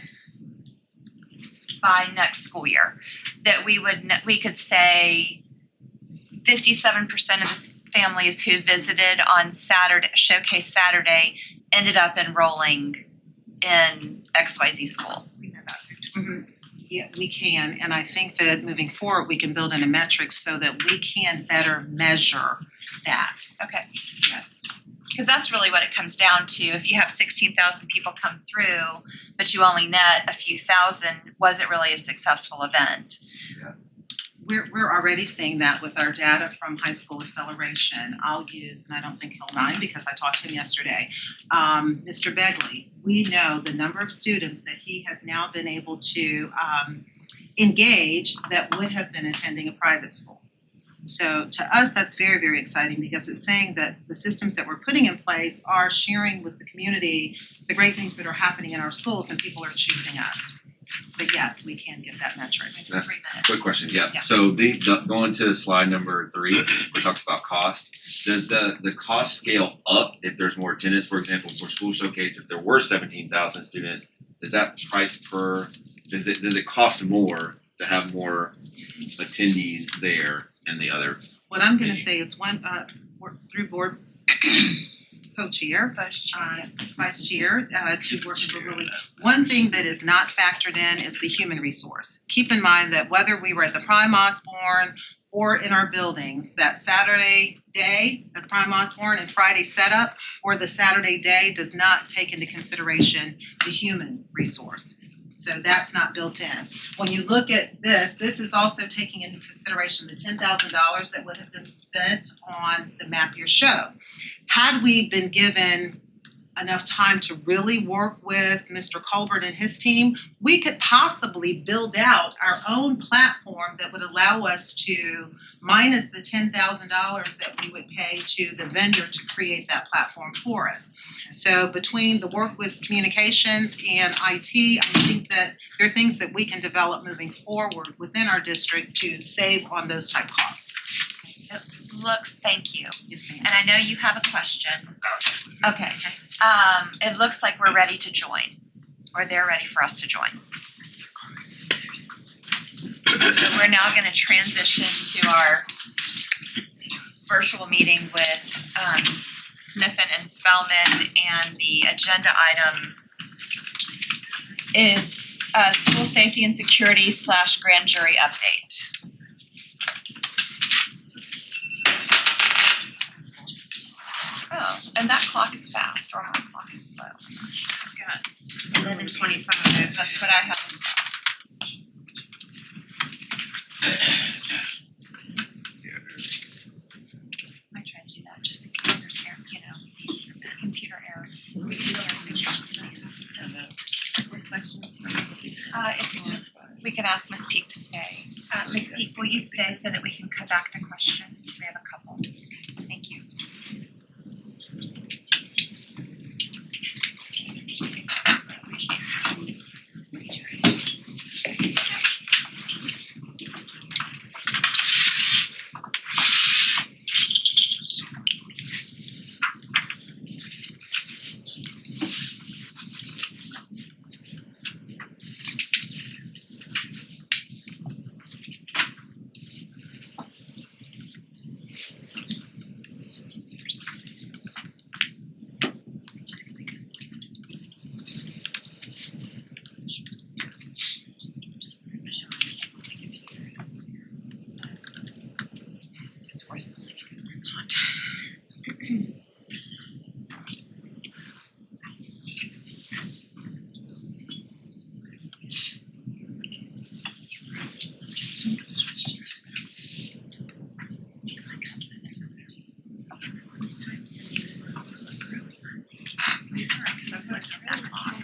by next school year, that we could say 57% of the families who visited on Saturday, Showcase Saturday, ended up enrolling in XYZ school. We know that through Yeah, we can, and I think that moving forward, we can build in a metric so that we can better measure that. Okay. Yes. Because that's really what it comes down to. If you have 16,000 people come through, but you only net a few thousand, was it really a successful event? We're already seeing that with our data from high school acceleration. I'll use, and I don't think he'll mind because I talked to him yesterday, Mr. Begley. We know the number of students that he has now been able to engage that would have been attending a private school. So to us, that's very, very exciting because it's saying that the systems that we're putting in place are sharing with the community the great things that are happening in our schools, and people are choosing us. But yes, we can get that metrics. That's 3 minutes. quick question, yeah. Yeah. So going to slide number 3, where it talks about cost, does the cost scale up if there's more attendance? For example, for School Showcase, if there were 17,000 students, does that price per, does it cost more to have more attendees there than the other? What I'm gonna say is work through board co-chair, vice chair, to work with Lily. One thing that is not factored in is the human resource. Keep in mind that whether we were at the Prime Osborne or in our buildings, that Saturday day at the Prime Osborne and Friday setup, or the Saturday day does not take into consideration the human resource. So that's not built in. When you look at this is also taking into consideration the $10,000 that would have been spent on the Map Your Show. Had we been given enough time to really work with Mr. Colbert and his team, we could possibly build out our own platform that would allow us to minus the $10,000 that we would pay to the vendor to create that platform for us. So between the work with communications and IT, I think that there are things that we can develop moving forward within our district to save on those type costs. Thank you. Yes, ma'am. And I know you have a question. Okay. It looks like we're ready to join, or they're ready for us to join. So we're now gonna transition to our virtual meeting with Sniffen and Spellman, and the agenda item is school safety and security / grand jury update. Oh, and that clock is fast, or my clock is slow. I'm not sure. I've got 11:25. That's what I have as well. I tried to do that just in case there's error, computer error. If we just, we can ask Ms. Peak to stay. Ms. Peak, will you stay so that we can come back to questions? We have a couple. Thank you. Because I was looking at that clock.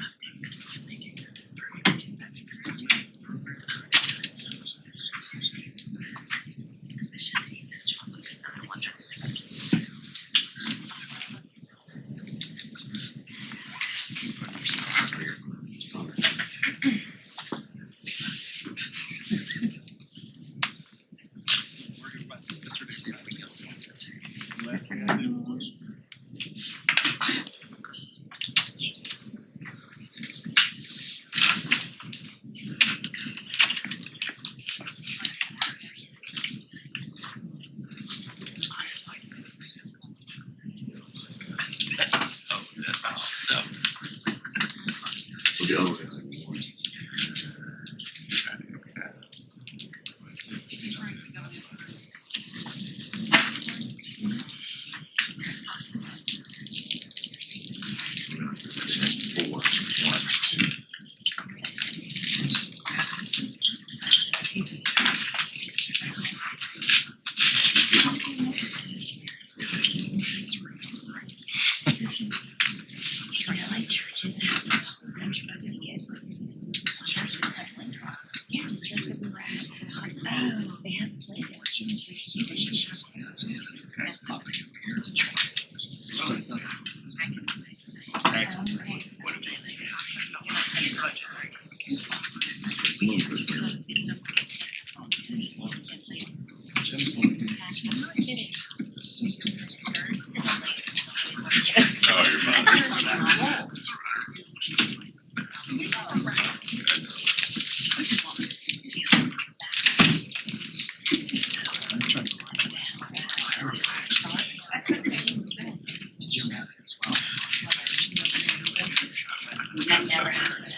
That never happened.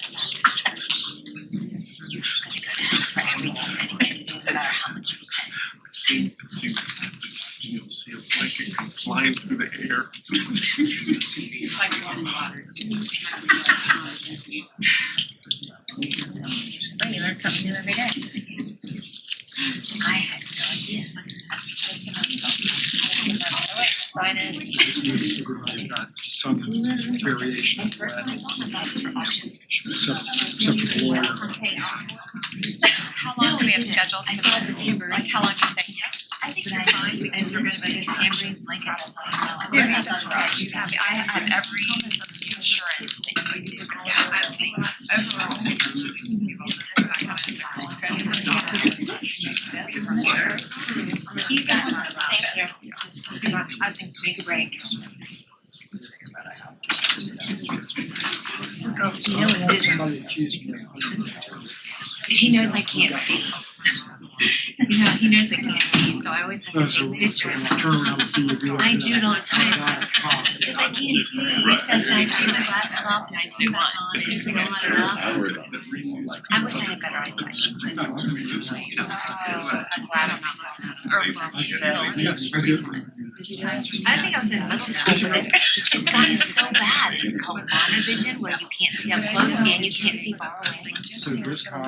You're just gonna go to hell for everything, no matter how much you pay. See you'll see a blanket come flying through the air. Well, you learn something new every day. I had no idea. That's just sign in. Some variation of that. Except lawyer. How long do we have scheduled I for saw this? the tambourine. Like, how long do you think? I think you're fine because you're gonna be Because tambourines, blankets, I have every insurance that you do. You got it. Take a break. He knows I can't see. You know, he knows I can't see, so I always have to take pictures. Turn around and see you. I do it all the time. Because I can't see. I take my glasses off and I put them on and it's still not enough. I wish I had better eyesight. I'm glad I'm not I think I was in middle school, but it's gotten so bad. It's called monovision, where you can't see up close and you can't see far away. So this time,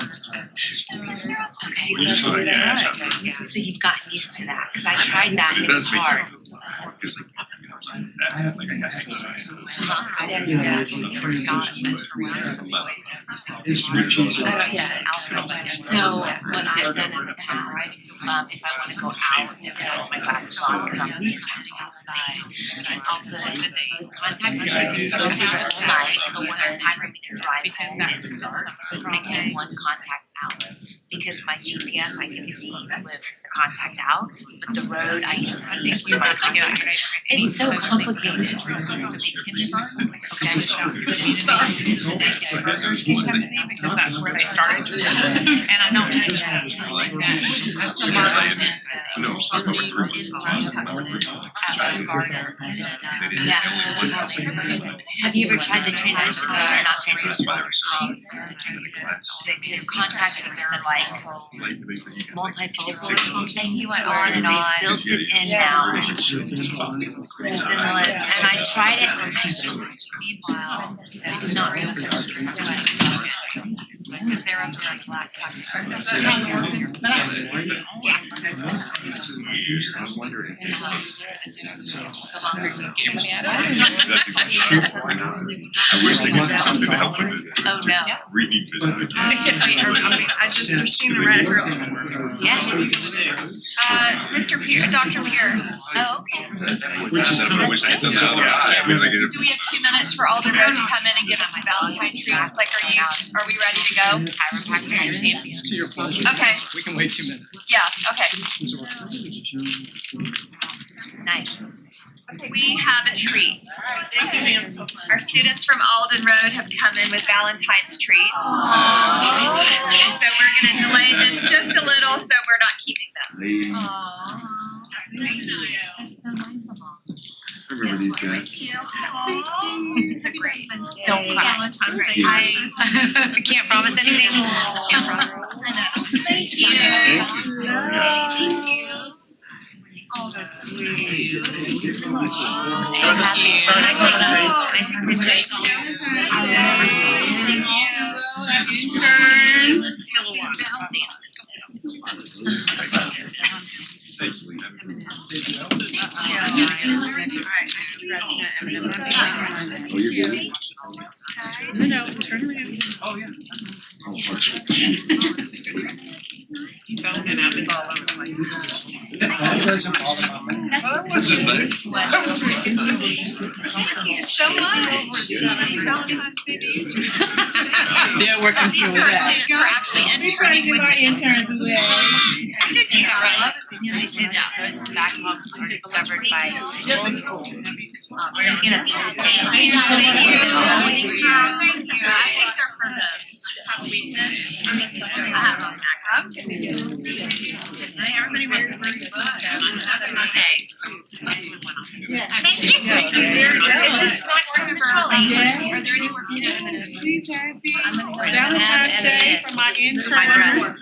Okay, so you've gotten used to that, because I tried that and it was hard. So what I've done in the past, if I wanna go out and put my glasses on, because I'm sitting outside, and also contacts that I can go through the whole night, but when the time for me to drive home, I take one contact out. Because my GPS I can see with the contact out, but the road I can see with my contact. It's so complicated. Because that's where they started. And I don't know that's a market Have you ever tried the transition, not transition, the contacts where they're like multifocal or something? You went on and on. Built it in now. And I tried it on meanwhile, I did not know because they're up to like black box. I'm wondering. I wish they could do something to help with this. Oh, no. Reading this. I just seen the red girl. Yeah. Mr. Pierce, Dr. Pierce. Oh, okay. I wish they'd done that. I mean, like, Do we have 2 minutes for Alden Road to come in and give us some Valentine treats? Like, are we ready to go? To your pleasure. Okay, We can wait 2 minutes. yeah, okay. Nice. We have a treat. Our students from Alden Road have come in with Valentine's treats. So we're gonna delay this just a little so we're not keeping them. That's so nice of them. I remember these guys. It's a great. Don't cry. I can't promise anything. Thank you. Thank you. Oh, that's sweet. So happy. Can I take pictures? Thank They're working These are our students who are actually interning with the district. They say that most backlogs are discovered by old school. Thinking of those things. Thank you. Thank you. I think they're for the Halloween. Everybody wants to bring this up. Thank you. Is this snacks from the trolley? Are there any more kids? Please happy Valentine's Day for my intern.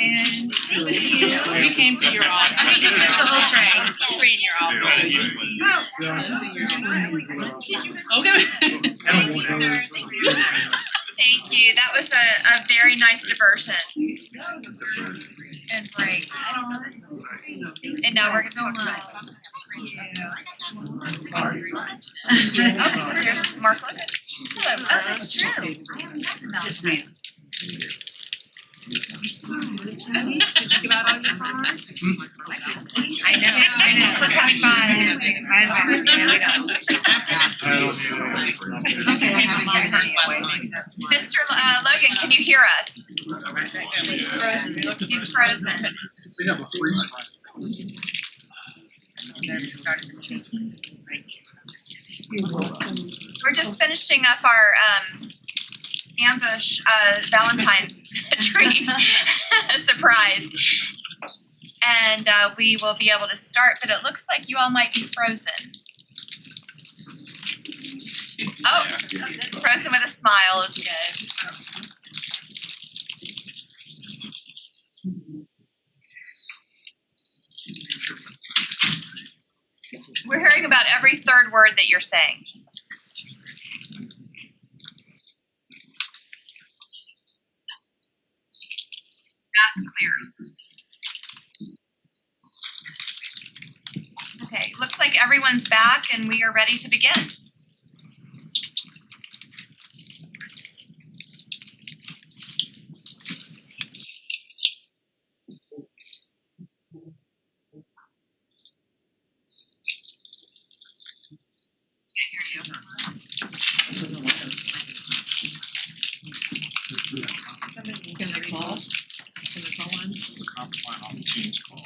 And we came to your office. We just took the whole tray. Three in your office. Okay. Thank you. That was a very nice diversion. And break. And now we're gonna talk about oh, there's Mark Logan. Hello. Oh, that's true. Did you give out all your cards? I know. Thank you for coming by. Mr. Logan, can you hear us? He's frozen. we have a freeze. We're just finishing up our ambush Valentine's tree surprise. And we will be able to start, but it looks like you all might be frozen. Oh, frozen with a smile is good. We're hearing about every third word that you're saying. That's clear. Okay, looks like everyone's back and we are ready to begin. Can't hear you. Can they call? Can they call in? The conference line on the Teams call.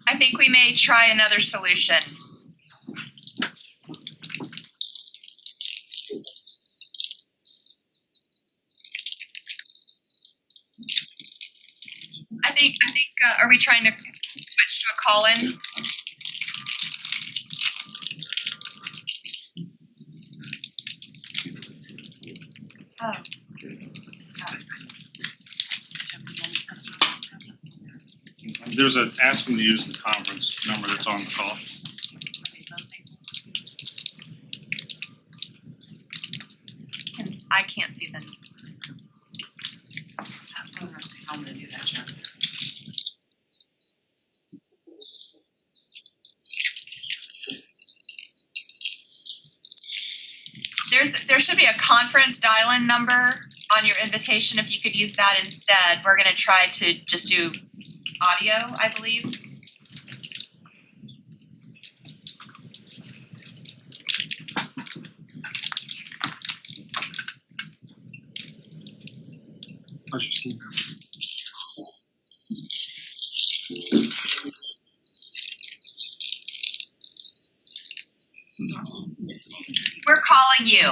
I think we may try another solution. I think, are we trying to switch to a call-in? Oh. There's a asking to use the conference number that's on the call. I can't see them. I'm gonna do that, Jen. There should be a conference dial-in number on your invitation. If you could use that instead. We're gonna try to just do audio, I believe. I just keep We're calling you.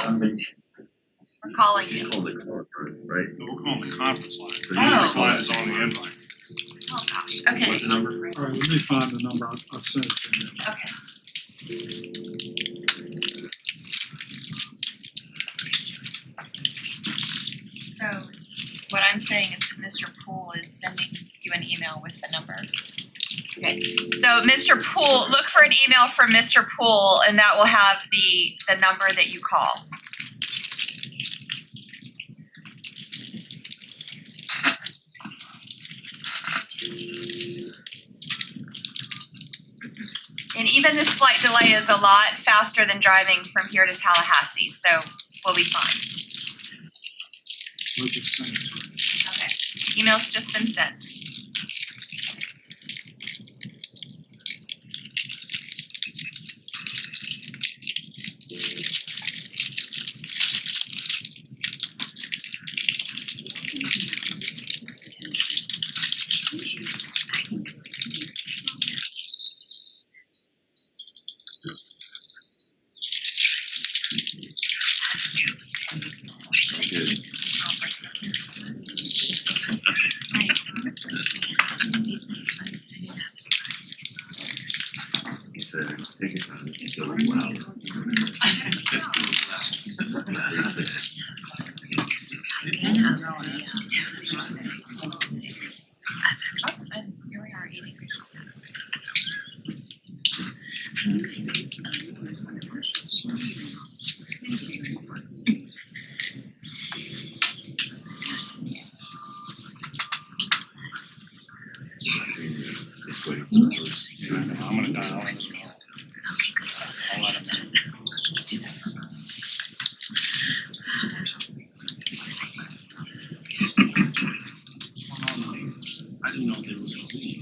We're calling you. Call the conference, right? We're calling the conference line. The Oh. conference line is on the invite. Oh gosh, okay. What's the number? All right, let me find the number. I'll send it to you. Okay. So what I'm saying is that Mr. Poole is sending you an email with the number. Okay, so Mr. Poole, look for an email from Mr. Poole and that will have the number that you call. And even this slight delay is a lot faster than driving from here to Tallahassee, so we'll be fine. We'll just send it to you. Okay, email's just been sent. He said, take your time, it's so loud. He said, Here we are eating. it's waiting for the host. I'm gonna dial in as well. I'll let him know. I didn't know there was a leave.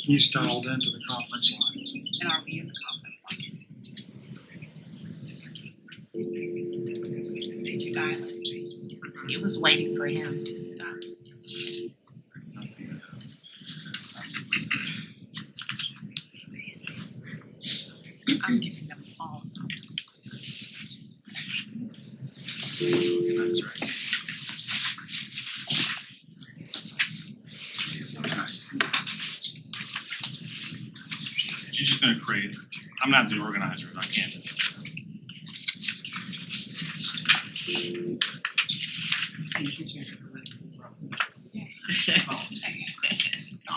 He's dialed into the conference line. And are we in the conference line? Did you dial it? It was waiting for him. I'm giving them all. It's just. That's right. She's just gonna create, I'm not the organizer, I can't.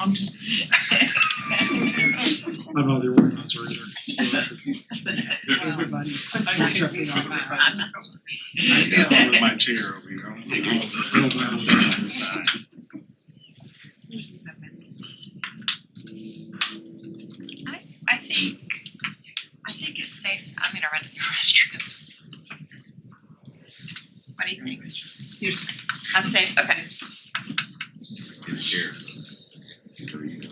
I'm just. I'm not the organizer either. Everybody's jumping on that. I can't move my chair over here. I'm on the side. I think it's safe. I'm gonna run to the restroom. What do you think? You're I'm safe, okay. In the chair. There you go.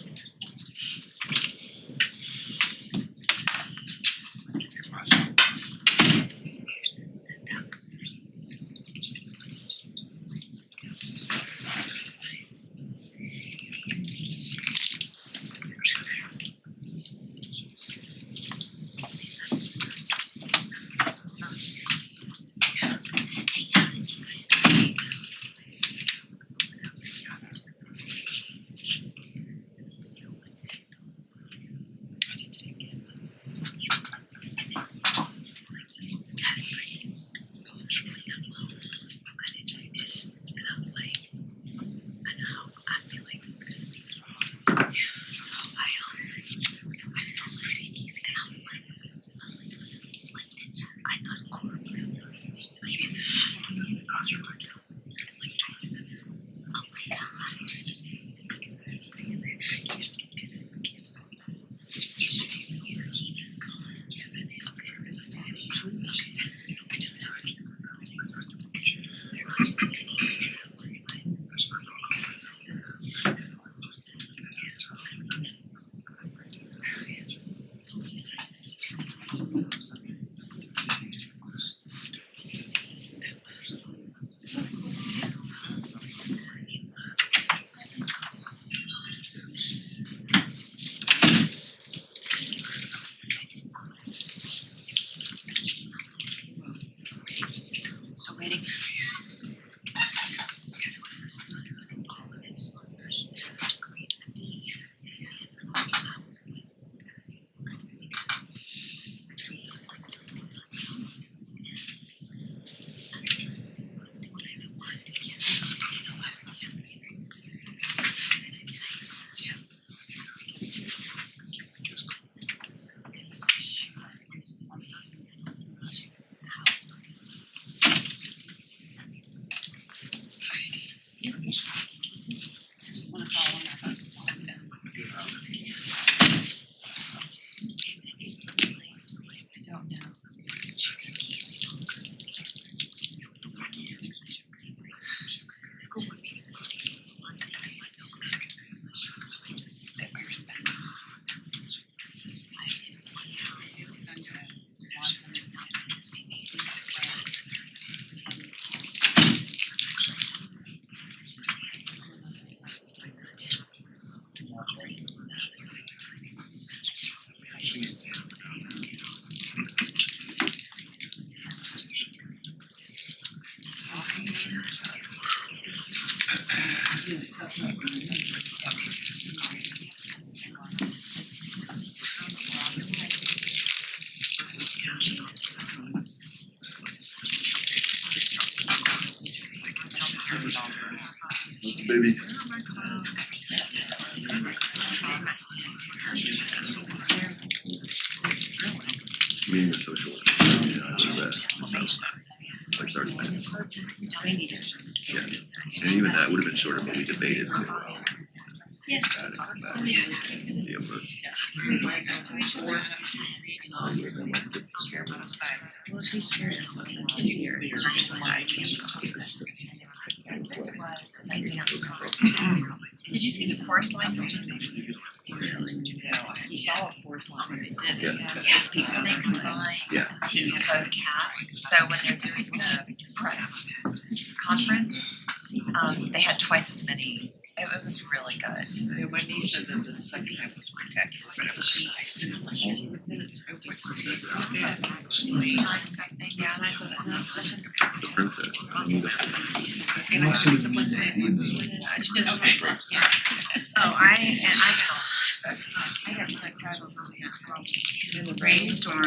Still waiting. Baby. Meeting was so short. Yeah, too bad. Like 30 minutes. Yeah. And even that would have been shorter, but we debated for a while. Yeah. Yeah, but Well, she shared it here. Did you see the chorus line? yeah, saw a forest line when they did Yeah. it. Yeah, they combine Yeah. both casts, so when they're doing the press conference, they had twice as many. It was really good. Yeah, my niece said that the second half was spectacular, but it was she was in it so quickly. Nine something, yeah. The princess. And I was someone said it was Oh, I got stuck driving home in the rainstorm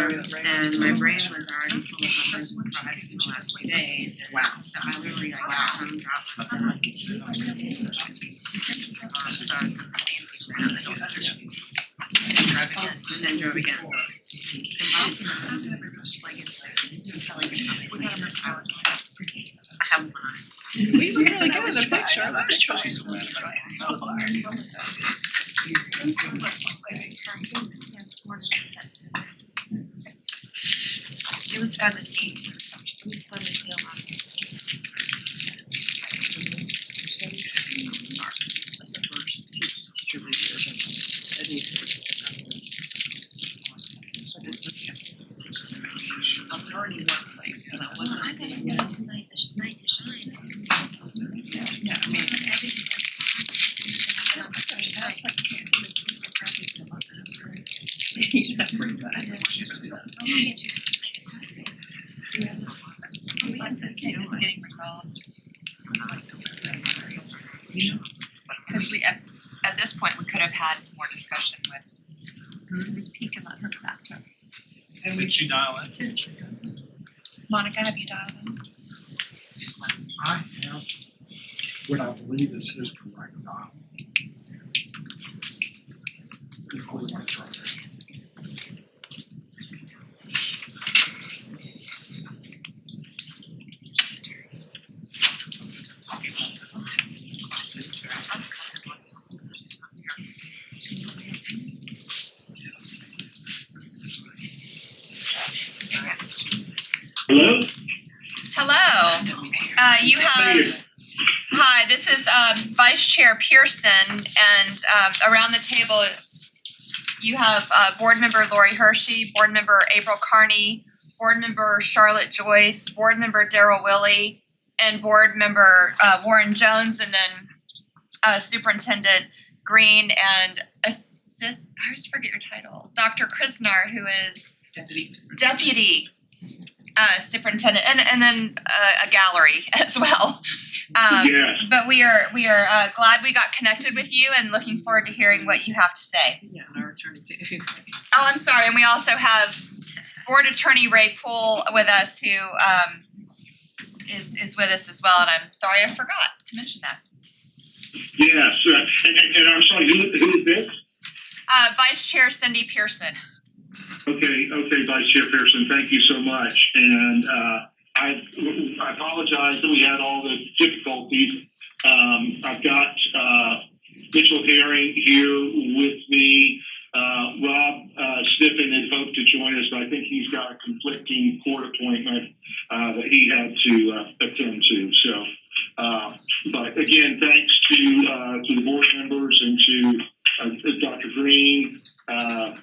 and my brain was already full of numbers and Friday for the last 2 days. Wow. So I literally got home, dropped the stuff. And then drove again. And then drove again. I have one. We were really good in the picture. I was trying so hard. It was fun to see. It was fun to see a lot of people. I'm already in one place and I wasn't. I got a nice night to shine. Yeah, I mean. We anticipate this getting resolved. Cause we, at this point, we could have had more discussion with Ms. Peak and let her come after. And we Did she dial in? Monica, have you dialed in? I have what I believe is his correct dial. Before we try that. Hello? Hello, you have, hi, this is Vice Chair Pearson, and around the table, you have Board Member Lori Hershey, Board Member April Carney, Board Member Charlotte Joyce, Board Member Daryl Willey, and Board Member Warren Jones, and then Superintendent Green, and I always forget your title, Dr. Krisnar, who is Deputy Superintendent, and then a gallery as well. Yes. But we are glad we got connected with you and looking forward to hearing what you have to say. Yeah, and our attorney too. Oh, I'm sorry, and we also have Board Attorney Ray Poole with us, who is with us as well, and I'm sorry I forgot to mention that. Yes, and I'm sorry, who is this? Vice Chair Cindy Pearson. Okay, Vice Chair Pearson, thank you so much. And I apologize that we had all the difficulties. I've got Mitchell Herring here with me. Rob Stiffen had hoped to join us, but I think he's got a conflicting court appointment that he had to attend to. So, but again, thanks to the board members and to Dr. Green.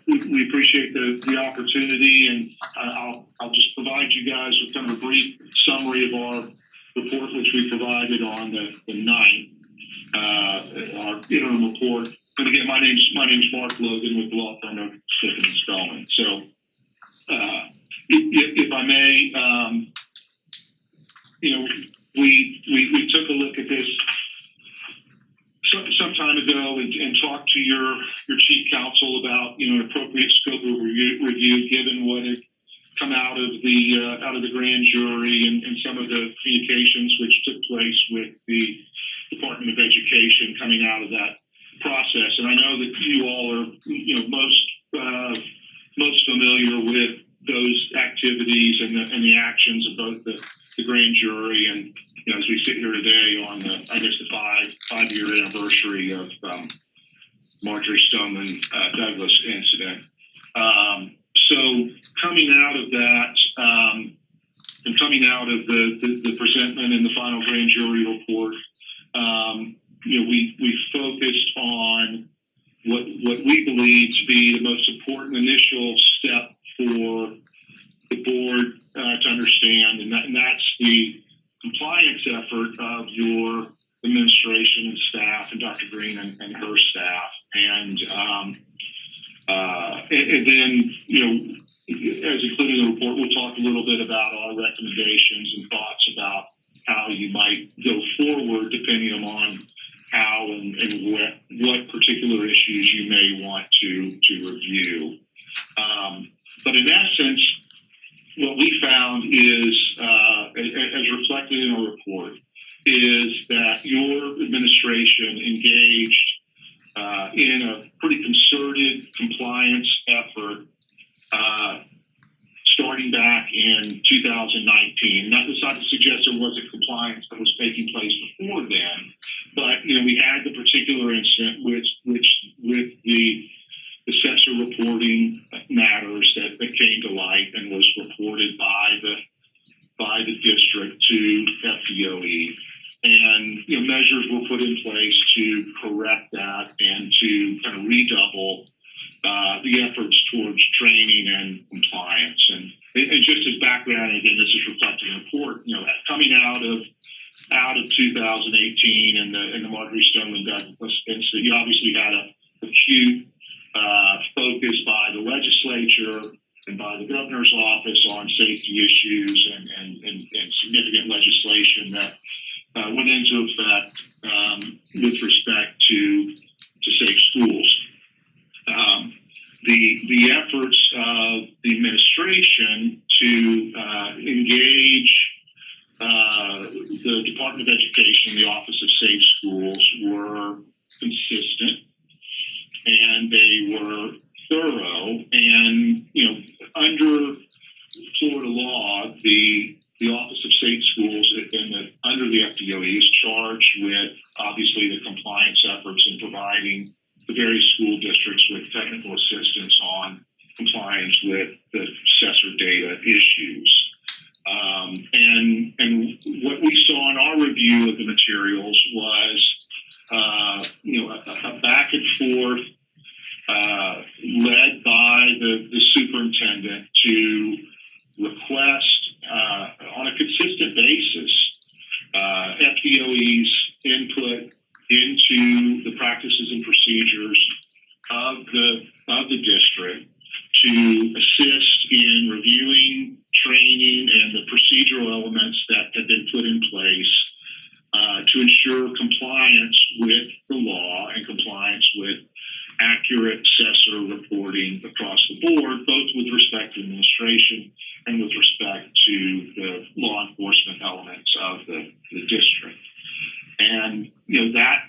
We appreciate the opportunity, and I'll just provide you guys with kind of a brief summary of our report, which we provided on the 9th, our interim report. And again, my name's Mark Logan with the law firm of Stiffen and Spellman. So, if I may, we took a look at this some time ago and talked to your chief counsel about an appropriate scope of review given what had come out of the grand jury and some of the communications which took place with the Department of Education coming out of that process. And I know that you all are most familiar with those activities and the actions of both the grand jury and as we sit here today on the 5-year anniversary of Marjorie Stoneman Douglas incident. So coming out of that and coming out of the presentment and the final grand jury report, we focused on what we believe to be the most important initial step for the board to understand, and that's the compliance effort of your administration and staff, and Dr. Green and her staff, and then, as included in the report, we'll talk a little bit about our recommendations and thoughts about how you might go forward, depending upon how and what particular issues you may want to review. But in essence, what we found is, as reflected in our report, is that your administration engaged in a pretty concerted compliance effort starting back in 2019. That's not to suggest there wasn't compliance that was taking place before then, but we had the particular incident with the assessor reporting matters that came to light and was reported by the district to FDOE. And measures were put in place to correct that and to kind of redouble the efforts towards training and compliance. And just as background, again, this is reflected in the report. Coming out of 2018 and the Marjorie Stoneman Douglas incident, you obviously had a acute focus by the legislature and by the governor's office on safety issues and significant legislation that went into effect with respect to safe schools. The efforts of the administration to engage the Department of Education, the Office of Safe Schools, were consistent, and they were thorough. And under Florida law, the Office of Safe Schools under the FDOE is charged with obviously the compliance efforts in providing the various school districts with technical assistance on compliance with the assessor data issues. And what we saw in our review of the materials was a back and forth led by the superintendent to request on a consistent basis FDOE's input into the practices and procedures of the district to assist in reviewing, training, and the procedural elements that have been put in place to ensure compliance with the law and compliance with accurate assessor reporting across the board, both with respect to administration and with respect to the law enforcement elements of the district. And that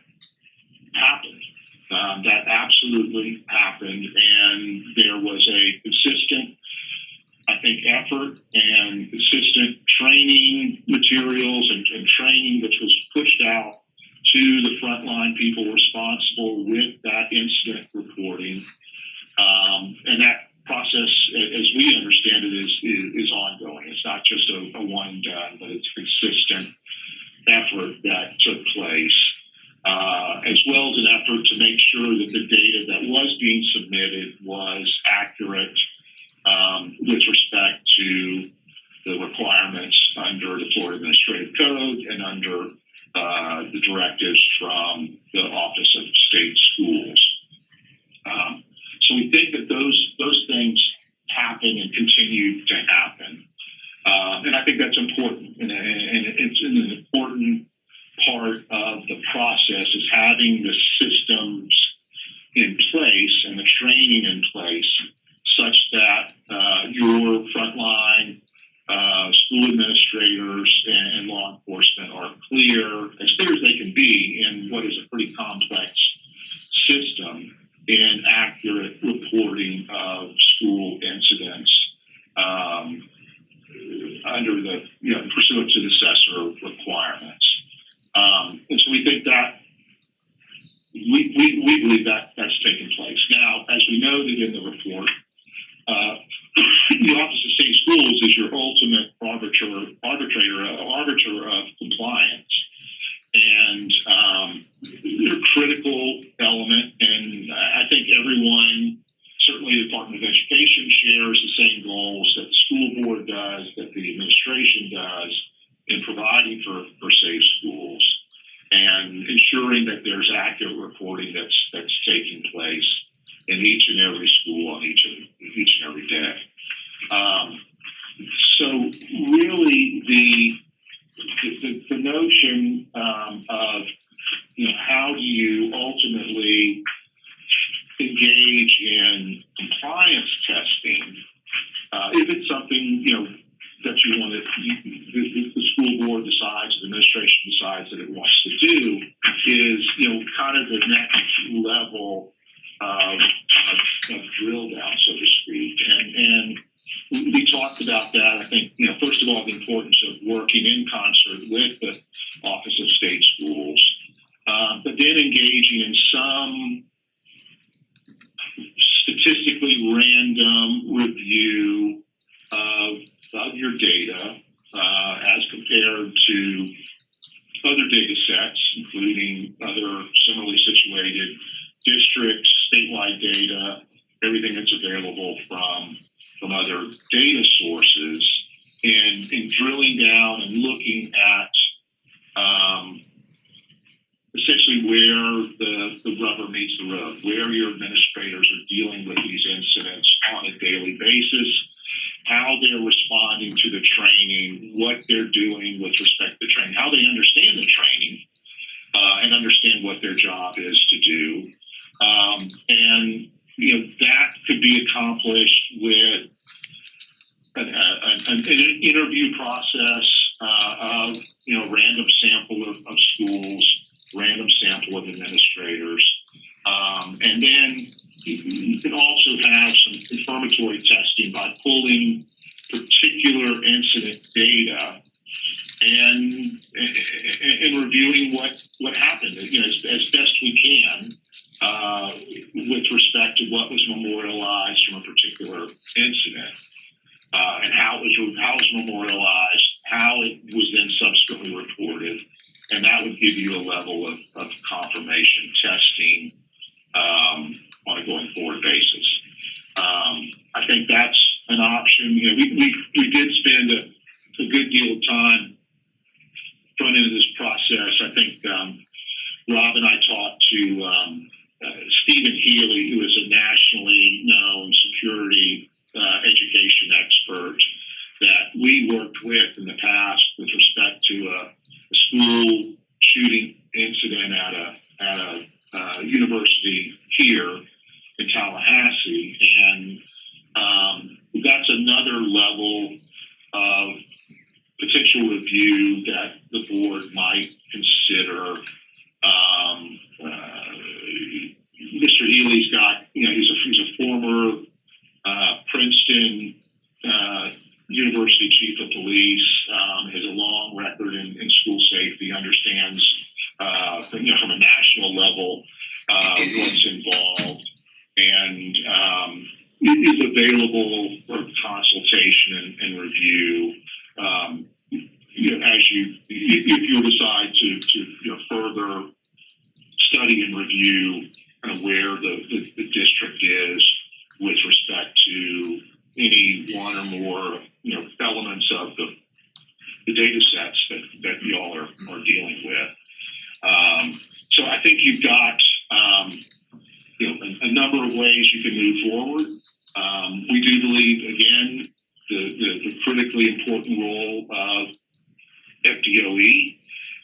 happened. That absolutely happened, and there was a consistent, I think, effort and consistent training materials and training which was pushed out to the frontline people responsible with that incident reporting. And that process, as we understand it, is ongoing. It's not just a one and done, but it's a consistent effort that took place, as well as an effort to make sure that the data that was being submitted was accurate with respect to the requirements under the Florida Administrative Code and under the directives from the Office of State Schools. So we think that those things happen and continue to happen. And I think that's important. And it's an important part of the process is having the systems in place and the training in place such that your frontline school administrators and law enforcement are as clear as they can be in what is a pretty complex system in accurate reporting of school incidents under the pursuant to the assessor requirements. And so we think that we believe that that's taken place. Now, as we noted in the report, the Office of State Schools is your ultimate arbiter of compliance, and they're a critical element. And I think of Education shares the same goals that the school board does, that the administration does in providing for safe schools and ensuring that there's accurate reporting that's taking place in each and every school on each and every day. So really the notion of how do you ultimately engage in compliance testing if it's something that you want to the school board decides, the administration decides that it wants to do is kind of the next level of drill down, so to speak, and we talked about that. I think first of all the importance of working in concert with the Office of State Schools, but then engaging in some statistically random review of your data as compared to other data sets, including other similarly situated districts, statewide data, everything that's available from other data sources, and drilling down and looking at essentially where the rubber meets the road, where your administrators are dealing with these incidents on a daily basis, how they're responding to the training, what they're doing with respect to training, how they understand the training, and understand what their job is to do. And that could be accomplished with an interview process of random sample of schools, random sample of administrators, and then you can also have some confirmatory testing by pulling particular incident data and reviewing what happened, as best we can, with respect to what was memorialized from a particular incident, and how it was memorialized, how it was then subsequently reported, and that would give you a level of confirmation testing on a going forward basis. I think that's an option. We did spend a good deal of time front end of this process. I think Rob and I talked to Stephen Healy, who is a nationally known security education expert that we worked with in the past with respect to a school shooting incident at a university here in Tallahassee, and that's another level of potential review that the board might consider. Mr. Healy's got, he's a former Princeton University chief of police, has a long record in school safety, understands from a national level what's involved, and is available for consultation and review. If you decide to further study and review kind of where the district is with respect to any one or more elements of the data sets that you all are dealing with. So I think you've got a number of ways you can move forward. We do believe, again, the critically important role of FDOE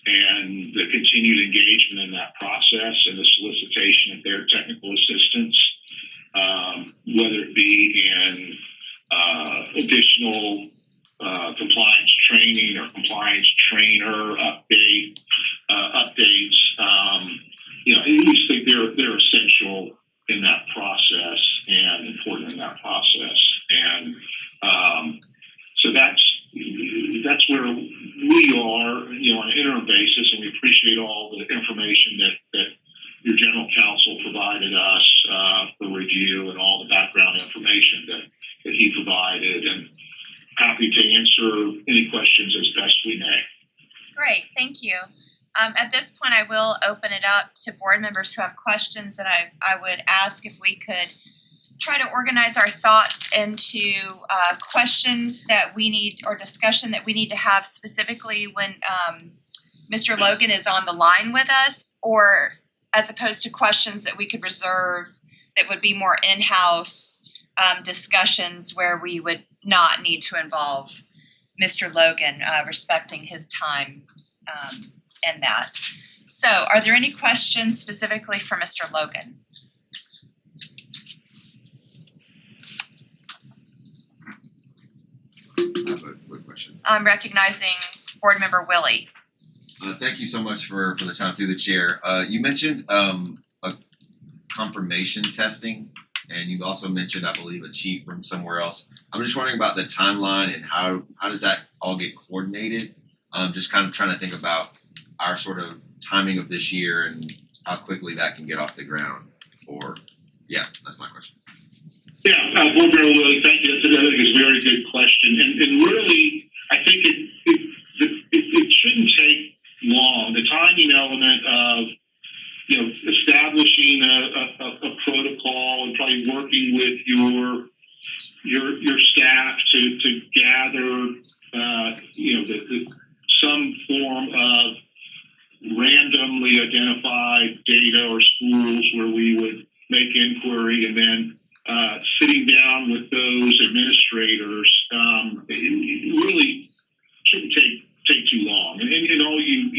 and the continued engagement in that process and the solicitation of their technical assistance, whether it be in additional compliance training or compliance trainer updates. I just think they're essential in that process and important in that process, and so that's where we are, on an interim basis, and we appreciate all the information that your general counsel provided us for review and all the background information that he provided, and happy to answer any questions as best we may. Great, thank you. At this point, I will open it up to board members who have questions that I would ask if we could try to organize our thoughts into questions that we need or discussion that we need to have specifically when Mr. Logan is on the line with us, or as opposed to questions that we could reserve that would be more in-house discussions where we would not need to involve Mr. Logan, respecting his time in that. So, are there any questions specifically for Mr. Logan? I have a quick question. I'm recognizing Board Member Willie. Thank you so much for the time through the chair. You mentioned a confirmation testing, and you also mentioned, I believe, a chief from somewhere else. I'm just wondering about the timeline and how does that all get coordinated? Just kind of trying to think about our sort of timing of this year and how quickly that can get off the ground. Or, yeah, that's my question. Yeah, Board Member Willie, thank you. That's another a very good question, and really, I think it shouldn't take long. The timing element of establishing a protocol and probably working with your staff to gather some form of randomly identified data or schools where we would make inquiry, and then sitting down with those administrators, it really shouldn't take too long. And all you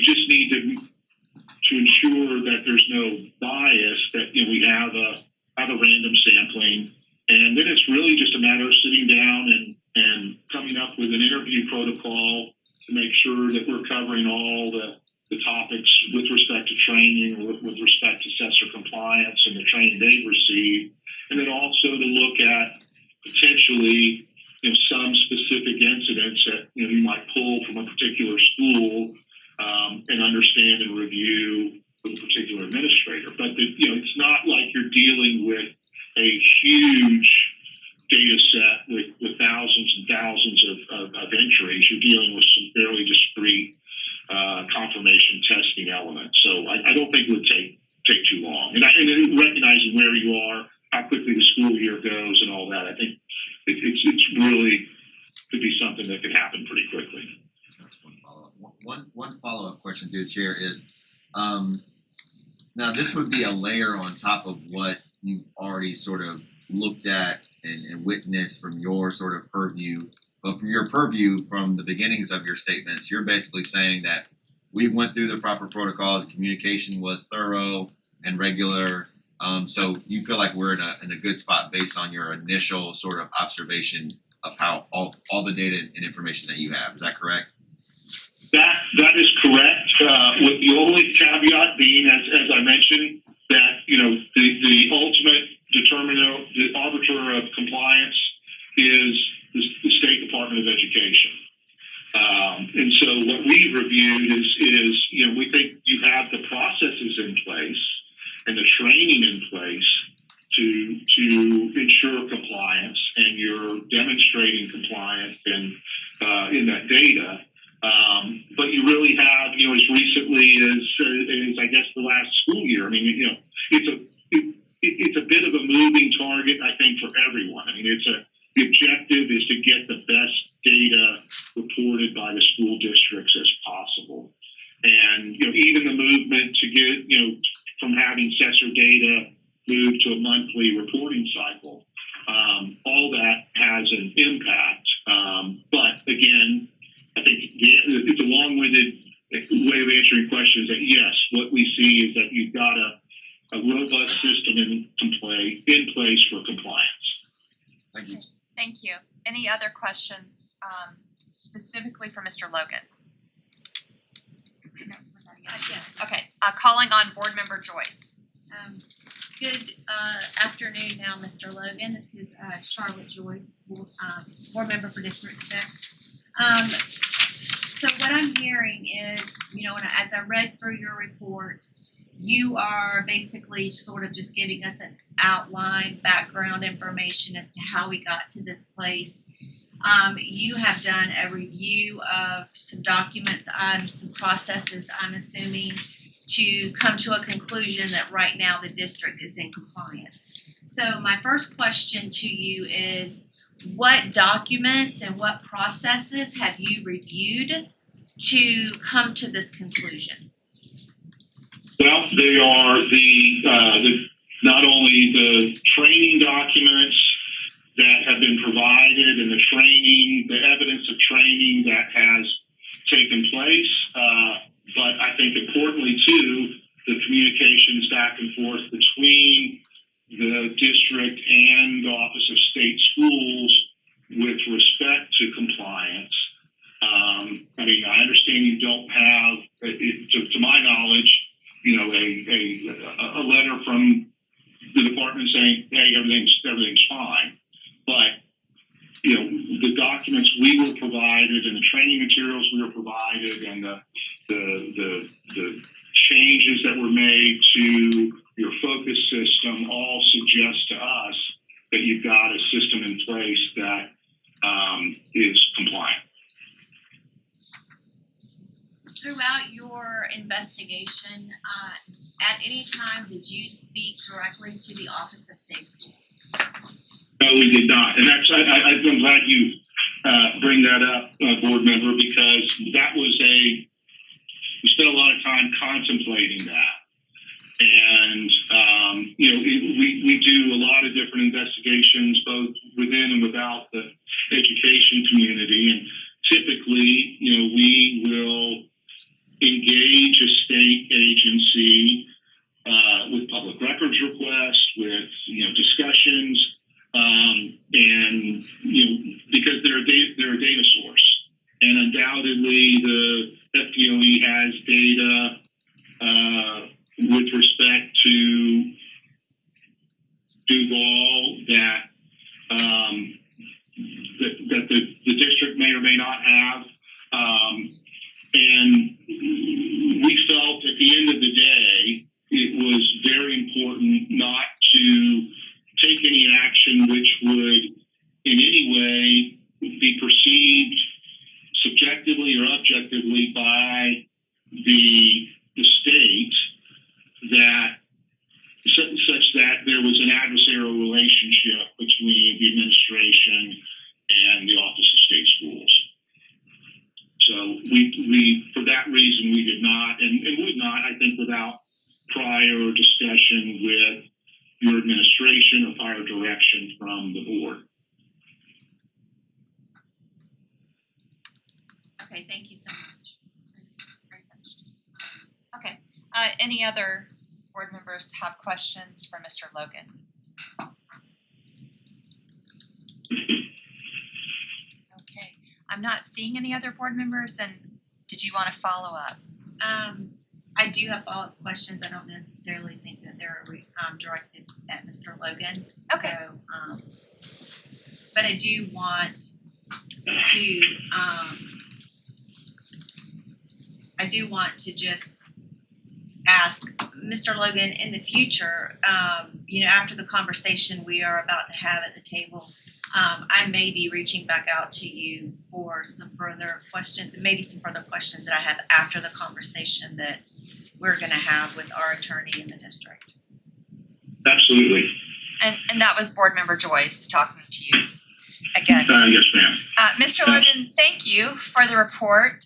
just need to ensure that there's no bias, that we have a random sampling, and then it's really just a matter of sitting down and coming up with an interview protocol to make sure that we're covering all the topics with respect to training, with respect to assessor compliance and the training they've received, and then also to look at potentially some specific incidents that you might pull from a particular school and understand and review with a particular administrator. But it's not like you're dealing with a huge data set with thousands and thousands of entries. You're dealing with some fairly discrete confirmation testing elements. So I don't think it would take too long. And recognizing where you are, how quickly the school year goes, and all that, I think it's really could be something that could happen pretty quickly. That's one follow-up. One follow-up question to the chair is, now this would be a layer on top of what you've already sort of looked at and witnessed from your sort of purview. But from your purview, from the beginnings of your statements, you're basically saying that we went through the proper protocols, communication was thorough and regular. So you feel like we're in a good spot based on your initial sort of observation of how all the data and information that you have. Is that correct? That is correct. With the only caveat being, as I mentioned, that the ultimate determiner, the arbiter of compliance is the State Department of Education. And so what we reviewed is we think you have the processes in place and the training in place to ensure compliance, and you're demonstrating compliance in that data. But you really have, as recently as I guess the last school year. I mean, it's a bit of a moving target, I think, for everyone. I mean, the objective is to get the best data reported by the school districts as possible. And, even the movement to get, from having assessor data moved to a monthly reporting cycle, all that has an impact. But again, I think it's a long-winded way of answering questions that yes, what we see is that you've got a robust system in place for compliance. Thank you. Thank you. Any other questions specifically for Mr. Logan? No, was that a yes? Yeah. Okay, calling on Board Member Joyce. Good afternoon now, Mr. Logan. This is Charlotte Joyce, board member for District 6. So what I'm hearing is, as I read through your report, you are basically sort of just giving us an outline, background information as to how we got to this place. You have done a review of some documents on some processes, I'm assuming, to come to a conclusion that right now the district is in compliance. So my first question to you is, what documents and what processes have you reviewed to come to this conclusion? Well, they are the not only the training documents that have been provided and the evidence of training that has taken place, but I think importantly too, the communications back and forth between the district and the Office of State Schools with respect to compliance. I mean, I understand you don't have, to my knowledge, you know, a letter from the department saying, hey, everything's fine. But, you know, the documents we were provided and the training materials we were provided and the changes that were made to your focus system all suggest to us that you've got a system in place that is compliant. Throughout your investigation, at any time did you speak directly to the Office of Safe Schools? No, we did not, and that's I'm glad you bring that up, board member, because that was we spent a lot of time contemplating that, and you know, we do a lot of different investigations both within and without the education community, and typically, you know, we will engage a state agency with public records requests, with, you know, discussions, and, you know, because they're a data source, and undoubtedly the FDOE has data with respect to Duval that that the district may or may not have. And we felt at the end of the day, it was very important not to take any action which would in any way be perceived subjectively or objectively by the state that such that there was an adversarial relationship between the administration and the Office of State Schools. So we for that reason we did not, and would not, I think, without prior discussion with your administration or prior direction from the board. Okay, thank you so much. Okay, any other board members have questions for Mr. Logan? Okay, I'm not seeing any other board members, and did you want to follow up? I do have follow-up questions. I don't necessarily think that they're directed at Mr. Logan. Okay. So, but I do want to just ask Mr. Logan, in the future, you know, after the conversation we are about to have at the table, I may be reaching back out to you for some further questions, maybe some further questions that I have after the conversation that we're going to have with our attorney in the district. Absolutely. And that was Board Member Joyce talking to you again. Yes, ma'am. Mr. Logan, thank you for the report.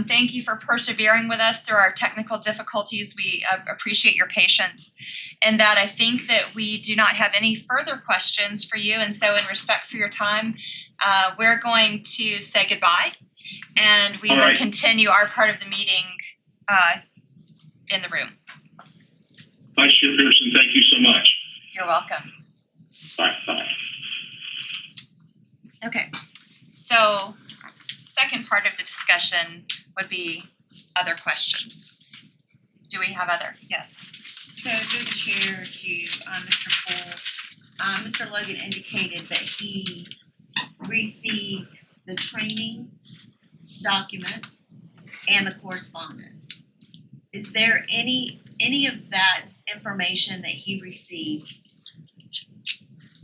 Thank you for persevering with us through our technical difficulties. We appreciate your patience, and that I think that we do not have any further questions for you. And so in respect for your time, we're going to say goodbye, and we will continue our part of the meeting in the room. Vice Chair Pearson, thank you so much. You're welcome. Bye. Bye. Okay, so second part of the discussion would be other questions. Do we have other? Yes. So through the chair to Mr. Poole, Mr. Logan indicated that he received the training documents and the correspondence. Is there any of that information that he received?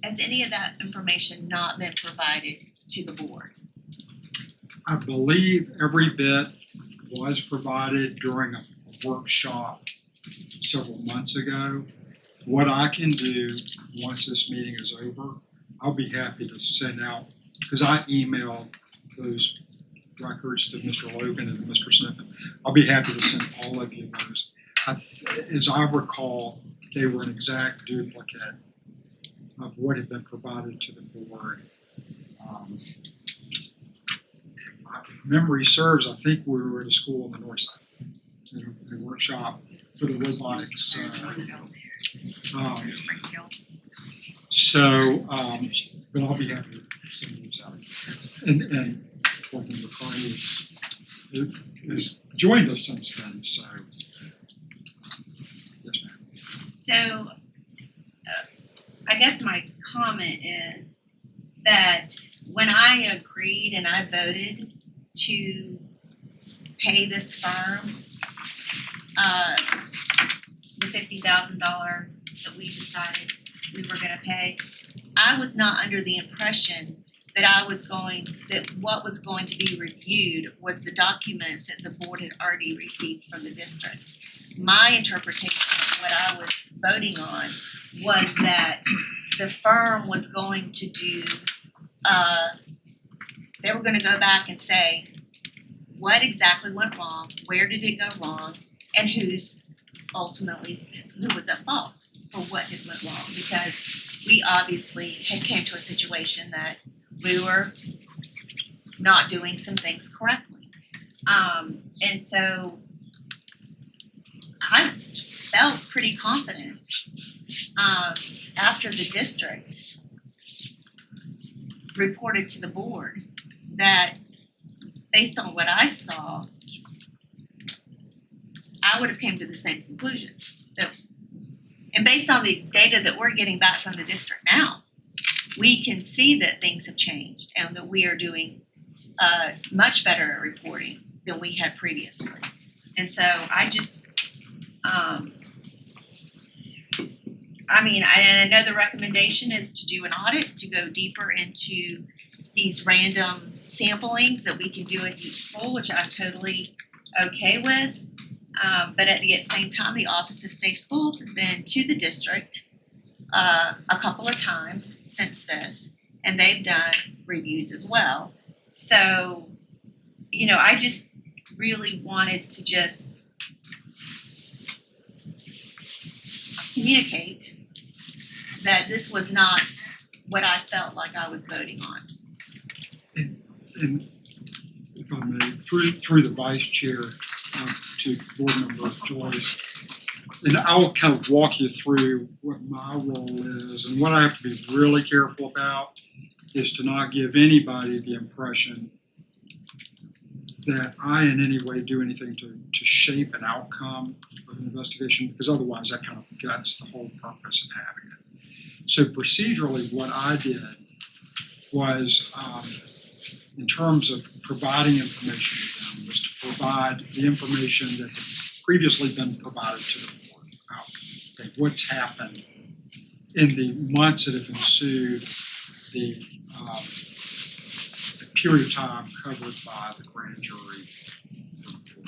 Has any of that information not been provided to the board? I believe every bit was provided during a workshop several months ago. What I can do once this meeting is over, I'll be happy to send out, because I emailed those records to Mr. Logan and Mr. Sniffen. I'll be happy to send all of you those. As I recall, they were an exact duplicate of what had been provided to the board. If memory serves, I think we were at a school on the north side, a workshop for the robotics. But I'll be happy to send those out. And Courtney McCarty has joined us since then, so. Yes, ma'am. So, I guess my comment is that when I agreed and I voted to pay this firm, the $50,000 that we decided we were gonna pay, I was not under the impression that what was going to be reviewed was the documents that the board had already received from the district. My interpretation of what I was voting on was that the firm was going to do, they were gonna go back and say, what exactly went wrong, where did it go wrong, and who was at fault for what had went wrong, because we obviously had came to a situation that we were not doing some things correctly. And so I felt pretty confident after the district reported to the board that based on what I saw, I would have came to the same conclusion. And based on the data that we're getting back from the district now, we can see that things have changed and that we are doing much better at reporting than we had previously. And so I just, I know the recommendation is to do an audit, to go deeper into these random samplings that we can do at each school, which I'm totally okay with. But at the same time, the Office of Safe Schools has been to the district a couple of times since this, and they've done reviews as well. So, I just really wanted to just communicate that this was not what I felt like I was voting on. And if I may, through the vice chair to board member Joyce, and I'll kind of walk you through what my role is, and what I have to be really careful about is to not give anybody the impression that I in any way do anything to shape an outcome of an investigation, because otherwise that kind of guts the whole purpose of having it. So procedurally, what I did was, in terms of providing information to them, was to provide the information that had previously been provided to the board about what's happened in the months that have ensued the period of time covered by the grand jury report.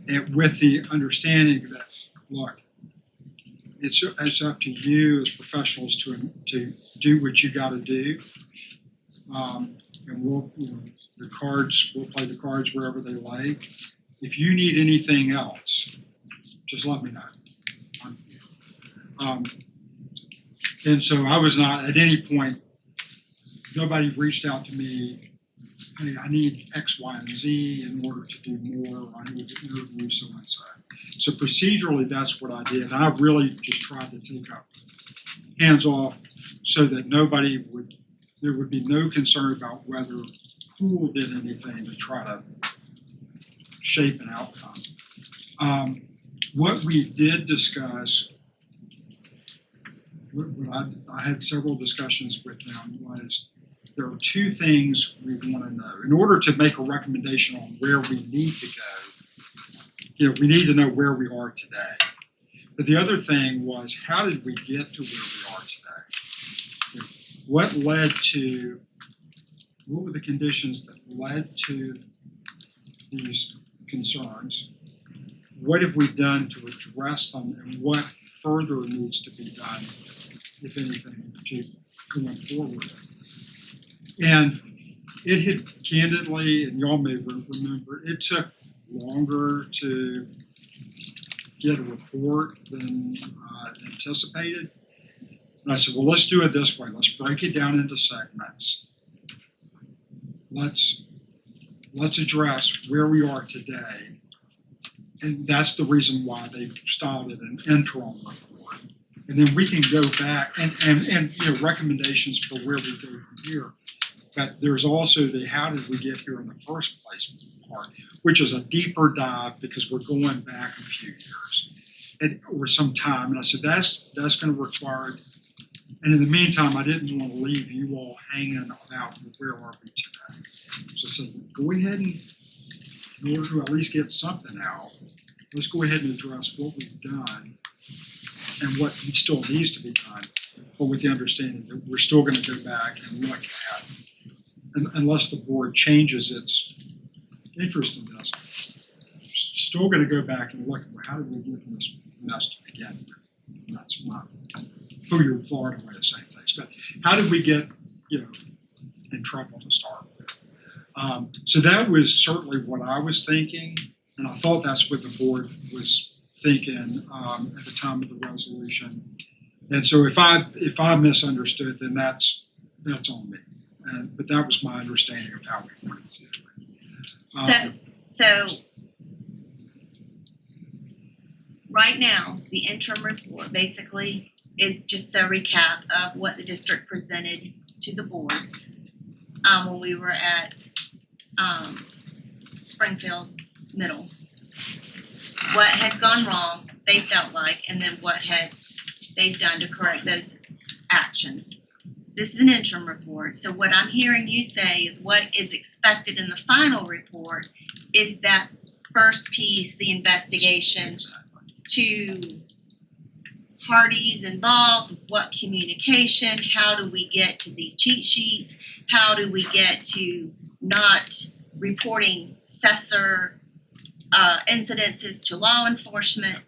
And with the understanding that, look, it's up to you as professionals to do what you got to do, and we'll play the cards wherever they like. If you need anything else, just let me know. And so I was not at any point. Nobody reached out to me, hey, I need X, Y, and Z in order to do more, or I need to interview so and so. So procedurally, that's what I did. And I really just tried to take up hands off so that there would be no concern about whether Poole did anything to try to shape an outcome. What we did discuss, I had several discussions with them, was there are two things we want to know. In order to make a recommendation on where we need to go, we need to know where we are today. But the other thing was, how did we get to where we are today? What were the conditions that led to these concerns? What have we done to address them, and what further needs to be done, if anything, to going forward. And it had candidly, and y'all may remember, it took longer to get a report than anticipated. And I said, well, let's do it this way. Let's break it down into segments. Let's address where we are today. And that's the reason why they styled it an interim report. And then we can go back and recommendations for where we go from here. But there's also the how did we get here in the first place part, which is a deeper dive because we're going back a few years or some time. And I said that's going to require it. And in the meantime, I didn't want to leave you all hanging about where are we today. So I said, go ahead and, in order to at least get something out, let's go ahead and address what we've done and what still needs to be done, but with the understanding that we're still going to go back and look at, unless the board changes its interest in this, still going to go back and look at how did we get in this mess to begin with. And that's my your Florida way of saying things, but how did we get, in trouble to start with? So that was certainly what I was thinking, and I thought that's what the board was thinking at the time of the resolution. And so if I misunderstood, then that's on me. But that was my understanding of how we wanted to do it. So right now, the interim report basically is just a recap of what the district presented to the board when we were at Springfield Middle. What had gone wrong, they felt like, and then what had they've done to correct those actions. This is an interim report, so what I'm hearing you say is what is expected in the final report is that first piece, the investigation to parties involved, what communication, how do we get to these cheat sheets, how do we get to not reporting CESR incidences to law enforcement,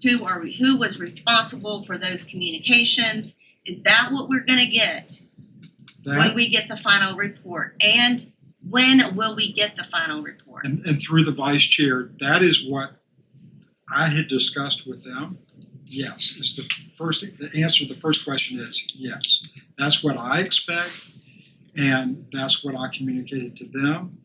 who was responsible for those communications. Is that what we're gonna get when we get the final report? And when will we get the final report? And through the vice chair, that is what I had discussed with them. Yes, is the answer to the first question is yes. That's what I expect, and that's what I communicated to them.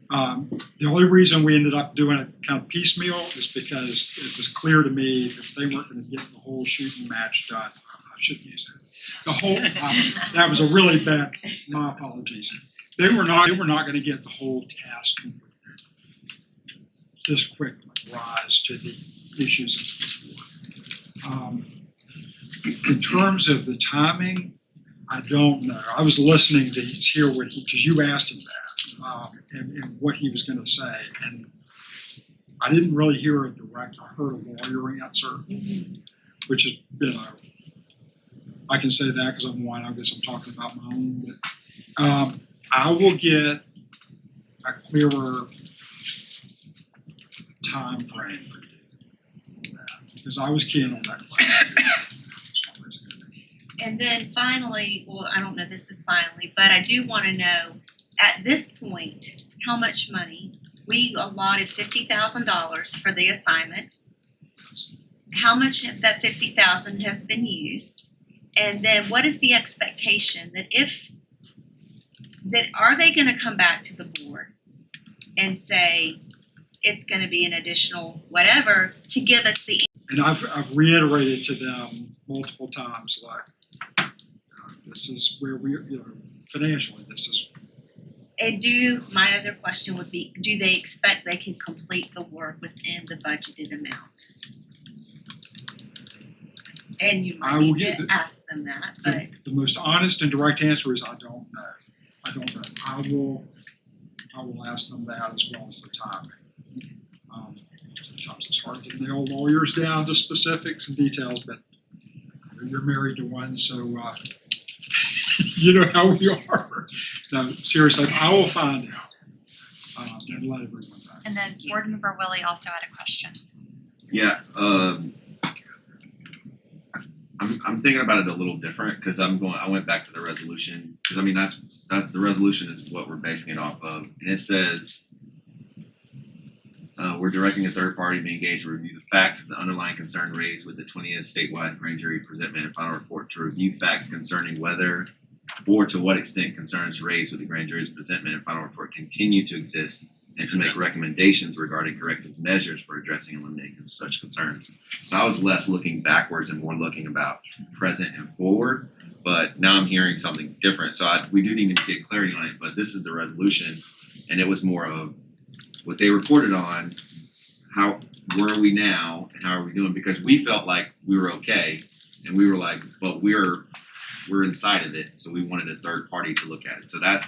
The only reason we ended up doing it kind of piecemeal is because it was clear to me that they weren't going to get the whole shooting match done. I shouldn't use that. The whole that was a really bad. My apologies. They were not going to get the whole task completed this quickly. Rise to the issues of the board. In terms of the timing, I don't know. I was listening to hear what because you asked him that and what he was going to say, and I didn't really hear a direct. I heard a lawyer answer, which is I can say that because I'm one. I guess I'm talking about my own, but I will get a clearer time frame for you because I was keen on that question. And then finally, well, I don't know this is finally, but I do want to know at this point how much money we allotted $50,000 for the assignment. How much of that $50,000 have been used? And then what is the expectation that are they going to come back to the board and say it's going to be an additional whatever to give us the. And I've reiterated to them multiple times, like this is where we, financially, this is. And my other question would be, do they expect they can complete the work within the budgeted amount? And you might need to ask them that, but. The most honest and direct answer is I don't know. I will ask them that as well as the timing. Sometimes it's hard to nail lawyers down to specifics and details, but you're married to one, so you know how we are. No, seriously, I will find out and let everyone know. And then Board Member Willie also had a question. Yeah, I'm thinking about it a little different because I went back to the resolution because I mean that's the resolution is what we're basing it off of, and it says we're directing a third party to be engaged to review the facts of the underlying concern raised with the 20th statewide grand jury presentment and final report to review facts concerning whether or to what extent concerns raised with the grand jury's presentment and final report continue to exist, and to make recommendations regarding corrective measures for addressing and eliminating such concerns. So I was less looking backwards and more looking about present and forward, but now I'm hearing something different. So we do need to get clarity on it, but this is the resolution, and it was more of what they reported on, where are we now, and how are we doing? Because we felt like we were okay, and we were like, but we're inside of it, so we wanted a third party to look at it. So I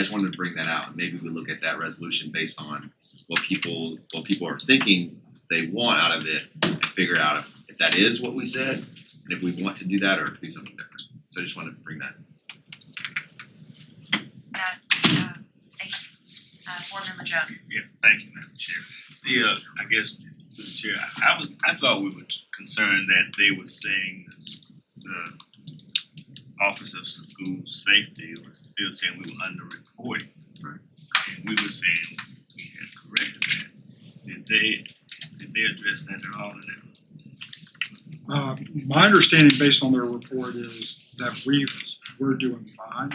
just wanted to bring that out, and maybe we look at that resolution based on what people are thinking they want out of it, and figure out if that is what we said, and if we want to do that or do something different. So I just wanted to bring that. Board Member Jones. Yeah, thank you, Madam Chair. I guess, to the Chair, I thought we were concerned that they were saying the Office of School Safety was still saying we were underreporting. Right. And we were saying we had corrected that. Did they address that at all in that? My understanding based on their report is that we're doing fine.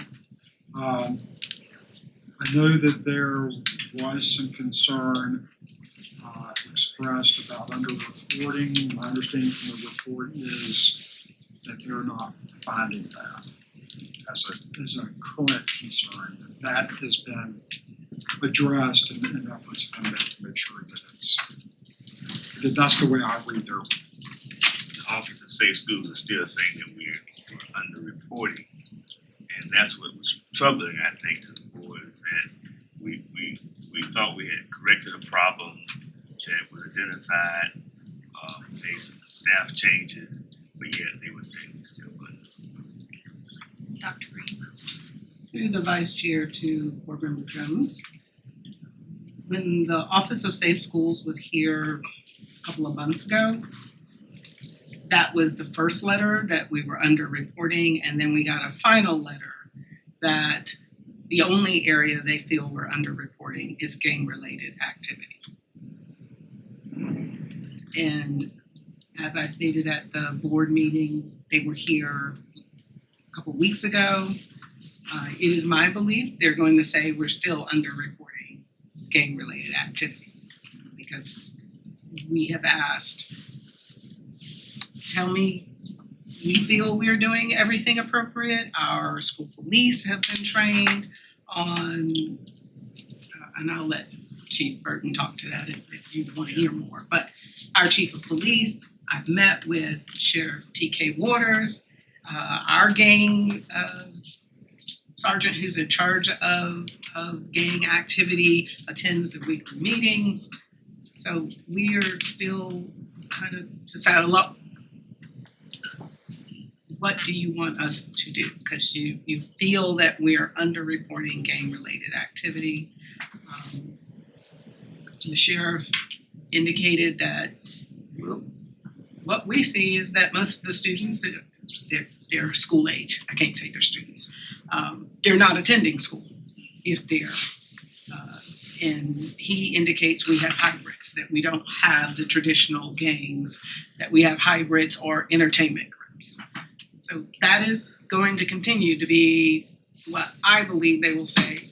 I know that there was some concern expressed about underreporting. My understanding from the report is that they're not finding that as a current concern. That has been addressed in efforts to make sure that that's the way I read their. The Office of Safe Schools is still saying that we're underreporting, and that's what was troubling, I think, to the board is that we thought we had corrected a problem that was identified, made some staff changes, but yet they were saying we still couldn't. Dr. Green. To the Vice Chair, to Board Member Jones. When the Office of Safe Schools was here a couple of months ago, that was the first letter that we were underreporting, and then we got a final letter that the only area they feel we're underreporting is gang-related activity. And as I stated at the board meeting, they were here a couple weeks ago. It is my belief they're going to say we're still underreporting gang-related activity because we have asked, tell me, we feel we're doing everything appropriate. Our school police have been trained on, and I'll let Chief Burton talk to that if you want to hear more. But our Chief of Police, I've met with Sheriff TK Waters, our gang sergeant who's in charge of gang activity, attends the weekly meetings. So we are still kind of deciding, what do you want us to do? Because you feel that we're underreporting gang-related activity. The sheriff indicated that what we see is that most of the students, they're school age. I can't say they're students. They're not attending school if they're, and he indicates we have hybrids, that we don't have the traditional gangs, that we have hybrids or entertainment groups. So that is going to continue to be what I believe they will say,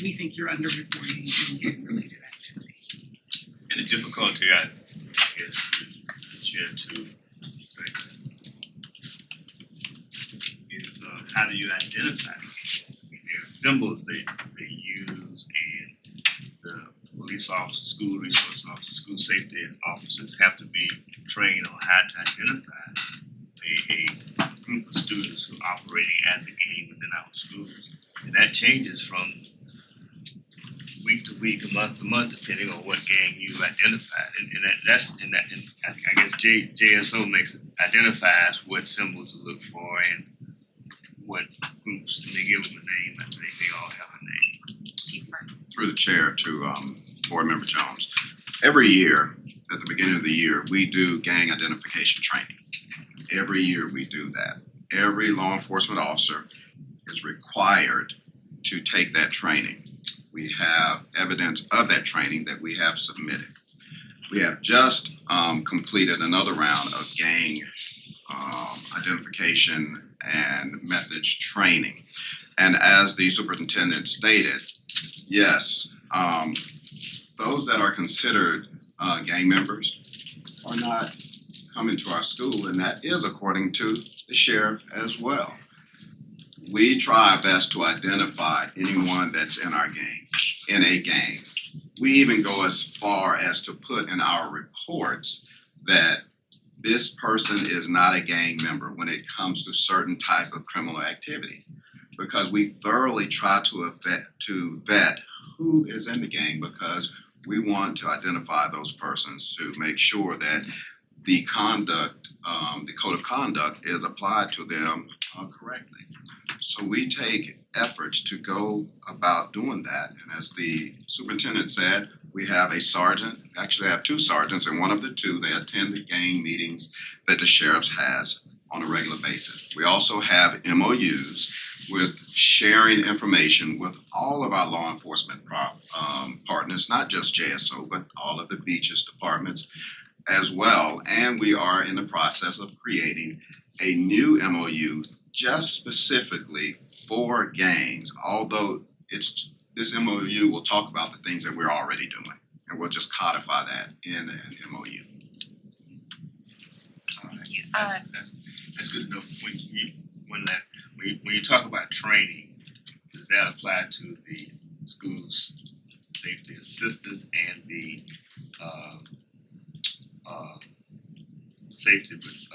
we think you're underreporting in gang-related activity. And the difficulty, I guess, share too, is how do you identify? There are symbols they use, and the police officers, school resource officers, school safety officers have to be trained on how to identify a group of students who are operating as a gang within our schools. And that changes from week to week, month to month, depending on what gang you've identified. And I guess JSO identifies what symbols to look for and what groups, and they give them a name. I think they all have a name. Chief Burton. Through the chair to Board Member Jones. Every year, at the beginning of the year, we do gang identification training. every year we do that. Every law enforcement officer is required to take that training. We have evidence of that training that we have submitted. We have just completed another round of gang identification and methods training. And as the superintendent stated, yes, those that are considered gang members are not coming to our school, and that is according to the sheriff as well. We try our best to identify anyone that's in our gang, in a gang. We even go as far as to put in our reports that this person is not a gang member when it comes to certain type of criminal activity, because we thoroughly try to vet who is in the gang, because we want to identify those persons to make sure that the conduct, the code of conduct is applied to them correctly. So we take efforts to go about doing that. And as the superintendent said, we have a sergeant, actually I have two sergeants, and one of the two, they attend the gang meetings that the sheriff's has on a regular basis. We also have MOUs with sharing information with all of our law enforcement partners, not just JSO, but all of the beaches departments as well. And we are in the process of creating a new MOU just specifically for gangs, although this MOU will talk about the things that we're already doing, and we'll just codify that in an MOU. Thank you. That's good to know. When you talk about training, does that apply to the school's safety assistants and the safety with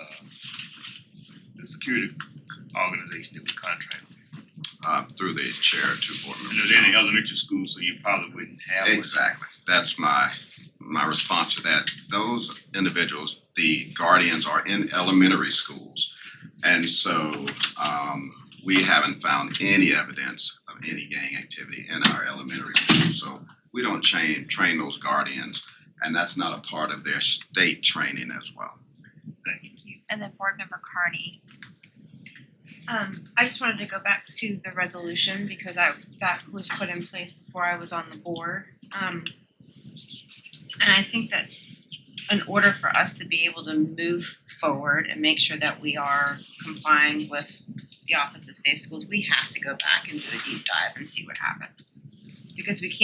the security organization that we contract with? Through the chair to board members. You know, they're in the elementary school, so you probably wouldn't have one. Exactly. That's my response to that. Those individuals, the guardians, are in elementary schools. And so we haven't found any evidence of any gang activity in our elementary schools. So we don't train those guardians, and that's not a part of their state training as well. Thank you. And then Board Member Carney. I just wanted to go back to the resolution because that was put in place before I was on the board. And I think that in order for us to be able to move forward and make sure that we are complying with the Office of Safe Schools, we have to go back and do a deep dive and see what happened. Because we obviously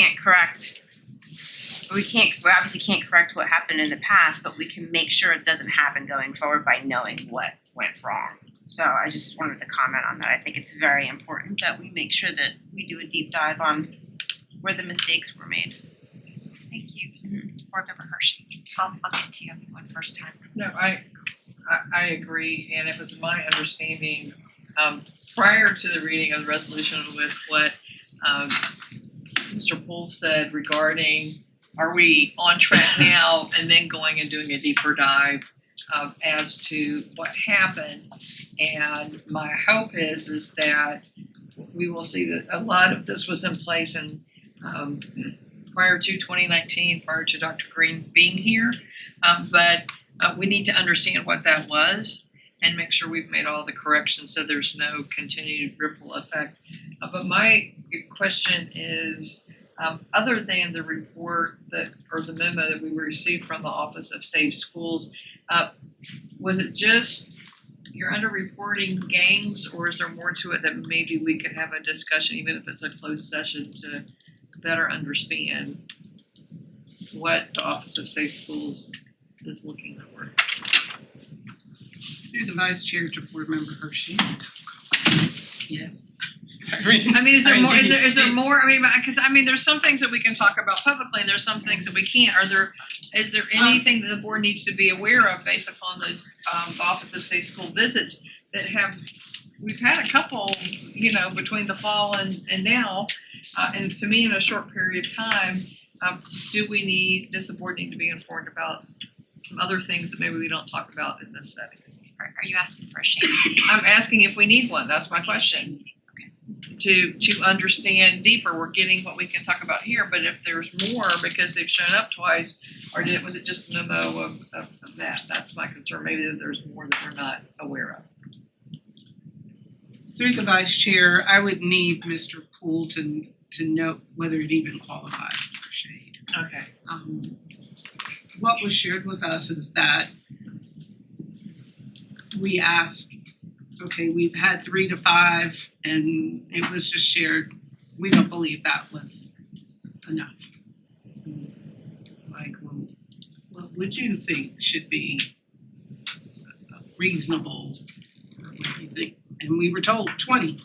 can't correct what happened in the past, but we can make sure it doesn't happen going forward by knowing what went wrong. So I just wanted to comment on that. I think it's very important that we make sure that we do a deep dive on where the mistakes were made. Thank you. Board Member Hershey. I'll get to you one first time. No, I agree, and it was my understanding prior to the reading of the resolution with what Mr. Poole said regarding are we on track now, and then going and doing a deeper dive as to what happened. And my hope is that we will see that a lot of this was in place in prior to 2019, prior to Dr. Green being here. But we need to understand what that was and make sure we've made all the corrections so there's no continued ripple effect. But my question is, other than the report or the memo that we received from the Office of Safe Schools, was it just you're under-reporting gangs, or is there more to it that maybe we could have a discussion, even if it's a closed session, to better understand what the Office of Safe Schools is looking for? Through the vice chair to Board Member Hershey. Yes. I mean, is there more? I mean, because there's some things that we can talk about publicly, and there's some things that we can't. Is there anything that the board needs to be aware of based upon those the Office of Safe School visits that we've had a couple, between the fall and now, and to me in a short period of time, does the board need to be informed about some other things that maybe we don't talk about in this setting? Are you asking for a shame? I'm asking if we need one. That's my question. To understand deeper, we're getting what we can talk about here, but if there's more because they've shown up twice, or was it just a memo of that. That's my concern. Maybe that there's more that we're not aware of. Through the vice chair, I would need Mr. Poole to note whether it even qualifies for shade. Okay. What was shared with us is that we asked, okay, we've had 3 to 5 and it was just shared, we don't believe that was enough. Like, well, what would you think should be reasonable, or what do you think? And we were told 20.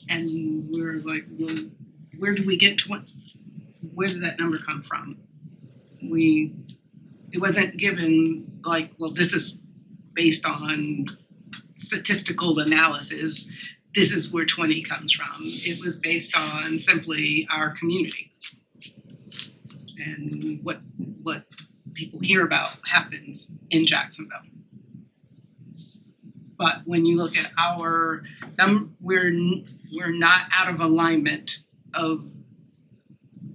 And we're like, well, where do we get 20? Where did that number come from? It wasn't given like, well, this is based on statistical analysis, this is where 20 comes from. It was based on simply our community and what people hear about happens in Jacksonville. But when you look at our we're not out of alignment of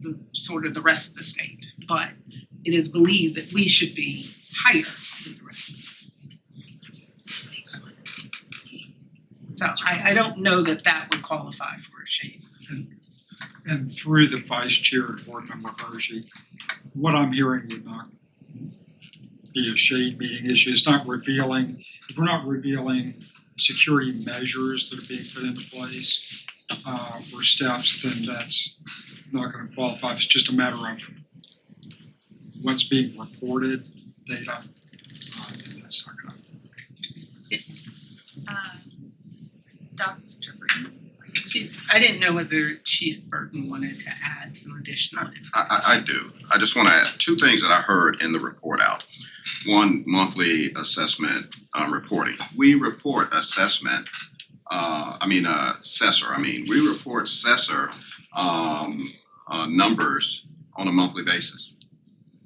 the sort of the rest of the state, but it is believed that we should be higher than the rest of the state. So I don't know that would qualify for a shade. And through the vice chair and board member Hershey, what I'm hearing would not be a shade meeting issue. It's not revealing, if we're not revealing security measures that are being put into place or steps, then that's not going to qualify. If it's just a matter of what's being reported, data, then that's not going to. Dr. Green, are you speaking? I didn't know whether Chief Burton wanted to add some additional information. I do. I just want to add two things that I heard in the report out. One, monthly assessment reporting. We report assessment, assessor. We report assessor numbers on a monthly basis.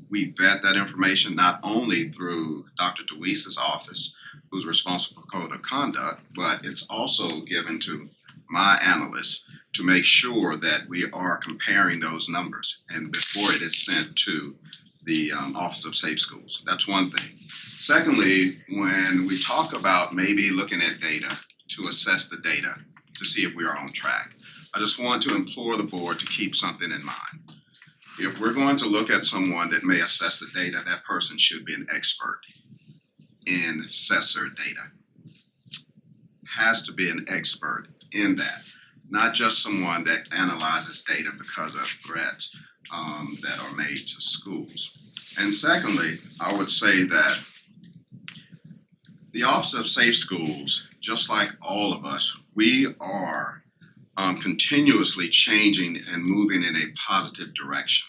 We vet that information not only through Dr. DeWeese's office, who's responsible for code of conduct, but it's also given to my analysts to make sure that we are comparing those numbers and before it is sent to the Office of Safe Schools. That's one thing. Secondly, when we talk about maybe looking at data to assess the data to see if we are on track, I just want to implore the board to keep something in mind. If we're going to look at someone that may assess the data, that person should be an expert in assessor data. Has to be an expert in that, not just someone that analyzes data because of threats that are made to schools. And secondly, I would say that the Office of Safe Schools, just like all of us, we are continuously changing and moving in a positive direction.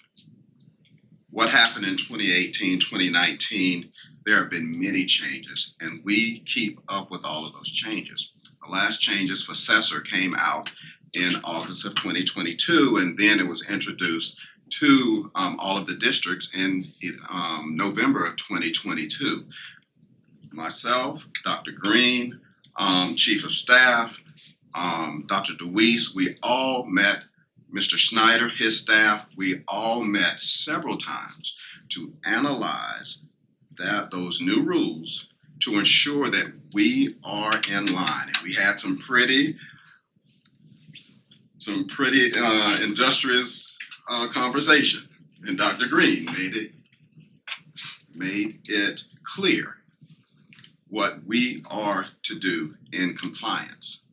What happened in 2018, 2019, there have been many changes, and we keep up with all of those changes. The last changes for assessor came out in August of 2022, and then it was introduced to all of the districts in November of 2022. Myself, Dr. Green, Chief of Staff, Dr. DeWeese, we all met, Mr. Schneider, his staff, we all met several times to analyze those new rules to ensure that we are in line. And we had some pretty industrious conversation, and Dr. Green made it clear what we are to do in compliance.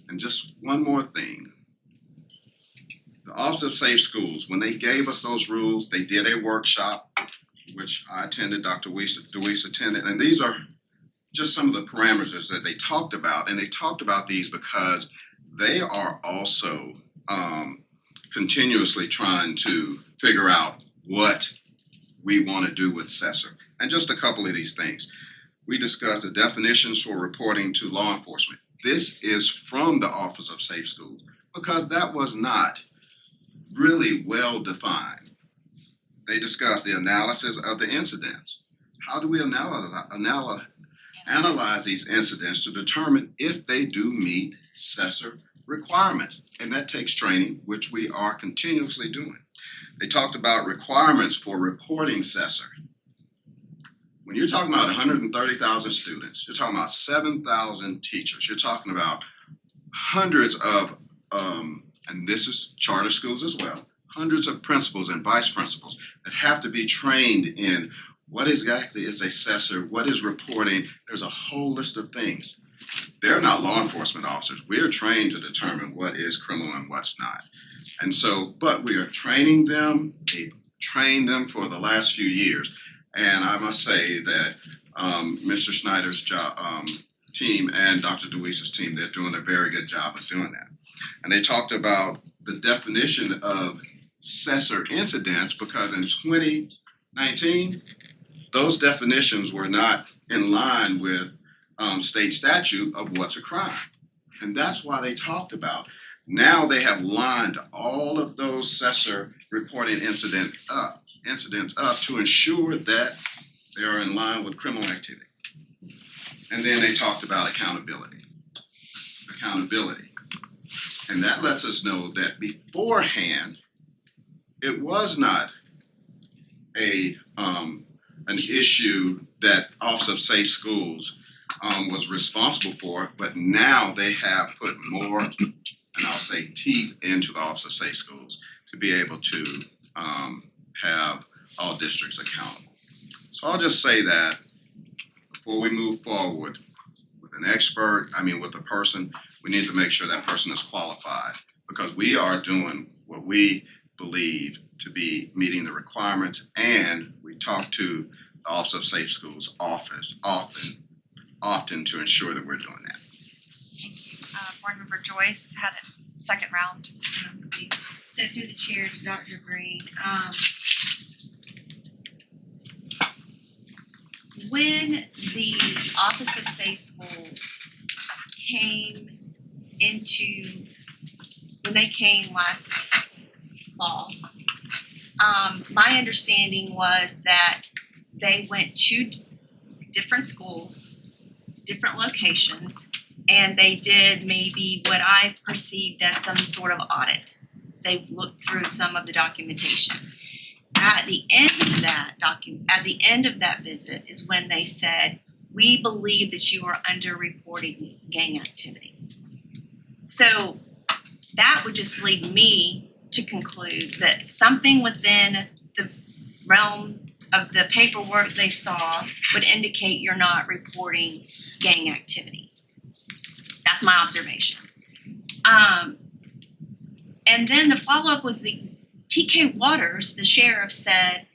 And just one more thing. The Office of Safe Schools, when they gave us those rules, they did a workshop, which I attended, Dr. DeWeese attended, and these are just some of the parameters that they talked about. And they talked about these because they are also continuously trying to figure out what we want to do with assessor. And just a couple of these things. We discussed the definitions for reporting to law enforcement. This is from the Office of Safe Schools because that was not really well defined. They discussed the analysis of the incidents. How do we analyze these incidents to determine if they do meet assessor requirements? And that takes training, which we are continuously doing. They talked about requirements for reporting assessor. When you're talking about 130,000 students, you're talking about 7,000 teachers, you're talking about hundreds of, and this is charter schools as well, hundreds of principals and vice principals that have to be trained in what exactly is assessor, what is reporting. There's a whole list of things. They're not law enforcement officers. We are trained to determine what is criminal and what's not. And so, but we are training them, they trained them for the last few years. And I must say that Mr. Schneider's team and Dr. DeWeese's team, they're doing a very good job of doing that. And they talked about the definition of assessor incidents because in 2019, those definitions were not in line with state statute of what's a crime. And that's why they talked about, now they have lined all of those assessor reporting incidents up to ensure that they are in line with criminal activity. And then they talked about accountability. And that lets us know that beforehand, it was not an issue that Office of Safe Schools was responsible for, but now they have put more, and I'll say teeth into the Office of Safe Schools to be able to have all districts accountable. So I'll just say that before we move forward with an expert, with a person, we need to make sure that person is qualified because we are doing what we believe to be meeting the requirements, and we talk to the Office of Safe Schools often to ensure that we're doing that. Thank you. Board Member Joyce had a second round. So through the chair to Dr. Green, when the Office of Safe Schools came last fall, my understanding was that they went to different schools, different locations, and they did maybe what I perceived as some sort of audit. They looked through some of the documentation. At the end of that visit is when they said, we believe that you are underreporting gang activity. So that would just lead me to conclude that something within the realm of the paperwork they saw would indicate you're not reporting gang activity. That's my observation. And then the follow-up was the TK Waters, the sheriff, said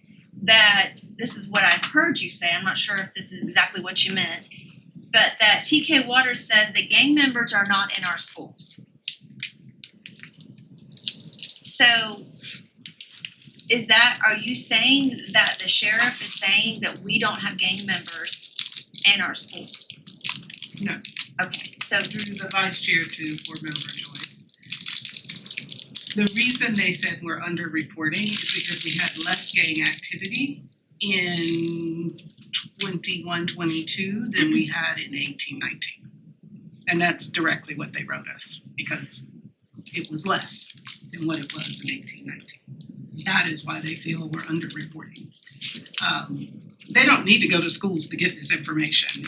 that, this is what I heard you say, I'm not sure if this is exactly what you meant, but that TK Waters says that gang members are not in our schools. So are you saying that the sheriff is saying that we don't have gang members in our schools? No. Okay, so Through the vice chair to board member Joyce. The reason they said we're underreporting is because we had less gang activity in 21-22 than we had in 18-19. And that's directly what they wrote us, because it was less than what it was in 18-19. That is why they feel we're underreporting. They don't need to go to schools to get this information.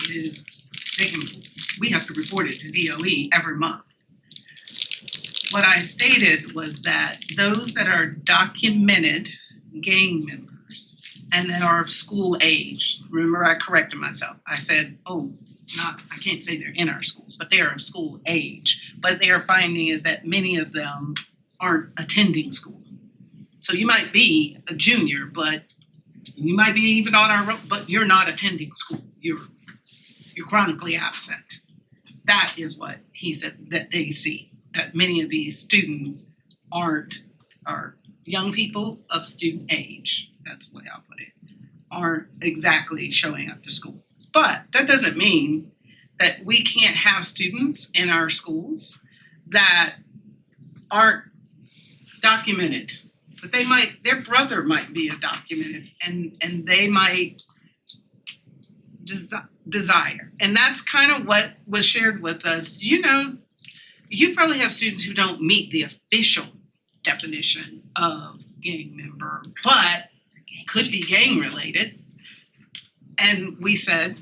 We have to report it to DOE every month. What I stated was that those that are documented gang members and that are of school age, remember I corrected myself. I said, I can't say they're in our schools, but they are of school age. But they are finding is that many of them aren't attending school. So you might be a junior, but you might be even on our road, but you're not attending school. You're chronically absent. That is what he said that they see. That many of these students are young people of student age, that's the way I'll put it, aren't exactly showing up to school. But that doesn't mean that we can't have students in our schools that aren't documented. But their brother might be undocumented and they might desire. And that's kind of what was shared with us. You probably have students who don't meet the official definition of gang member, but could be gang related. And we said,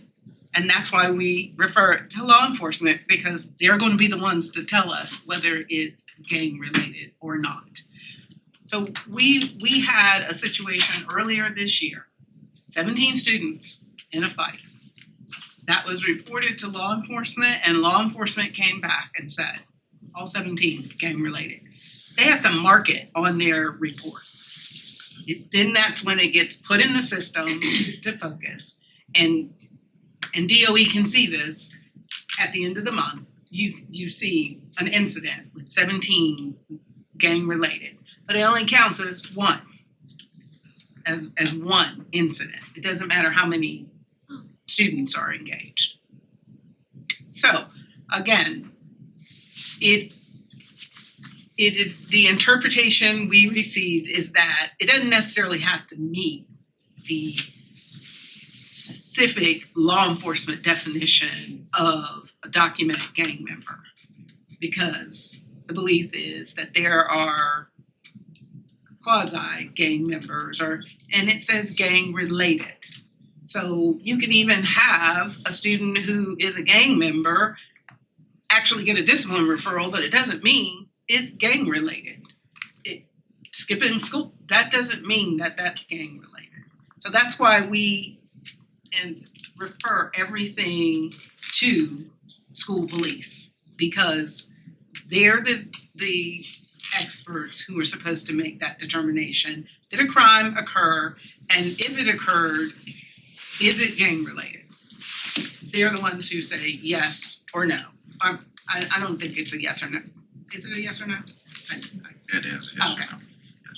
and that's why we refer it to law enforcement, because they're gonna be the ones to tell us whether it's gang related or not. So we had a situation earlier this year, 17 students in a fight. That was reported to law enforcement, and law enforcement came back and said, all 17 gang related. They have to mark it on their report. Then that's when it gets put in the system to focus. And DOE can see this at the end of the month. You see an incident with 17 gang related, but it only counts as one incident. It doesn't matter how many students are engaged. So again, the interpretation we received is that it doesn't necessarily have to meet the specific law enforcement definition of a documented gang member, because the belief is that there are quasi gang members, and it says gang related. So you can even have a student who is a gang member actually get a discipline referral, but it doesn't mean it's gang related. Skipping school, that doesn't mean that that's gang related. So that's why we refer everything to school police, because they're the experts who are supposed to make that determination. Did a crime occur? And if it occurred, is it gang related? They're the ones who say yes or no. I don't think it's a yes or no. Is it a yes or no? It is, yes. Okay.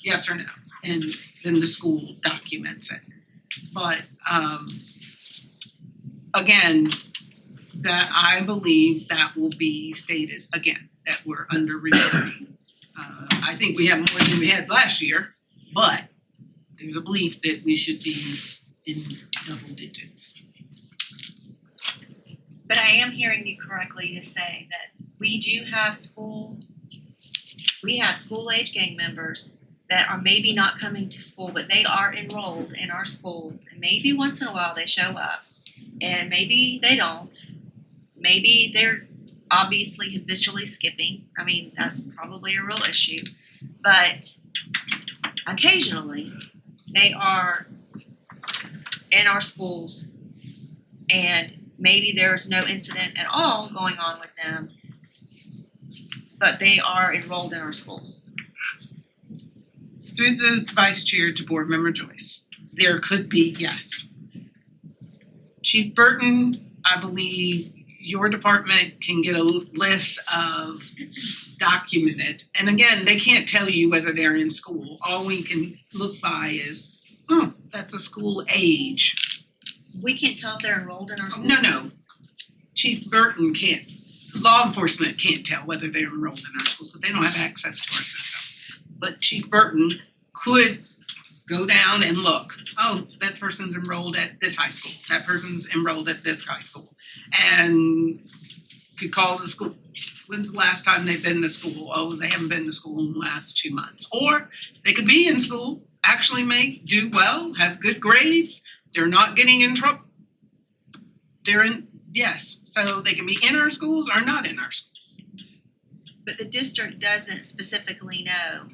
Yes or no, and then the school documents it. But again, that I believe that will be stated again, that we're under reporting. I think we have more than we had last year, but there's a belief that we should be in double digits. But I am hearing you correctly to say that we have school age gang members that are maybe not coming to school, but they are enrolled in our schools, and maybe once in a while they show up, and maybe they don't. Maybe they're obviously habitually skipping. I mean, that's probably a real issue, but occasionally they are in our schools, and maybe there's no incident at all going on with them, but they are enrolled in our schools. Through the vice chair to board member Joyce, there could be, yes. Chief Burton, I believe your department can get a list of documented, and again, they can't tell you whether they're in school. All we can look by is, oh, that's a school age. We can't tell if they're enrolled in our schools? No. Chief Burton can't, law enforcement can't tell whether they're enrolled in our schools, because they don't have access to our system. But Chief Burton could go down and look, oh, that person's enrolled at this high school, that person's enrolled at this high school, and could call the school. When's the last time they've been to school? Oh, they haven't been to school in the last 2 months. Or they could be in school, actually do well, have good grades, they're not getting in trouble. Yes, so they can be in our schools or not in our schools. But the district doesn't specifically know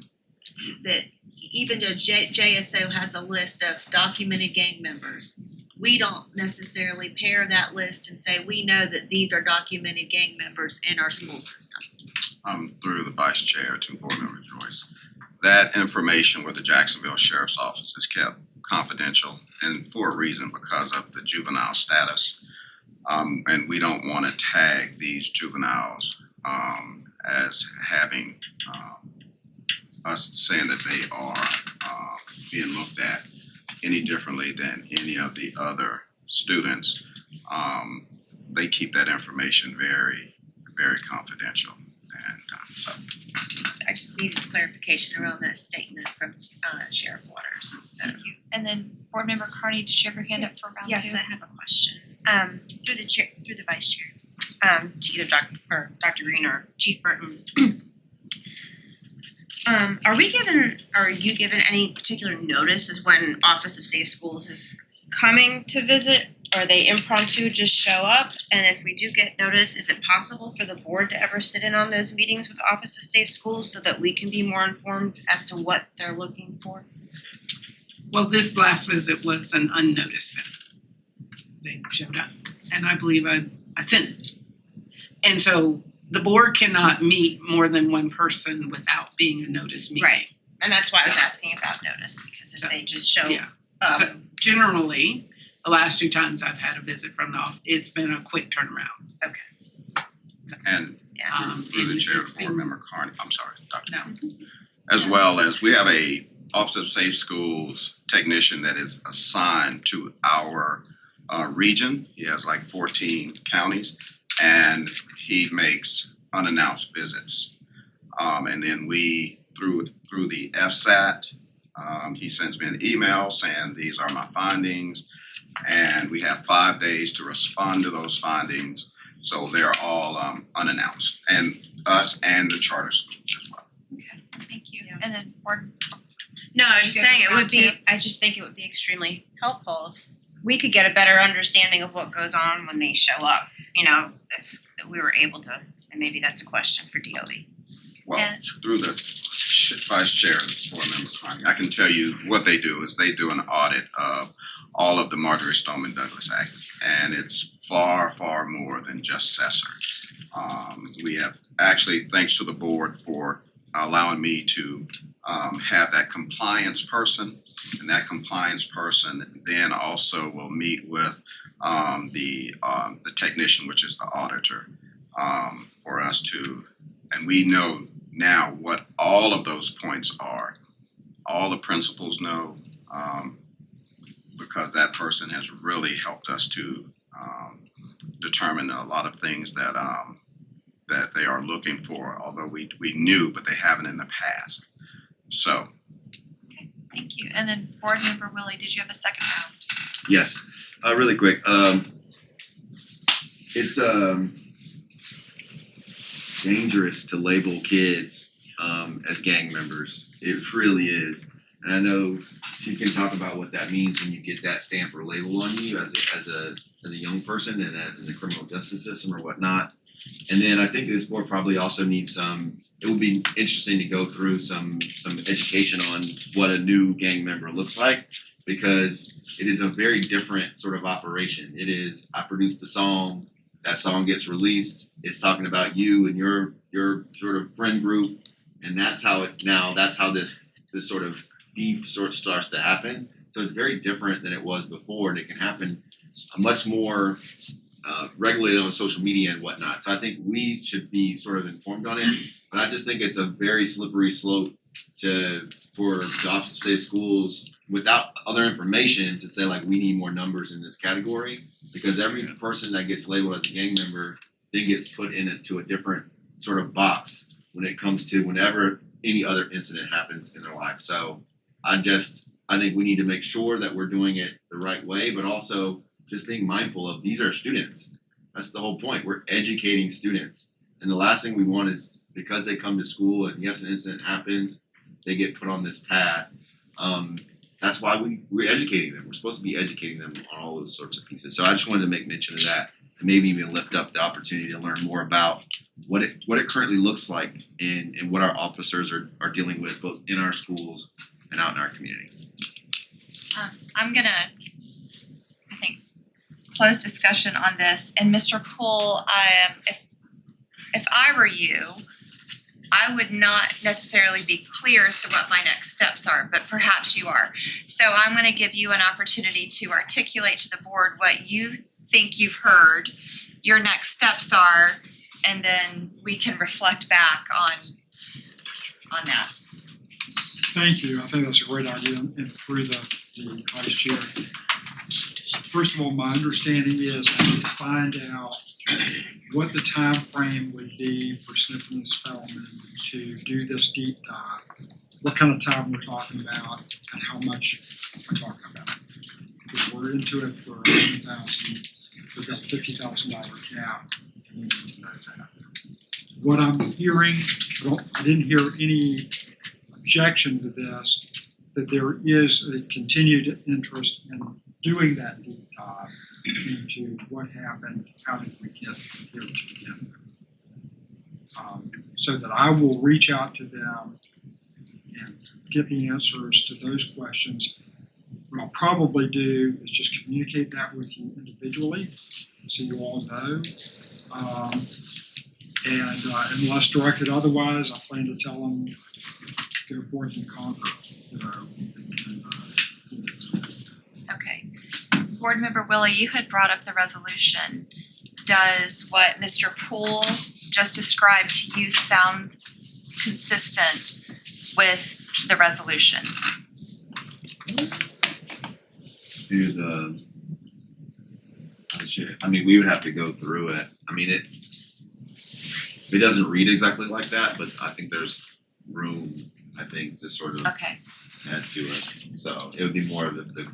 that, even though JSO has a list of documented gang members, we don't necessarily pair that list and say, we know that these are documented gang members in our school system. Through the vice chair to board member Joyce, that information with the Jacksonville Sheriff's Office is kept confidential, and for a reason, because of the juvenile status. And we don't want to tag these juveniles as having us saying that they are being looked at any differently than any of the other students. They keep that information very, very confidential, and so. I just needed clarification around that statement from Sheriff Waters, so. And then board member Carney, did you have your hand up for round two? Yes, I have a question. Through the vice chair, to either Dr. Green or Chief Burton. Are you given any particular notice as when Office of Safe Schools is coming to visit? Are they impromptu, just show up? And if we do get notice, is it possible for the board to ever sit in on those meetings with Office of Safe Schools so that we can be more informed as to what they're looking for? Well, this last visit was an unnoticed visit. They showed up, and I believe I sent it. And so the board cannot meet more than one person without being a notice meeting. Right. And that's why I was asking about notice, because if they just show Yeah. up. So generally, the last 2 times I've had a visit from the office, it's been a quick turnaround. And through the chair, board member Carney, I'm sorry, Dr. No. As well as we have a Office of Safe Schools technician that is assigned to our region. He has like 14 counties, and he makes unannounced visits. And then we, through the FSAT, he sends me an email saying, these are my findings, and we have 5 days to respond to those findings. So they're all unannounced, and us and the charter schools as well. Thank you. And then board. No, I was just You saying good it would be, round I just think it would be extremely helpful if we could get a better understanding of what goes on when they show up, if we were able to, and maybe that's a question for DOE. Well, And- through the vice chair, board member Carney, I can tell you what they do is they do an audit of all of the Marjorie Stoneman Douglas Act, and it's far, far more than just Cessor. We have actually, thanks to the board for allowing me to have that compliance person, and that compliance person then also will meet with the technician, which is the auditor, for us to, and we know now what all of those points are. All the principals know, because that person has really helped us to determine a lot of things that that they are looking for, although we knew, but they haven't in the past. So. Thank you. And then board member Willie, did you have a second round? Yes, really quick. It's dangerous to label kids as gang members. It really is. And I know you can talk about what that means when you get that stamp or label on you as a young person and in the criminal justice system or whatnot. And then I think this board probably also needs it would be interesting to go through some education on what a new gang member looks like, because it is a very different sort of operation. It is, I produced a song, that song gets released, it's talking about you and your sort of friend group, and that's how this sort of beef sort of starts to happen. So it's very different than it was before, and it can happen much more regularly on social media and whatnot. So I think we should be sort of informed on it, but I just think it's a very slippery slope for the Office of Safe Schools without other information to say like we need more numbers in this category, because every person that gets labeled as a gang member then gets put into a different sort of box when it comes to whenever any other incident happens in their life. So I think we need to make sure that we're doing it the right way, but also just being mindful of these are students. That's the whole point. We're educating students. And the last thing we want is, because they come to school and yes, an incident happens, they get put on this path. That's why we're educating them. We're supposed to be educating them on all those sorts of pieces. So I just wanted to make mention of that, and maybe even lift up the opportunity to learn more about what it currently looks like and what our officers are dealing with both in our schools and out in our community. I'm gonna, I think, close discussion on this. And Mr. Poole, if I were you, I would not necessarily be clear as to what my next steps are, but perhaps you are. So I'm gonna give you an opportunity to articulate to the board what you think you've heard, your next steps are, and then we can reflect back on that. Thank you. I think that's a great idea, and through the vice chair. First of all, my understanding is I need to find out what the time frame would be for Sniffen and Spellman to do this deep dive. What kind of time we're talking about and how much we're talking about. Because we're into it for $100,000, we've got $50,000 gap. And we need to know that. What I'm hearing, I didn't hear any objection to this, that there is a continued interest in doing that deep dive into what happened, how did we get here to begin with. So that I will reach out to them and get the answers to those questions. What I'll probably do is just communicate that with you individually, so you all know. Unless directed otherwise, I plan to tell them, go forth and conquer, Okay. Board Member Willie, you had brought up the resolution. Does what Mr. Poole just described to you sound consistent with the resolution? I mean, we would have to go through it. I mean, it doesn't read exactly like that, but I think there's room, I think, to sort of Okay. add to it. So it would be more of the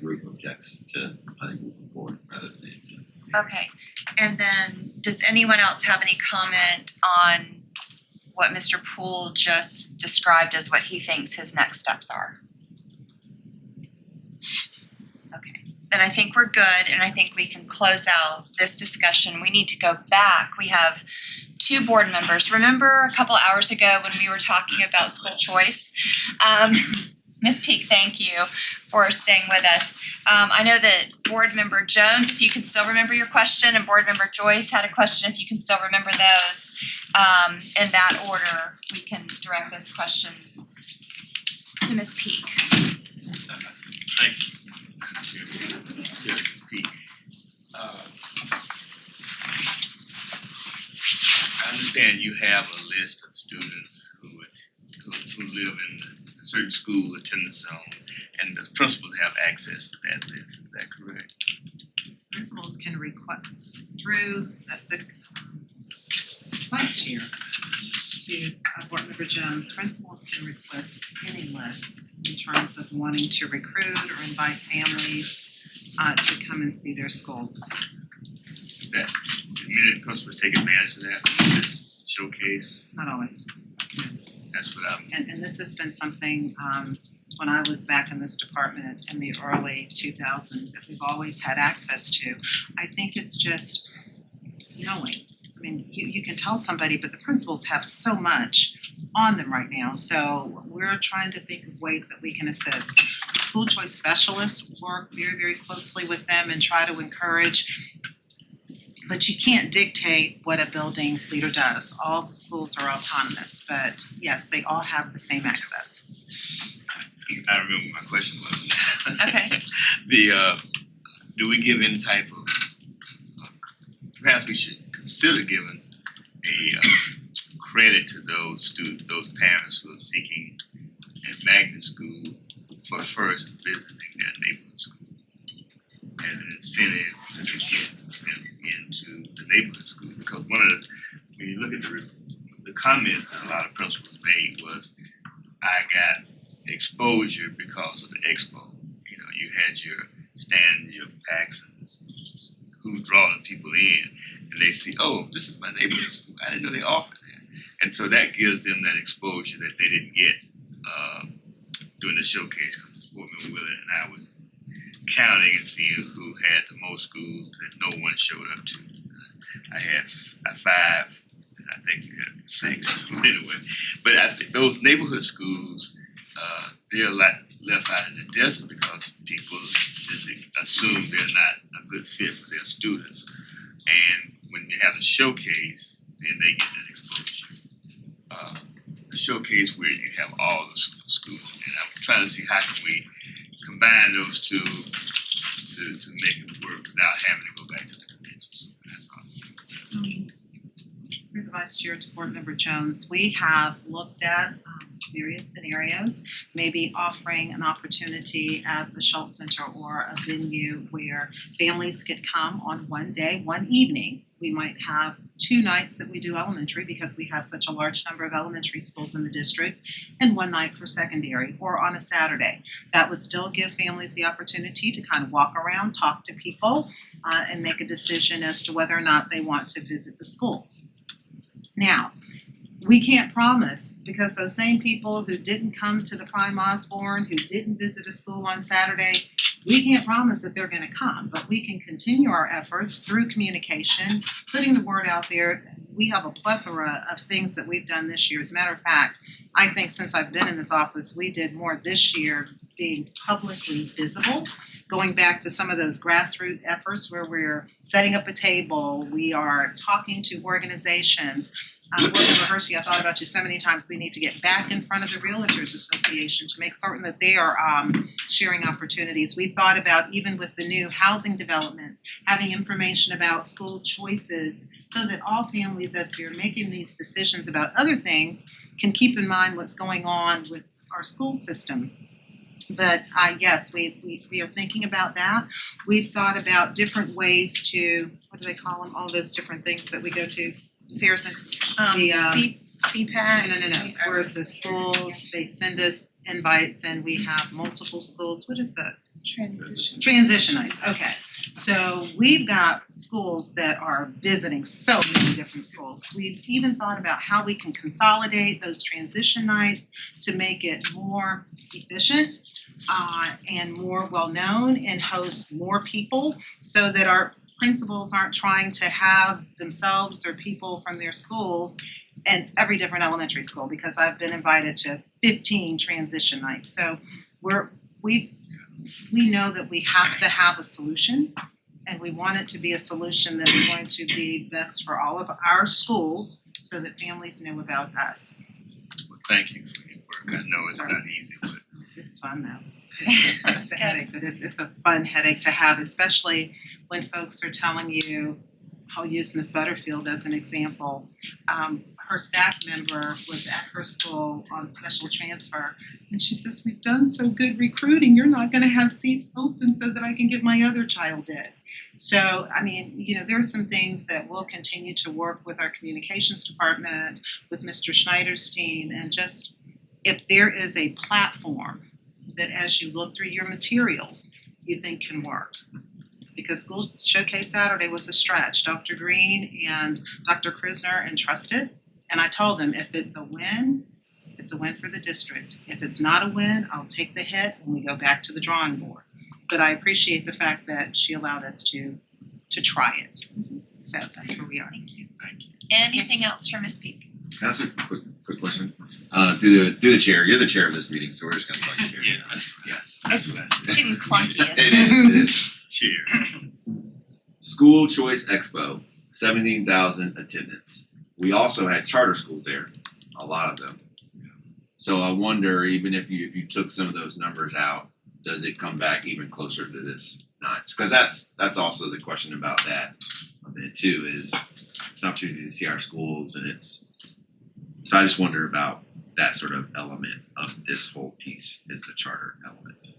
group objects to, I think, moving forward rather than anything. Okay. And then does anyone else have any comment on what Mr. Poole just described as what he thinks his next steps are? Okay. Then I think we're good, and I think we can close out this discussion. We need to go back. We have 2 board members. Remember a couple hours ago when we were talking about school choice? Ms. Peak, thank you for staying with us. I know that Board Member Jones, if you can still remember your question, and Board Member Joyce had a question, if you can still remember those. In that order, we can direct those questions to Ms. Peak. Thank you. Ms. Peak. I understand you have a list of students who live in a certain school attendance zone, and the principals have access to that list, is that correct? Principals can request through the last year to Board Member Jones, principals can request any list in terms of wanting to recruit or invite families to come and see their schools. That many principals take advantage of that, this showcase, Not always. that's what I'm. And this has been something, when I was back in this department in the early 2000s, that we've always had access to. I think it's just knowing. I mean, you can tell somebody, but the principals have so much on them right now. So we're trying to think of ways that we can assist. School choice specialists work very, very closely with them and try to encourage. But you can't dictate what a building leader does. All the schools are autonomous, but yes, they all have the same access. I remember what my question was. Okay. Do we give any type of, perhaps we should consider giving a credit to those parents who are seeking a magnet school for first visiting their neighborhood school, and an incentive to get them into the neighborhood school. Because one of when you look at the comments that a lot of principals made was, I got exposure because of the expo. You know, you had your stand, your packs, and who drawing people in, and they see, oh, this is my neighborhood school. I didn't know they offered that, and so that gives them that exposure that they didn't get during the showcase. Because Boardman Willard and I was counting and seeing who had the most schools that no one showed up to. I had 5, and I think you had 6. Anyway, but I think those neighborhood schools, they're left out in the desert because people just assume they're not a good fit for their students. And when you have the showcase, then they get that exposure. The showcase where you have all the schools, and I'm trying to see how can we combine those two to make it work without having to go back to the conventions. That's all. Through the Vice Chair to Board Member Jones, we have looked at various scenarios, maybe offering an opportunity at the Schultz Center or a venue where families could come on one day, one evening. We might have 2 nights that we do elementary because we have such a large number of elementary schools in the district, and 1 night for secondary, or on a Saturday. That would still give families the opportunity to kind of walk around, talk to people, and make a decision as to whether or not they want to visit the school. Now, we can't promise, because those same people who didn't come to the Prime Osborne, who didn't visit a school on Saturday, we can't promise that they're gonna come, but we can continue our efforts through communication, putting the word out there. We have a plethora of things that we've done this year. As a matter of fact, I think since I've been in this office, we did more this year being publicly visible, going back to some of those grassroots efforts where we're setting up a table, we are talking to organizations. Board Member Hershey, I thought about you so many times. We need to get back in front of the Realtors Association to make certain that they are sharing opportunities. We've thought about, even with the new housing developments, having information about school choices so that all families, as they're making these decisions about other things, can keep in mind what's going on with our school system. But yes, we are thinking about that. We've thought about different ways to, what do they call them, all those different things that we go to, Ms. Harrison? The CPAC. No. Where the schools, they send us invites and we have multiple schools. What is that? Transition nights, okay. So we've got schools that are visiting so many different schools. We've even thought about how we can consolidate those transition nights to make it more efficient and more well-known and host more people so that our principals aren't trying to have themselves or people from their schools in every different elementary school, because I've been invited to 15 transition nights. So we know that we have to have a solution, and we want it to be a solution that is going to be best for all of our schools so that families know about us. Well, thank you for your work. I know it's not easy, but It's fun though. It's a headache, but it's a fun headache to have, especially when folks are telling you. I'll use Miss Butterfield as an example. Her staff member was at her school on special transfer, and she says, "We've done so good recruiting, you're not gonna have seats open so that I can get my other child in." So, I mean, there are some things that we'll continue to work with our communications department, with Mr. Schneider's team, and just if there is a platform that as you look through your materials, you think can work. Because School Showcase Saturday was a stretch. Dr. Green and Dr. Krisner entrusted, and I told them if it's a win for the district. If it's not a win, I'll take the hit and we go back to the drawing board. But I appreciate the fact that she allowed us to try it. So that's where we are. Thank you. Anything else from Ms. Peak? Can I ask a quick question? Through the chair, you're the chair of this meeting, so we're just gonna talk to you. yeah, that's It's getting clunky, isn't It it? is. chair. School Choice Expo, 17,000 attendance. We also had charter schools there, a lot of them. So I wonder, even if you took some of those numbers out, does it come back even closer to this notch? Because that's also the question about that event too, is it's an opportunity to see our schools, and so I just wonder about that sort of element of this whole piece, is the charter element.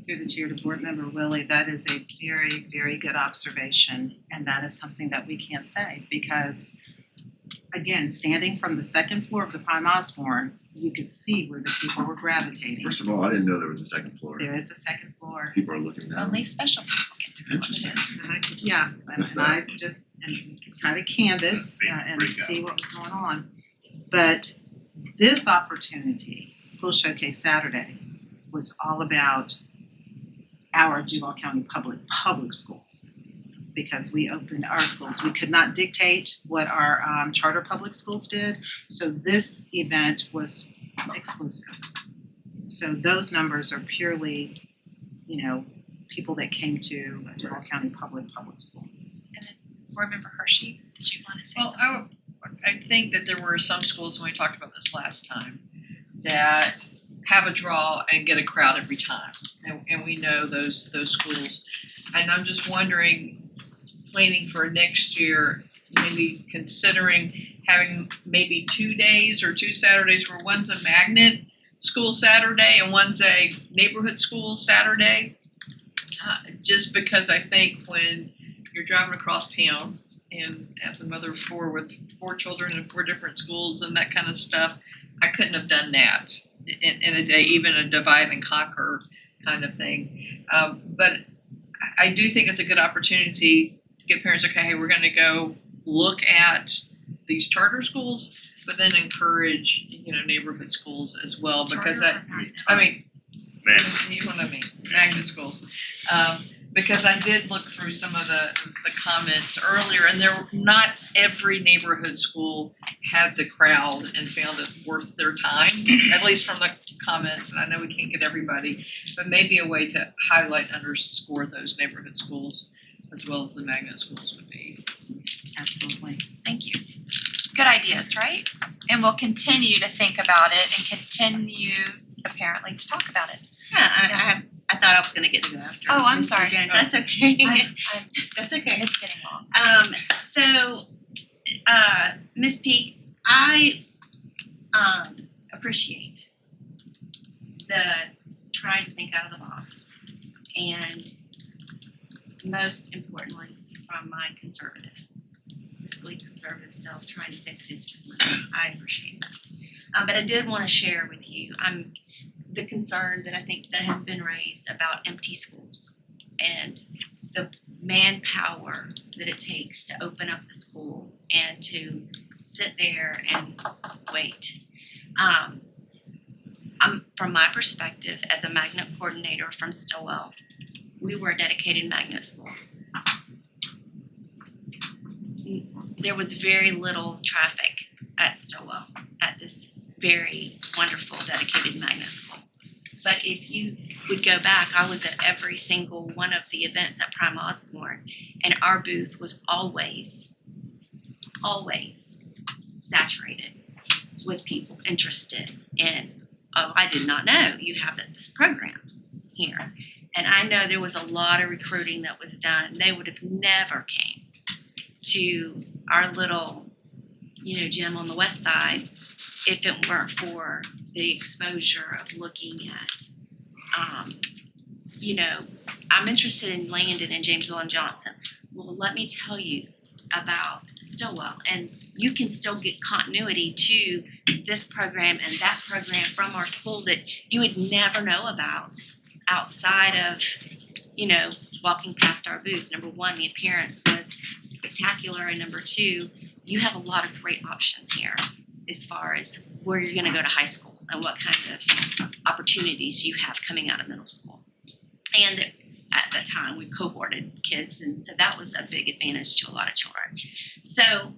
Through the chair to Board Member Willie, that is a very, very good observation, and that is something that we can't say because, again, standing from the second floor of the Prime Osborne, you could see where the people were gravitating. First of all, I didn't know there was a second floor. There is a second floor. People are looking down. Only special people get to go up Interesting. there. And I just kind of canvass and see what was going on. But this opportunity, School Showcase Saturday, was all about our Duval County public schools. Because we opened our schools. We could not dictate what our charter public schools did, so this event was exclusive. So those numbers are purely, people that came to a Duval County public school. And then Board Member Hershey, did you want to say Well, something? I think that there were some schools, when we talked about this last time, that have a draw and get a crowd every time. And we know those schools. And I'm just wondering, planning for next year, maybe considering having maybe 2 days or 2 Saturdays where one's a magnet school Saturday and one's a neighborhood school Saturday. Just because I think when you're driving across town, and as a mother of 4 with 4 children in 4 different schools and that kind of stuff, I couldn't have done that in a day, even a divide and conquer kind of thing. But I do think it's a good opportunity to get parents, okay, hey, we're gonna go look at these charter schools, but then encourage, neighborhood schools as well, because that, I mean, Man, you know what I mean, magnet schools. Because I did look through some of the comments earlier, and not every neighborhood school had the crowd and found it worth their time, at least from the comments, and I know we can't get everybody, but maybe a way to highlight and underscore those neighborhood schools as well as the magnet schools would be. Absolutely. Thank you. Good ideas, right? And we'll continue to think about it and continue apparently to talk about it. Yeah, I thought I was gonna get to go after. Oh, I'm Mr. sorry. Jones. That's okay. I'm That's okay. it's getting long. So, Ms. Peak, I appreciate the trying to think out of the box, and most importantly, from my fiscally conservative self, trying to save the district money. I appreciate that. But I did want to share with you, the concern that I think that has been raised about empty schools and the manpower that it takes to open up the school and to sit there and wait. From my perspective as a magnet coordinator from Stillwell, we were a dedicated magnet school. There was very little traffic at Stillwell, at this very wonderful dedicated magnet school. But if you would go back, I was at every single one of the events at Prime Osborne, and our booth was always saturated with people interested in, oh, I did not know you have this program here. And I know there was a lot of recruiting that was done. They would have never came to our little, gym on the west side if it weren't for the exposure of looking at, I'm interested in Landon and Jamesville and Johnson. Well, let me tell you about Stillwell, and you can still get continuity to this program and that program from our school that you would never know about outside of, walking past our booth. Number one, the appearance was spectacular, and number two, you have a lot of great options here as far as where you're going to go to high school and what kind of opportunities you have coming out of middle school. And at that time, we cohorted kids, and so that was a big advantage to a lot of children. So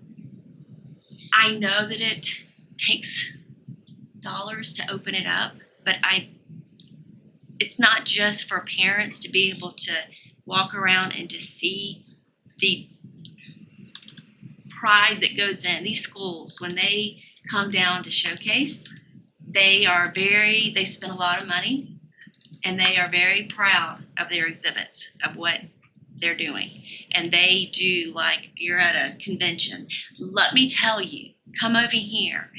I know that it takes dollars to open it up, but it's not just for parents to be able to walk around and to see the pride that goes in these schools when they come down to showcase. They spend a lot of money, and they are very proud of their exhibits, of what they're doing. And they do, like you're at a convention, let me tell you, come over here.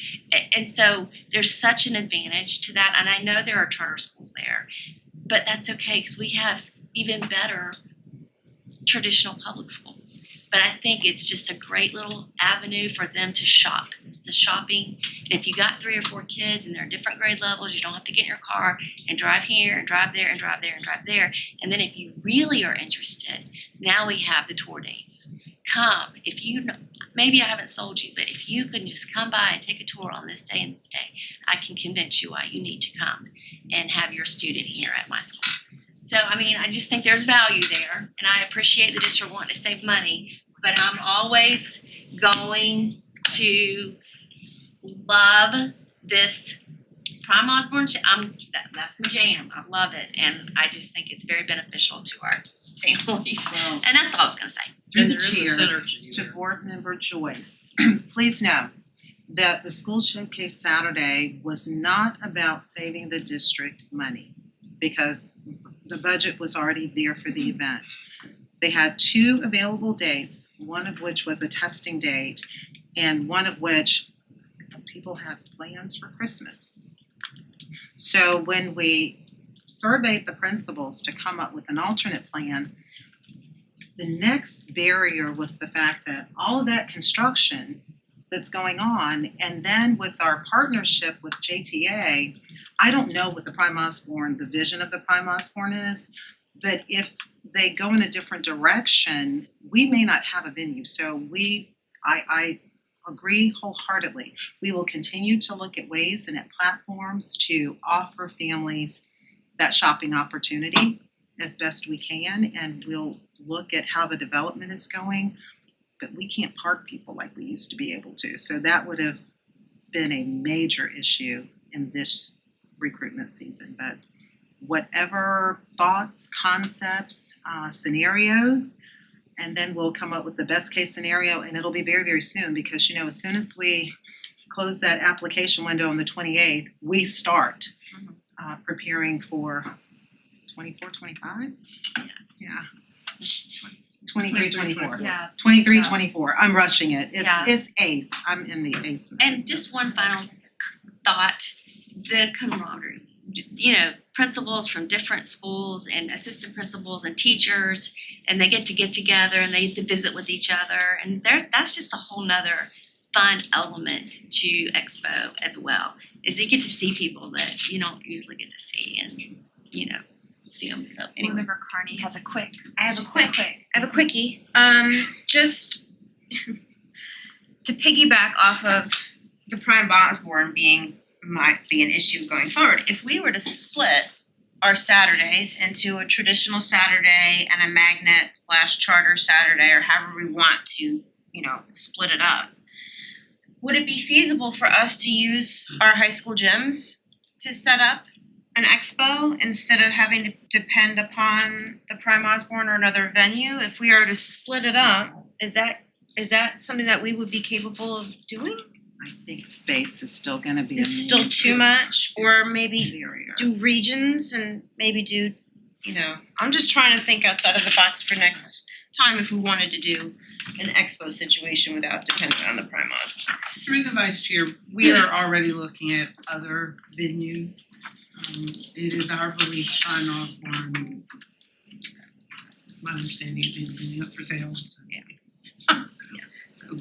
And so there's such an advantage to that. And I know there are charter schools there, but that's okay because we have even better traditional public schools. But I think it's just a great little avenue for them to shop. It's the shopping. And if you got 3 or 4 kids and they're different grade levels, you don't have to get in your car and drive here and drive there and drive there and drive there. And then if you really are interested, now we have the tour dates. Come, maybe I haven't sold you, but if you can just come by and take a tour on this day and this day, I can convince you why you need to come and have your student here at my school. So, I just think there's value there, and I appreciate the district wanting to save money, but I'm always going to love this Prime Osborne. That's my jam. I love it, and I just think it's very beneficial to our families. Well, And that's all I was going to say. through the There is a chair synergy to there. Board Member Joyce, please know that the School Showcase Saturday was not about saving the district money, because the budget was already there for the event. They had 2 available dates, one of which was a testing date, and one of which people had plans for Christmas. So when we surveyed the principals to come up with an alternate plan, the next barrier was the fact that all of that construction that's going on, and then with our partnership with JTA, I don't know what the vision of the Prime Osborne is, but if they go in a different direction, we may not have a venue. So I agree wholeheartedly. We will continue to look at ways and at platforms to offer families that shopping opportunity as best we can, and we'll look at how the development is going. But we can't park people like we used to be able to. So that would have been a major issue in this recruitment season. But whatever thoughts, concepts, scenarios, and then we'll come up with the best case scenario, and it'll be very, very soon, because as soon as we close that application window on the 28th, we start preparing for 24, 25? Yeah. 23, 24. Yeah. 23, so- 24. I'm rushing it. Yeah. It's ACE. I'm in the ACE mode. And just one final thought, the camaraderie. Principals from different schools and assistant principals and teachers, and they get together and they get to visit with each other, and that's just a whole nother fun element to Expo as well, is you get to see people that you don't usually get to see and see them. So I anyway. remember Carney has a quick. I have a Just quick. I have a quickie. Just to piggyback off of the Prime Osborne might be an issue going forward. If we were to split our Saturdays into a traditional Saturday and a magnet/charter Saturday, or however we want to, split it up, would it be feasible for us to use our high school gyms to set up an expo instead of having to depend upon the Prime Osborne or another venue? If we are to split it up, is that something that we would be capable of doing? I think space is still gonna be a It's still too much, or maybe barrier. do regions and maybe do, I'm just trying to think outside of the box for next time if we wanted to do an expo situation without depending on the Prime Osborne. Through the vice chair, we are already looking at other venues. It is our belief Prime Osborne, my understanding, is being up for sale, so. So,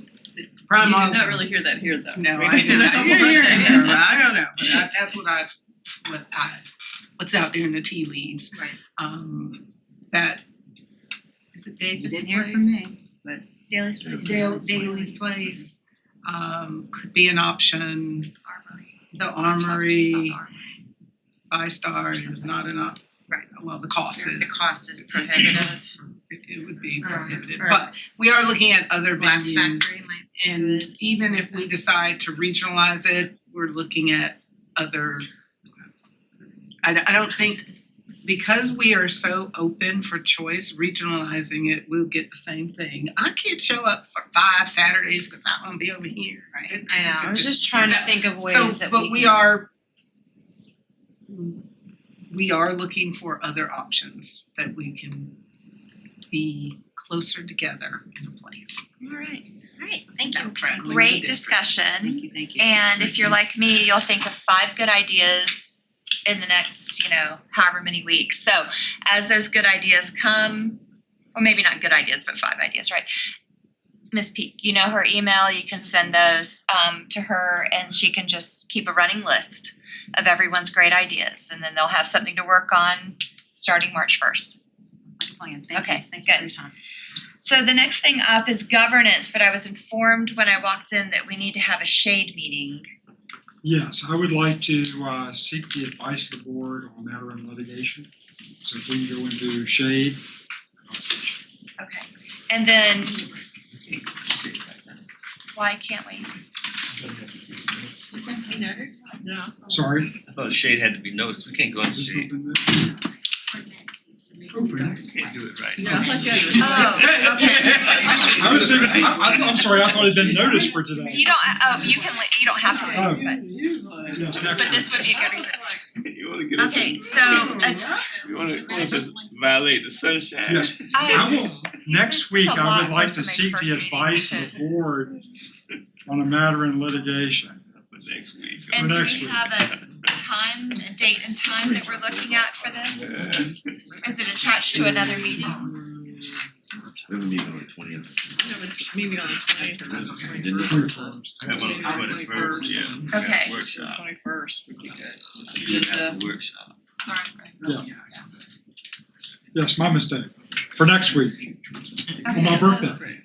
Prime You Osborne. did not really hear that here though. No, I did not. You're hearing it here, but I don't know. But that's what's out there in the tea leaves. Right. That is it You David's didn't hear from place? me, but Daly's Place. Daly's place could be an option. Armory. The I've talked to Armory, you about Armory. 5-star is not enough. Right. Well, the cost is. The cost is prohibitive. It would be Right. prohibitive, Right. but we are looking at other Glass venues. Factory might be And good. even if we decide to regionalize it, we're looking at other. I don't think, because we are so open for choice, regionalizing it, we'll get the same thing. I can't show up for 5 Saturdays because I want to be over here. Right. I know, I was just trying to think of ways that But we are looking for other options that we can be closer together in a place. Alright, thank you. Without traveling the Great district. discussion. thank you. And if you're like me, you'll think of 5 good ideas in the next, however many weeks. So as those good ideas come, or maybe not good ideas, but 5 ideas, right? Ms. Peak, you know her email, you can send those to her and she can just keep a running list of everyone's great ideas, and then they'll have something to work on starting March 1st. Sounds like a plan. Thank Okay, you. Thank you for good. your time. So the next thing up is governance, but I was informed when I walked in that we need to have a shade meeting. Yes, I would like to seek the advice of the board on a matter in litigation. So if we can go into shade. Okay. And then why can't we? We noticed? No. Sorry. I thought shade had to be noticed. We can't go into shade. We can't do it right. Yeah, I thought you had to. Oh, okay. I was thinking, I'm sorry, I thought it'd been noticed for today. You don't, you don't have to leave, Yes, but next this would be a good reason. You wanna get us, Okay, so you wanna just violate the sunshine? Yes, I will, next week, It's a I lot would like for to somebody's seek first the meeting advice to- of the board on a matter in litigation. For next week. And do next we week. have a date and time that we're looking at for this? Is it attached to another meeting? We have a meeting on the 20th. Meeting on the 20th. That's okay. I have one on the 21st, yeah. Okay. Workshop. 21st would be good. You didn't have to workshop. Sorry. Yeah. Yes, my mistake. For next week, on my birthday.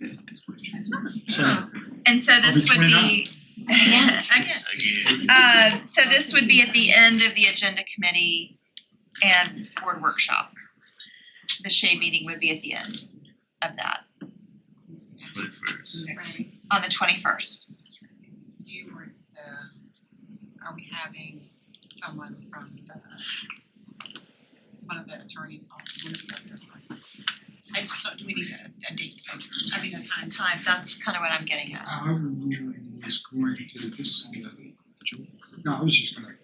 So, And so this would be, again, Again, so this would be at the end of the agenda committee and board workshop. The shade meeting would be at the end of that, 21st. on the 21st. Viewers, are we having someone from one of the attorneys also in the other part? I just don't, do we need a date, so, I mean, a time? Time, that's kind of what I'm getting at. I was going to this, no, I was just gonna.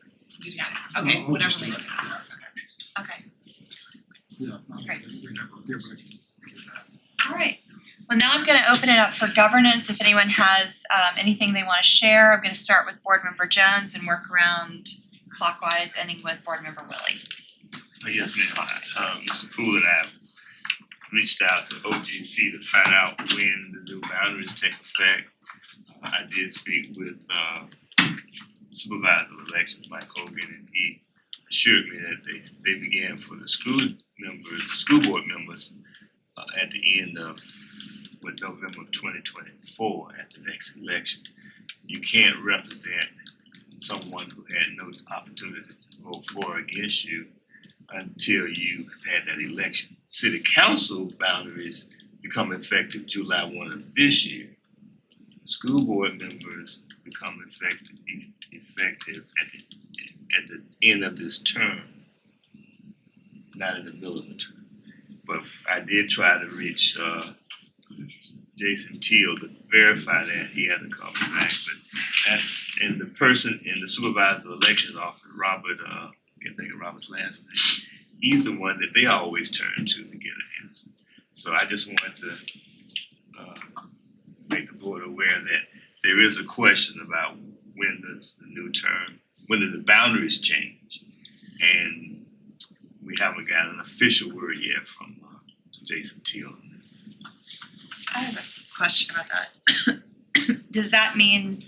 You got it, okay, I'll whatever just do Lisa it, says. yeah. Okay, Yeah, I don't think we never be able to do that. all right. Well, now I'm gonna open it up for governance. If anyone has anything they wanna share, I'm gonna start with Board Member Jones and work around clockwise, ending with Board Member Willie. Yes, ma'am. Mr. Poole and I reached out to OGC to find out when the new boundaries take effect. I did speak with Supervisor of Elections, Mike Hogan, and he assured me that they began for the school board members at the end of November of 2024 at the next election. You can't represent someone who had no opportunity to vote for or against you until you have had that election. City council boundaries become effective July 1 of this year. School board members become effective at the end of this term, not in the middle of the term. But I did try to reach Jason Teal to verify that. He hasn't called me back, but that's in the person in the supervisor of elections office, Robert, I can't think of Robert's last name. He's the one that they always turn to get an answer. So I just wanted to make the board aware that there is a question about when does the new term, when do the boundaries change? And we haven't got an official word yet from Jason Teal on that. I have a question about that. Does that mean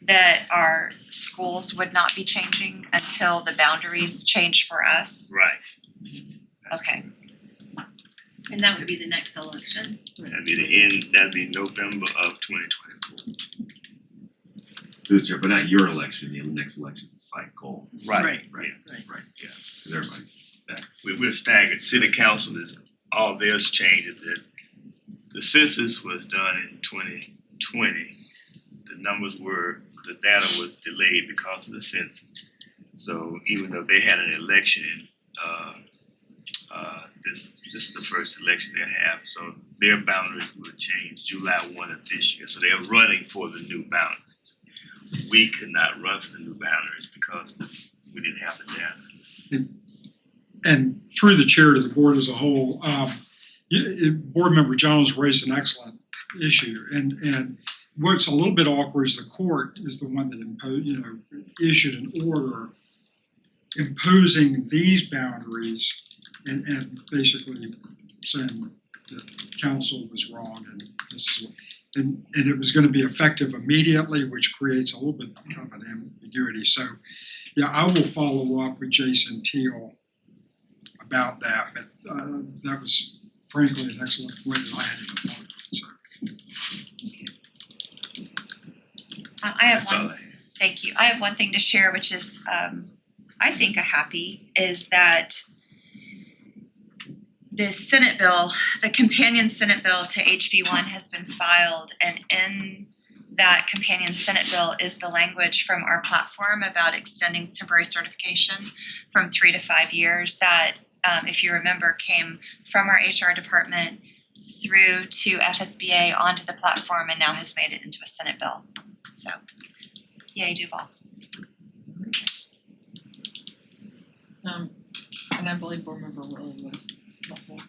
that our schools would not be changing until the boundaries change for us? Right. Okay, And that would be the next election. That'd be the end, that'd be November of 2024. Through the chair, but not your election, the next election cycle. Right. Yeah, because everybody's stacked. We're staggered. City council is, all theirs changed. The census was done in 2020. The data was delayed because of the census. So even though they had an election, this is the first election they have. So their boundaries will change July 1 of this year. So they're running for the new boundaries. We could not run for the new boundaries because we didn't have the data. And through the chair to the board as a whole, Board Member Jones raised an excellent issue, and what's a little bit awkward is the court is the one that issued an order imposing these boundaries and basically saying that council was wrong and this is what, and it was going to be effective immediately, which creates a little bit of an ambiguity. So yeah, I will follow up with Jason Teal about that, but that was frankly an excellent point that I hadn't even thought of, so. I have That's all one, I have. thank you. I have one thing to share, which is, I think a happy, is that the Senate bill, the companion Senate bill to HB1 has been filed, and in that companion Senate bill is the language from our platform about extending temporary certification from 3 to 5 years that, if you remember, came from our HR department through to FSBA onto the platform and now has made it into a Senate bill. So, yay, Duval. And I believe board member Willie was helpful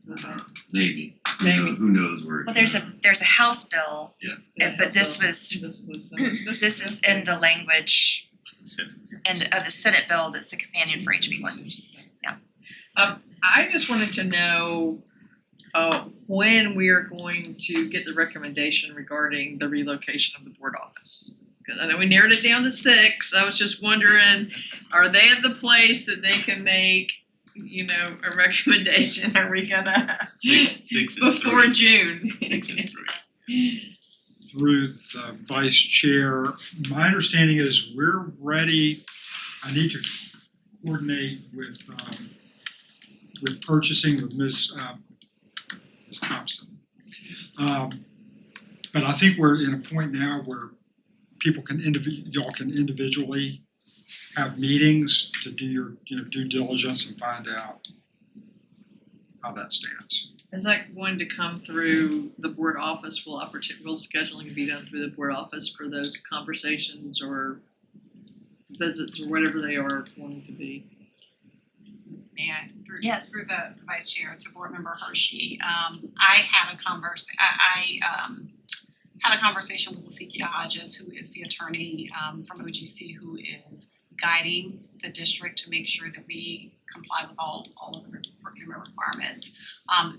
with that. Maybe. Maybe. Who knows where it Well, there's a House bill, Yeah. but this was, this is in the language of the Senate bill that's the companion for HB1. I just wanted to know when we are going to get the recommendation regarding the relocation of the board office. Because I know we narrowed it down to 6. I was just wondering, are they at the place that they can make, a recommendation? Are we gonna Six and before 3. June? 6 and 3. through the vice chair. My understanding is we're ready. I need to coordinate with purchasing with Ms. Thompson. But I think we're in a point now where people can y'all can individually have meetings to do your due diligence and find out how that stands. Is that going to come through the board office? Will scheduling be done through the board office for those conversations or visits or whatever they are going to be? May I, Yes. through the vice chair to board member Hershey, I had a conversation with Lasekia Hodges, who is the attorney from OGC, who is guiding the district to make sure that we comply with all of the procurement requirements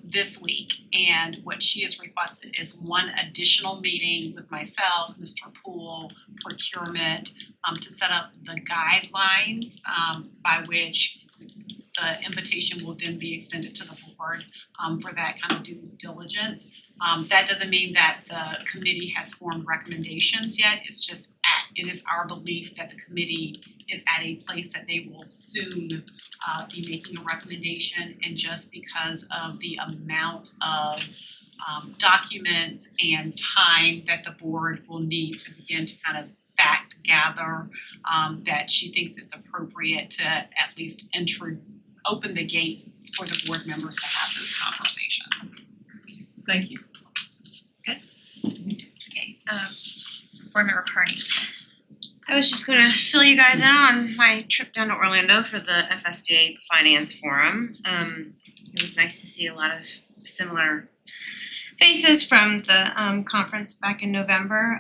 this week. And what she has requested is one additional meeting with myself, Mr. Poole, procurement, to set up the guidelines by which the invitation will then be extended to the board for that kind of due diligence. That doesn't mean that the committee has formed recommendations yet. It's just it is our belief that the committee is at a place that they will soon be making a recommendation, and just because of the amount of documents and time that the board will need to begin to kind of fact gather, that she thinks it's appropriate to at least open the gate for the board members to have those conversations. Thank you. Okay, board member Carney. I was just gonna fill you guys in on my trip down to Orlando for the FSBA Finance Forum. It was nice to see a lot of similar faces from the conference back in November.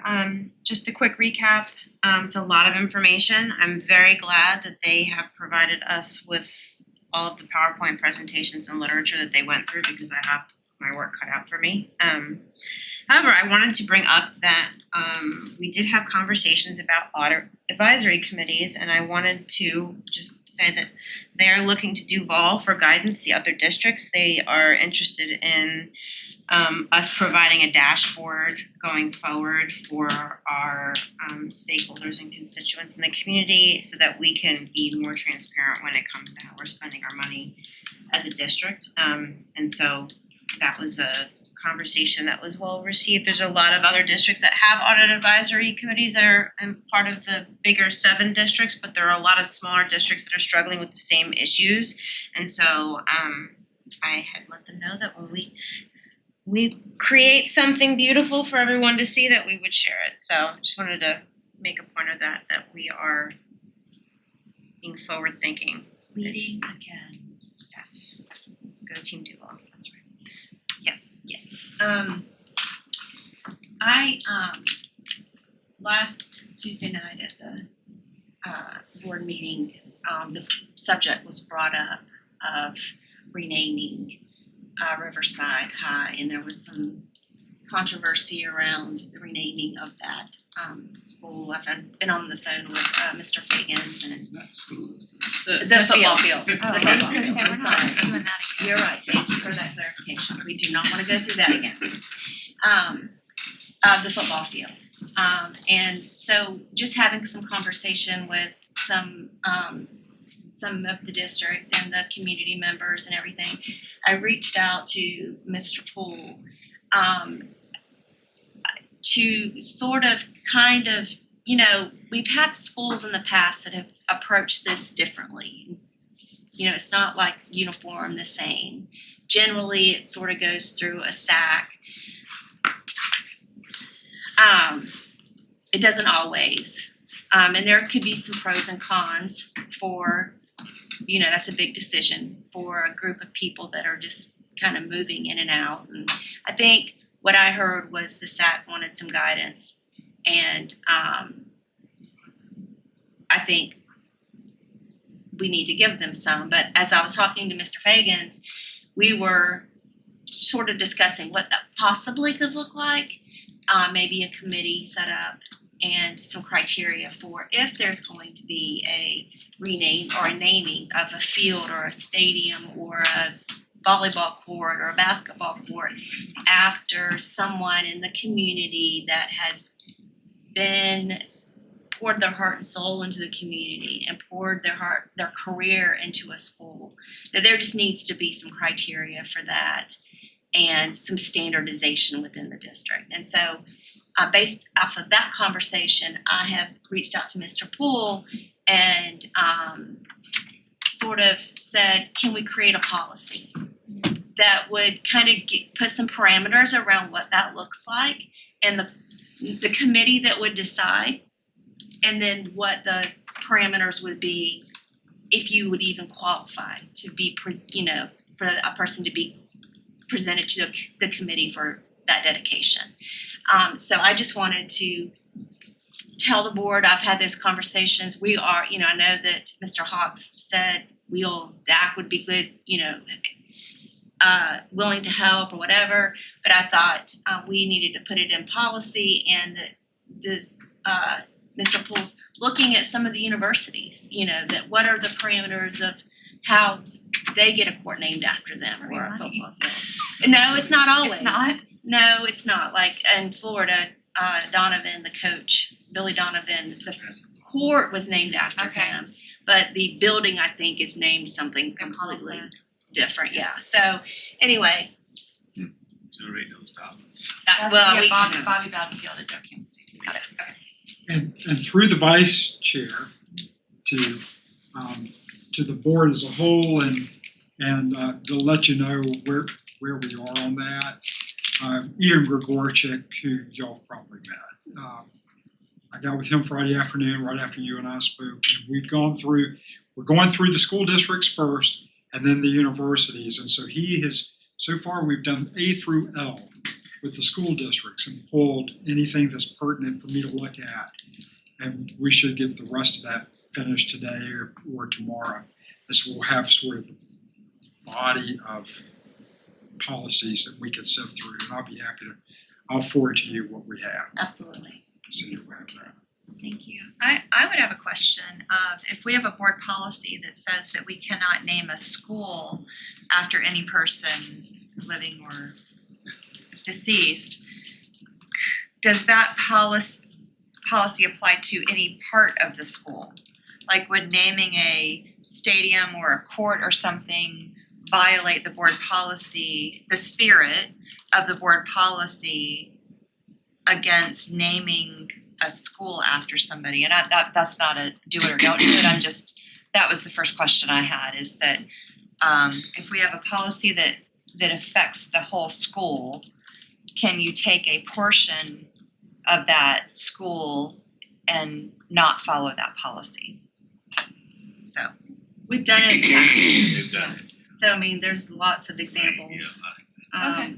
Just a quick recap, it's a lot of information. I'm very glad that they have provided us with all of the PowerPoint presentations and literature that they went through, because I have my work cut out for me. However, I wanted to bring up that we did have conversations about audit advisory committees, and I wanted to just say that they are looking to Duval for guidance. The other districts, they are interested in us providing a dashboard going forward for our stakeholders and constituents in the community, so that we can be more transparent when it comes to how we're spending our money as a district. And so that was a conversation that was well received. There's a lot of other districts that have audit advisory committees that are part of the bigger 7 districts, but there are a lot of smaller districts that are struggling with the same issues. And so I had let them know that when we create something beautiful for everyone to see, that we would share it. So just wanted to make a point of that we are being forward thinking. Leading again. Yes. Go Team Duval. That's right. Yes. Yes. I last Tuesday night at the board meeting, the subject was brought up of renaming Riverside High, and there was some controversy around the renaming of that school. I've been on the phone with Mr. Fagans and the football field. Oh, I was gonna say, we're not doing that again. You're right, thank you for that clarification. We do not wanna go through that again. The football field. And so just having some conversation with some of the district and the community members and everything, I reached out to Mr. Poole to sort of kind of, we've had schools in the past that have approached this differently. It's not like uniform the same. Generally, it sort of goes through a SAC. It doesn't always. And there could be some pros and cons for, that's a big decision for a group of people that are just kind of moving in and out. And I think what I heard was the SAC wanted some guidance, and I think we need to give them some. But as I was talking to Mr. Fagans, we were sort of discussing what that possibly could look like. Maybe a committee set up and some criteria for if there's going to be a rename or a naming of a field or a stadium or a volleyball court or a basketball court after someone in the community that has been poured their heart and soul into the community and poured their career into a school, that there just needs to be some criteria for that and some standardization within the district. And so based off of that conversation, I have reached out to Mr. Poole and sort of said, can we create a policy that would kind of put some parameters around what that looks like, and the committee that would decide, and then what the parameters would be if you would even qualify to be, for a person to be presented to the committee for that dedication. So I just wanted to tell the board, I've had those conversations. We are, I know that Mr. Hawks said DAC would be good, willing to help or whatever, but I thought we needed to put it in policy, and that Mr. Poole's looking at some of the universities, that what are the parameters of how they get a court named after them or a football field. No, it's not always. It's not? No, it's not. Like in Florida, Donovan, the coach, Billy Donovan, the court was named after him. But the building, I think, is named something completely different. Yeah. So anyway. Generate those dollars. Bobby Bowden Field at Joe Stadium. Got it. Okay. And through the vice chair to the board as a whole, and to let you know where we are on that. Ian Grigorchik, who y'all probably met. I got with him Friday afternoon, right after you and I spoke, and we're going through the school districts first, and then the universities. And so far we've done A through L with the school districts and pulled anything that's pertinent for me to look at. And we should get the rest of that finished today or tomorrow. As we'll have sort of a body of policies that we can sift through, and I'll forward to you what we have. Absolutely. So you have that. Thank you. I would have a question of, if we have a board policy that says that we cannot name a school after any person living or deceased, does that policy apply to any part of the school? Like, would naming a stadium or a court or something violate the board policy, the spirit of the board policy against naming a school after somebody? And that's not a do it or don't do it. That was the first question I had, is that if we have a policy that affects the whole school, can you take a portion of that school and not follow that policy? So we've done it in the past. They've done it. So I mean, there's lots of examples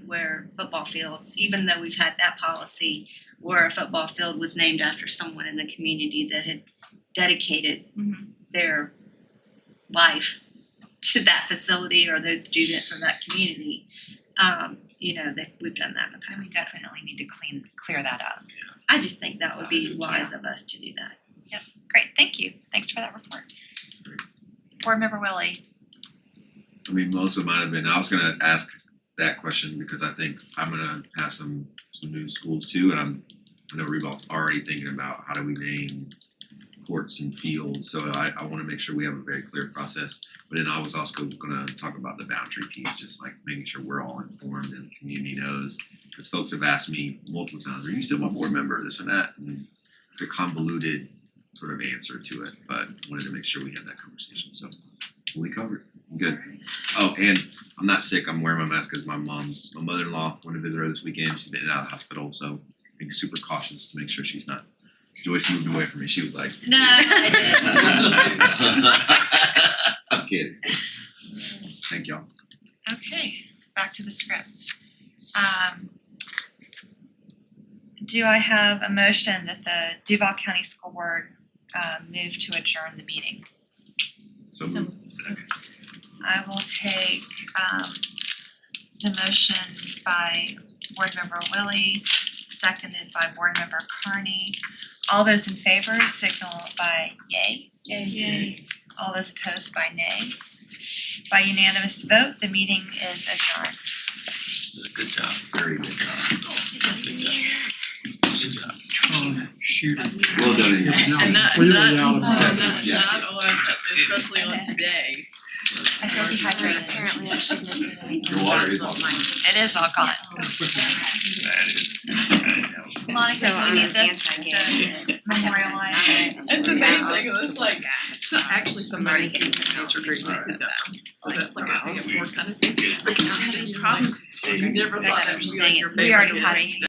where football fields, even though we've had that policy, where a football field was named after someone in the community that had dedicated their life to that facility or those students or that community. That we've done that in the past. And we definitely need to clear that up. I just think that would be wise of us to do that. Yep. Great. Thank you. Thanks for that report. Board Member Willie. I mean, most of mine have been, I was gonna ask that question because I think I'm gonna have some new schools too, and I know Revolt's already thinking about how do we name courts and fields, so I wanna make sure we have a very clear process. But then I was also gonna talk about the boundary piece, just like making sure we're all informed and the community knows. Because folks have asked me multiple times, are you still my board member, this and that? And it's a convoluted sort of answer to it, but wanted to make sure we had that conversation, so fully covered. Good. Oh, and I'm not sick. I'm wearing my mask because my mother-in-law went to visit her this weekend. She's been out of the hospital, so being super cautious to make sure she's not. Joyce moved away from me. She was like, "No, I didn't." I'm kidding. Thank y'all. Okay, back to the script. Do I have a motion that the Duval County School Board move to adjourn the meeting? So I will take the motion by Board Member Willie, seconded by Board Member Carney. All those in favor signal by yay. Yay. All those opposed by nay. By unanimous vote, the meeting is adjourned. Good job. Very good job. Good job. Good job. Shooting. Well done, Amy. It's now And not, completely not, out of not, context. Yeah. not on, especially on today. I feel dehydrated. Apparently I should miss it. Your water is on. It is all gone. That is. Monica, So, do you need this I'm just to memorialize? It's amazing, it was like, so actually somebody answered great things at that. So that's like a pay it forward kind of thing. Because you have any problems, you never thought that would be on your face. We already had a meeting.